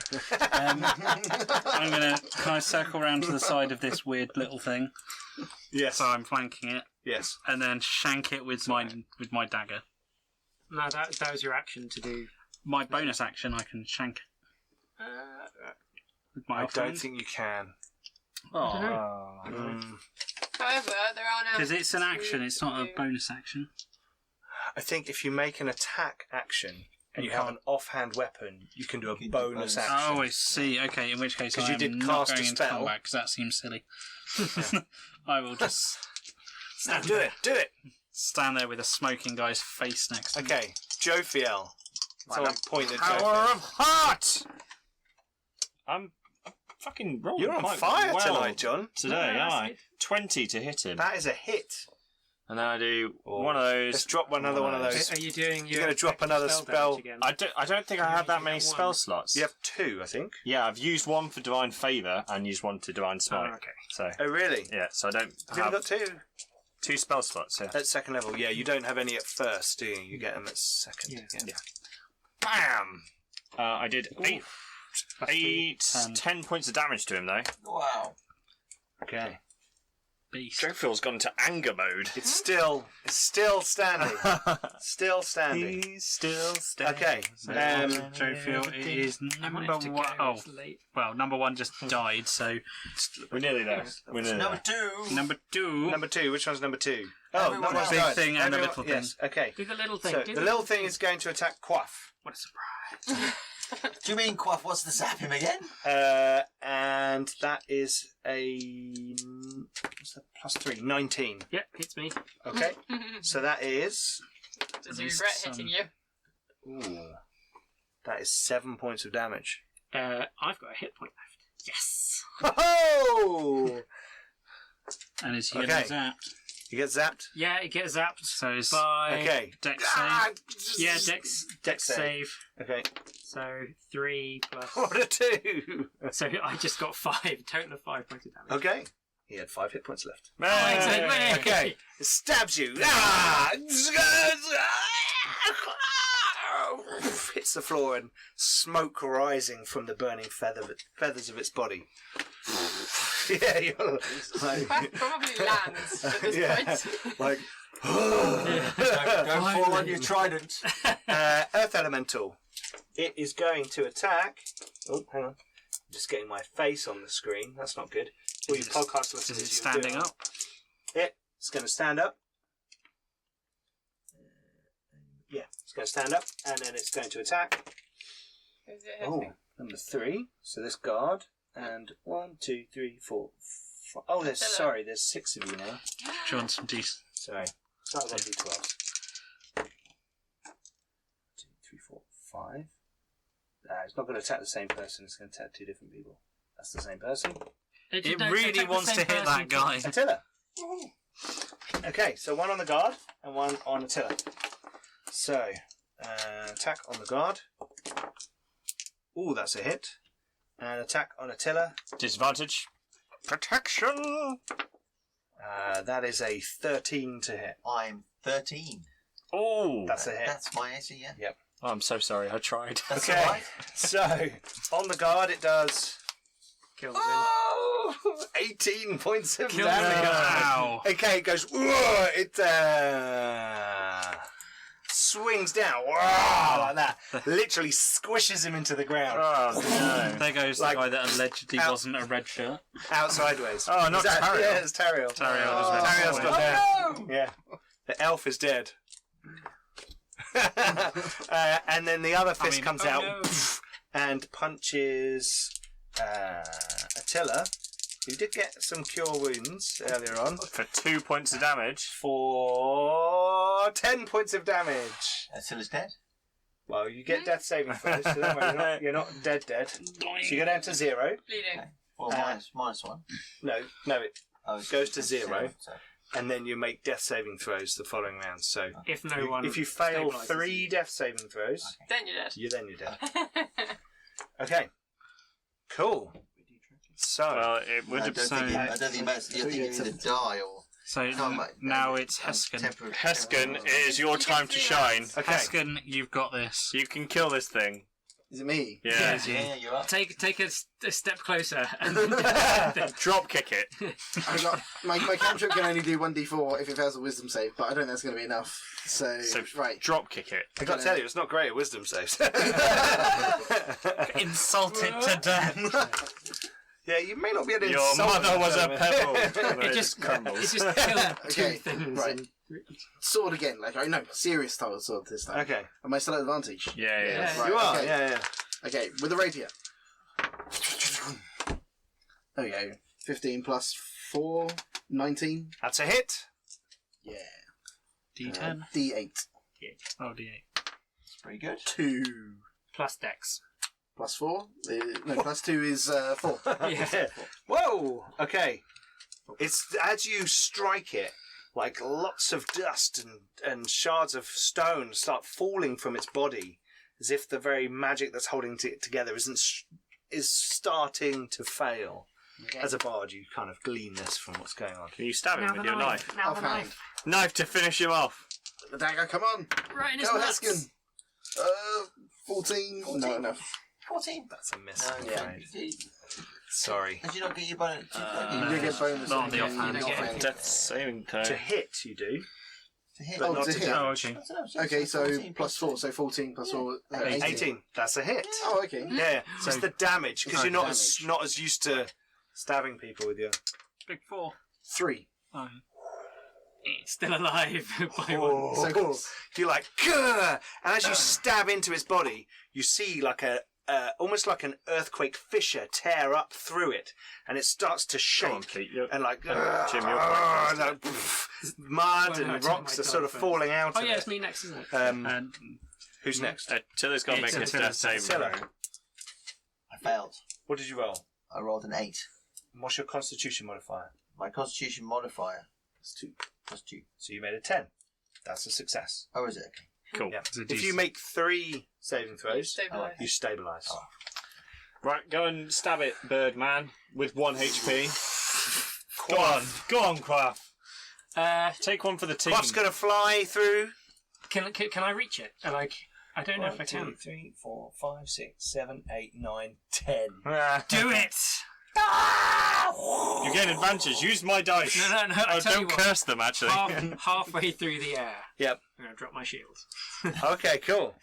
I'm gonna kind of circle round to the side of this weird little thing. Yes. So I'm flanking it, Yes. and then shank it with my dagger. No, that was your action to do. My bonus action, I can shank it with my I offhand. don't think you can. Oh, However, there are now. because it's an action. It's not a bonus action. I think if you make an attack action and you have an offhand weapon, you can do a You can do bonus bonus. action. Oh, I see. Okay, in which case 'Cause you I'm did not cast a going into spell. combat because that seems silly. I will just No, do it. Do it. stand there with a smoking guy's face next to me. Okay, Jophiel. Someone point at Power Jophiel. of heart! I'm fucking rolling You're on quite fire well tonight, John. today, No, aren't that's I? good. 20 to hit him. That is a hit. And then I do Oh. one of those. Let's drop another one of Are those. you doing? You're gonna drop another damage spell. again? I don't think I have that many You have spell one. slots. You have 2, I think. Yeah, I've used one for Divine Favour and used one to Divine Oh, Smite. okay. So, Oh, really? yeah, so I don't Have you have got 2? 2 spell slots, yeah. At second level, yeah. You don't have any at first, do you? You get them at second. Yeah. Bam! I did 8, Plus 2. 10 points of damage to him, though. Wow. Okay. Beast. Jophiel's gone to anger mode. It's still standing. Still standing. He's still standing. Okay. Jophiel, it is I might number have to go. 1. Oh, It's late. well, number 1 just died, so We're nearly there. We're nearly Number there. 2. number 2. Number 2. Which one's number 2? Everyone number else. Big died. thing and the Everyone- little yes. Okay. Do the little thing. So do the little thing is going to attack Quaff. What a surprise. Do you mean Quaff wants to zap him again? And that is a what's that? +3, 19. Yep, hits me. Okay, so that is Does he regret hitting you? ooh, that is 7 points of damage. I've got a hit point left. Yes. Oh! And is he Okay. going to zapped? You get zapped. Yeah, it gets zapped So is by Okay. Dex Ah, save. yeah Dex Dex save. save. Okay. So 3 plus. What a 2. So I just got 5. Total of 5 points of damage. Okay. He had 5 hit points left. excellent. Hey! Okay. It stabs you. Ah! Hits the floor and smoke rising from the burning feathers of its body. Yeah, you're like, That probably lands at this yeah, point. like Don't fall on your trident. Earth Elemental. It is going to attack. Oh, hang on. I'm just getting my face on the screen. That's not good. All you podcast listeners, Is it you'll do standing it. up? It's going to stand up. Yeah, it's going to stand up, and then it's going to attack. Is it Oh, hitting? number 3. So this guard, and 1, 2, 3, 4, 5. Oh, there's 6 of you now. Do you want some decent? Sorry, start with D12. 2, 3, 4, 5. It's not going to attack the same person. It's going to attack 2 different people. That's the same person. It really wants to hit that guy. Attila. Okay, so 1 on the guard and 1 on Attila. So, attack on the guard. Ooh, that's a hit. And attack on Attila. Disadvantage. Protection. That is a 13 to hit. I'm 13. Oh, That's a hit. That's my AC, yeah. Yep. oh, I'm so sorry. I tried. That's Okay. alright. So, on the guard, it does. Kills him. Oh, 18 points of Kill damage. the Wow. Okay, it goes. Whoa, it swings down. Whoa, like that. Literally squishes him into the ground. Oh no. There goes Like, the guy that allegedly out- wasn't a red shirt. Out sideways. Oh, not Tariel. Yeah, it's Tariel. Tariel Oh, was Tariel's red. gone down. Yeah. The elf is dead. And then the other fist comes out and punches Attila, who did get some cure wounds earlier on, For 2 points of damage. for 10 points of damage. Attila's dead. Well, you get death saving throws, so don't worry, you're not dead. So you go down to 0. Bleeding. Well, minus 1. No, it Oh, it's goes to 0. So, and then you make death saving throws the following round. So If no one. if you fail stabilises 3 death saving throws, Then you're dead. you're dead. Okay. Cool. So Well, it would I have don't think I don't think that's. You think you either die or. So now it's Heskin. Heskin, it is your time to shine. okay. Heskin, you've got this. You can kill this thing. Is it me? Yeah. Yeah, you're up. Take a step closer. And Drop kick it. I got my cantrip can only do 1d4 if it fails a wisdom save, but I don't think that's going to be enough. So, So right. drop kick it. I got to tell you, it's not great at wisdom saves. Insulted to death. Yeah, you may not be able to Your insult mother them, was a but- pebble. it just crumbles. It just killed 2 Okay, things. right. and- Sword again. Like, I know, serious style of sword this time. Okay. Am I still at advantage? Yeah. Yeah. Right, You are, okay. yeah. Okay, with the rapier. There we go. 15 plus 4, 19. That's a hit. Yeah. D10. D8. Oh, D8. It's pretty good. 2 Plus Dex. plus 4. No, plus 2 is 4. Yeah. Whoa. Okay. It's as you strike it, like lots of dust and shards of stone start falling from its body, as if the very magic that's holding it together is starting to fail. Okay. As a bard, you kind of glean this from what's going on. Can you stab him with your knife? Now the Offhand. knife. Knife to finish him off. The dagger, come on. Right in his Go, nuts. Heskin. 14. No, enough. 14. That's a miss. No, I'm yeah. afraid. Sorry. Did you not get your bonus? You do get bonus. not on the on offhand. the offhand. Death saving throw. To hit, you do. To hit. But Oh, not to to hit. Oh, okay. Okay, so plus 4, so 14 plus 4. 18. 18. That's a hit. Oh, okay. Yeah. So it's the damage because Oh, you're not damage. not as used to stabbing people with your. Big 4. 3. Oh. It's still alive by 1. Oh, So close. you're like, "Gah!" And as you stab into its body, you see like almost like an earthquake fissure tear up through it, and it starts to Go on, shake. Pete. You're- And like, Jim, you're quite like, mud Well, no, I and took rocks my are sort of time falling out Oh of yeah, it. it's me next, isn't it? And Who's next? Tilla's got to make It's a death saving Tilla. throw. I failed. What did you roll? I rolled an 8. What's your constitution modifier? My constitution modifier It's 2. plus 2. So you made a 10. That's a success. Oh, is it? Okay. Cool. Yeah. It's a If you decent- make 3 saving throws, Stabilise. you stabilise. Oh. Right, go and stab it, Birdman, with 1 HP. Go on, Quaff. Take one for the team. Quaff's going to fly through. Can I reach it? And I don't know if I 1, 2, can. 3, 4, 5, 6, 7, 8, 9, 10. Do it! You gain advantage. Use my dice. No, I Oh, tell you don't what. curse them, actually. Halfway through the air, Yep. I'm going to drop my shield. Okay, cool.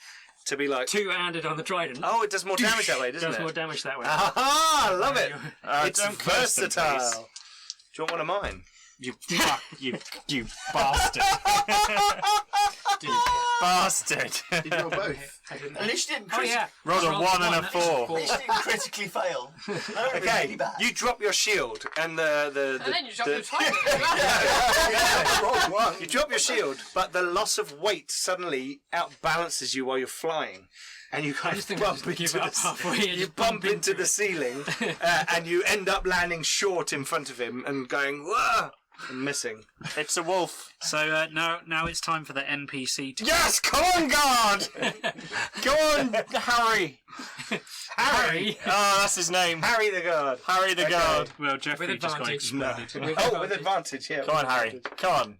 To be like, 2-handed on the trident. oh, it does more damage that way, doesn't Does it? more damage that way. Aha! I love it. It's don't curse them, versatile. please. Do you want one of mine? You fuck, you bastard. Bastard. Did you roll both? I didn't. At least you didn't Oh yeah. Rolled a I 1 and a 4. At least you didn't critically fail. That would be Okay, really bad. you drop your shield, and the And then you drop your twice. Roll one. you drop your shield, but the loss of weight suddenly outbalances you while you're flying, and you I kind just of think I bump just into give up the, halfway and you just bump into the ceiling, and you end up landing short in front of him and going whoa and missing. It's a wolf. So now it's time for the NPC to. Yes, come on, guard. Go on, Harry. Harry. Oh, that's his name. Harry the guard. Harry the Okay. guard. Well, Jeffrey With just got advantage. exploded. Oh, with advantage, yeah. Come on, Harry. Come on.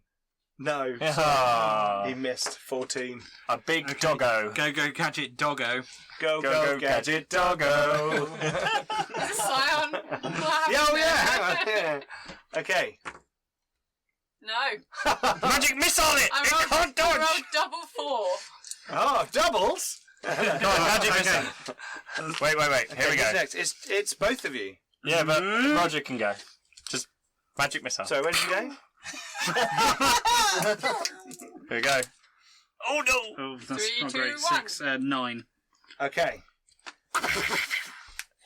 No, Ah. he missed 14. A big Okay. doggo. Go gadget doggo. Go Gadget doggo. Is it Scion? What happened Yeah, oh there? yeah, hang on. Yeah. Okay. No. Magic missile it. It can't I dodge. rolled double 4. Oh, doubles. Go on, magic missile. Wait. Here we Okay, go. who's next? It's both of you. Yeah, but Roger can go. Just magic missile. So where did you go? Here we go. Oh no! Oh, that's 3, not 2, great. 1. 6, 9. Okay.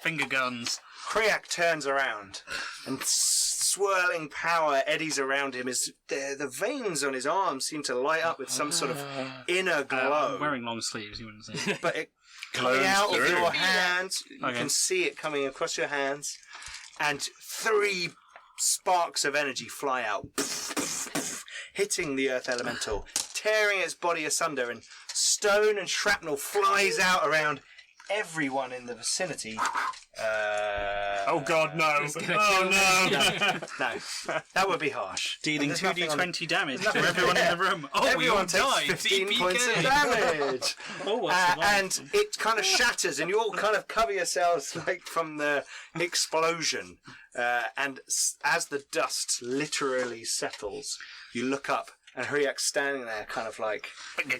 Finger guns. Kriak turns around and swirling power eddies around him. The veins on his arms seem to light up with some sort of inner glow. I'm wearing long sleeves, you wouldn't see. But it Glows coming out of through. your hands, you Okay. can see it coming across your hands, and 3 sparks of energy fly out, hitting the earth elemental, tearing its body asunder, and stone and shrapnel flies out around everyone in the vicinity. Oh god, no! It's gonna Oh kill no! No, that would be harsh. Dealing There's nothing on 2d20 damage to nothing- everyone in the room. Oh, we all Everyone takes died. 15 points of TPK. damage. Oh, I survived. And it kind of shatters, and you all kind of cover yourselves like from the explosion. And as the dust literally settles, you look up, and Hryak's standing there, kind of like finger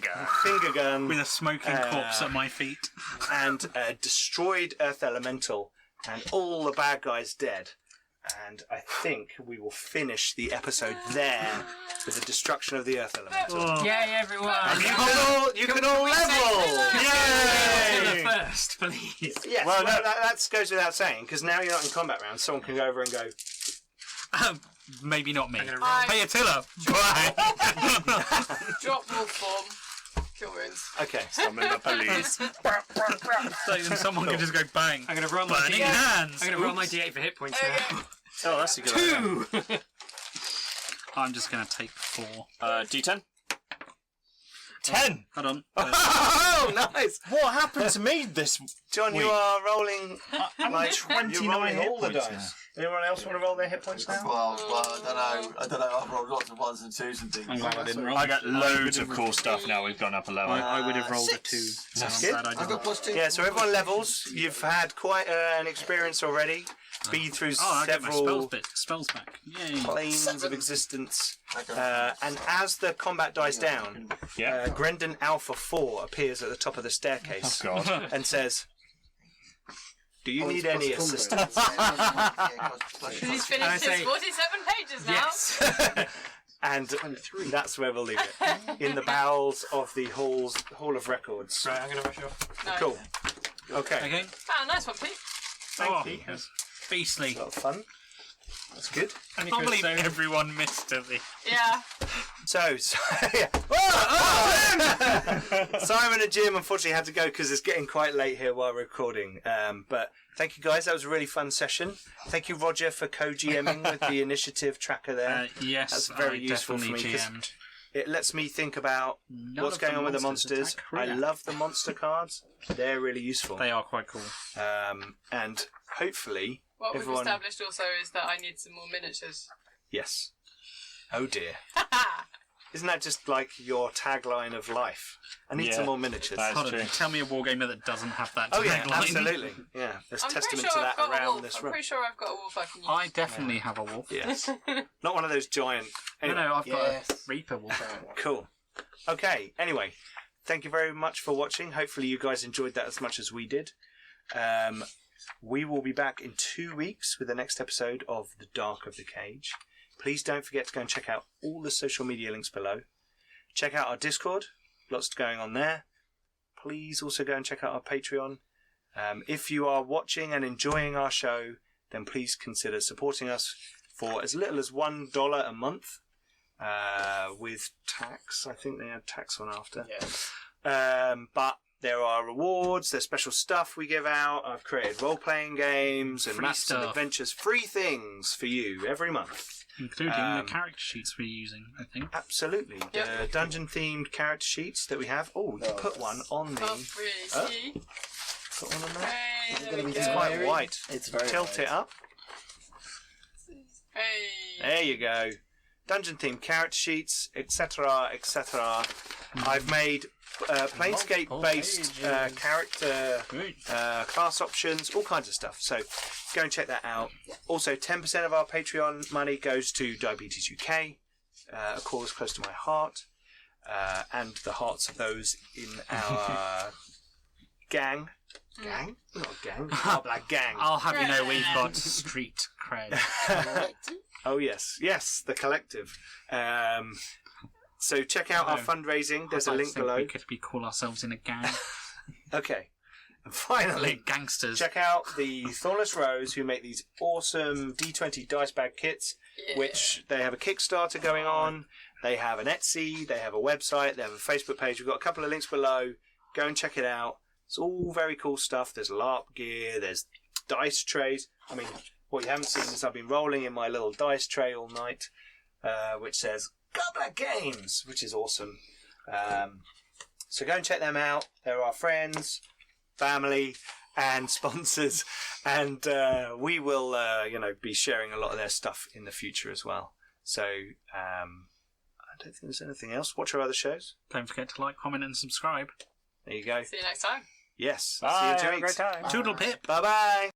gun, With a smoking corpse at my feet. and a destroyed Earth Elemental, and all the bad guys dead. And I think we will finish the episode there with the destruction of the Earth Elemental. Oh. Yay, everyone! And you can all level! Yay! Attila first, please. Yes, Well, well, no- that goes without saying, because now you're not in combat round, someone can go over and go, Maybe not me. I'm gonna I Hey, Attila. Bye. drop wolf form. Kill wounds. okay. Summon the police. So then someone can just go bang. I'm gonna roll my Burning D8. hands. I'm gonna roll my D8 for hit points now. Oh, that's a good idea. 2. I'm just going to take 4. D10. 10. Hold on. Oh, nice! What happened to me this? John, you Wait. are rolling like 29 you're rolling hit all the points dice. Anyone else want to roll their hit points now? Well, I don't know. I've rolled lots of 1s and 2s and things. I'm glad I didn't roll. I got loads of cool stuff now we've gone up a level. I would have rolled a 2. 6. So I'm good. glad I I didn't. got +2. Yeah, so everyone levels. You've had quite an experience already. Been through Oh, I get my several spells back. Yay. planes of 7. existence. Okay. And as the combat dies down, Yeah. Grendon Alpha 4 appears at the top of the staircase Oh god. and says, "Do you Oh, need it's any plus combo. assistance?" He's And I finished say- his 47 pages now. Yes. And 23. that's where we'll leave it. In the bowels of the Hall of Records. Right, I'm gonna rush off. No. Cool. Okay. Okay. Oh, nice one, Pete. Thank Oh, you. that's beastly. A lot of fun. That's good. I can't believe everyone missed it. Yeah. So yeah. Simon and Jim unfortunately had to go because it's getting quite late here while recording. But thank you guys. That was a really fun session. Thank you, Roger, for co-GMing with the initiative tracker there. Yes, That's very I useful for definitely me, 'cause GM'd. It lets me think about None what's of going on with the monsters. attack I Kriak. love the monster cards. They're really useful. They are quite cool. And hopefully, What we've everyone. established also is that I need some more miniatures. Yes. Oh dear. Isn't that just like your tagline of life? I need Yeah, some more miniatures. that is Hold on, true. tell me a wargamer that doesn't have that Oh yeah, tagline. absolutely. Yeah, there's I'm pretty testament sure to I've that got a around wolf. this I'm room. pretty sure I've got a wolf I can use. I definitely have a wolf. Yes. Not one of those giant. Anyway, No, I've got a Yes. Reaper wolf. cool. Okay, anyway, thank you very much for watching. Hopefully you guys enjoyed that as much as we did. We will be back in 2 weeks with the next episode of The Dark of the Cage. Please don't forget to go and check out all the social media links below. Check out our Discord, lots going on there. Please also go and check out our Patreon. If you are watching and enjoying our show, then please consider supporting us for as little as $1 a month with tax. I think they had tax on after. But there are rewards, there's special stuff we give out. I've created role-playing games and Free maps stuff. and adventures, free things for you every month. Including the character sheets we're using, I think. Absolutely. The dungeon-themed character sheets that we have. Oh, we can put one on the... Can't really see. Put one on there. Hey, gonna be It's quite white. It's very Tilt wide. it up. Hey. There you go. Dungeon-themed character sheets, etc., etc. I've made Planescape-based character class options, all kinds of stuff. So go and check that out. Also, 10% of our Patreon money goes to Diabetes UK, a cause close to my heart, and the hearts of those in our gang. Gang? Not gang. Garblag gang. I'll have you know we've got street cred. Oh, yes. Yes, the collective. So check out our fundraising. There's a link below. We could call ourselves in a gang. Okay. And finally, Gangsters. check out the Thornless Rose, who make these awesome D20 dice bag kits, which they have a Kickstarter going on. They have an Etsy. They have a website. They have a Facebook page. We've got a couple of links below. Go and check it out. It's all very cool stuff. There's LARP gear. There's dice trays. I mean, what you haven't seen is I've been rolling in my little dice tray all night, which says Garblag Games, which is awesome. So go and check them out. They're our friends, family, and sponsors, and we will, be sharing a lot of their stuff in the future as well. So I don't think there's anything else. Watch our other shows. Don't forget to like, comment, and subscribe. There you go. See you next time. Yes. Bye. See you in 2 Have a weeks. great time. Toodle pip. Bye bye.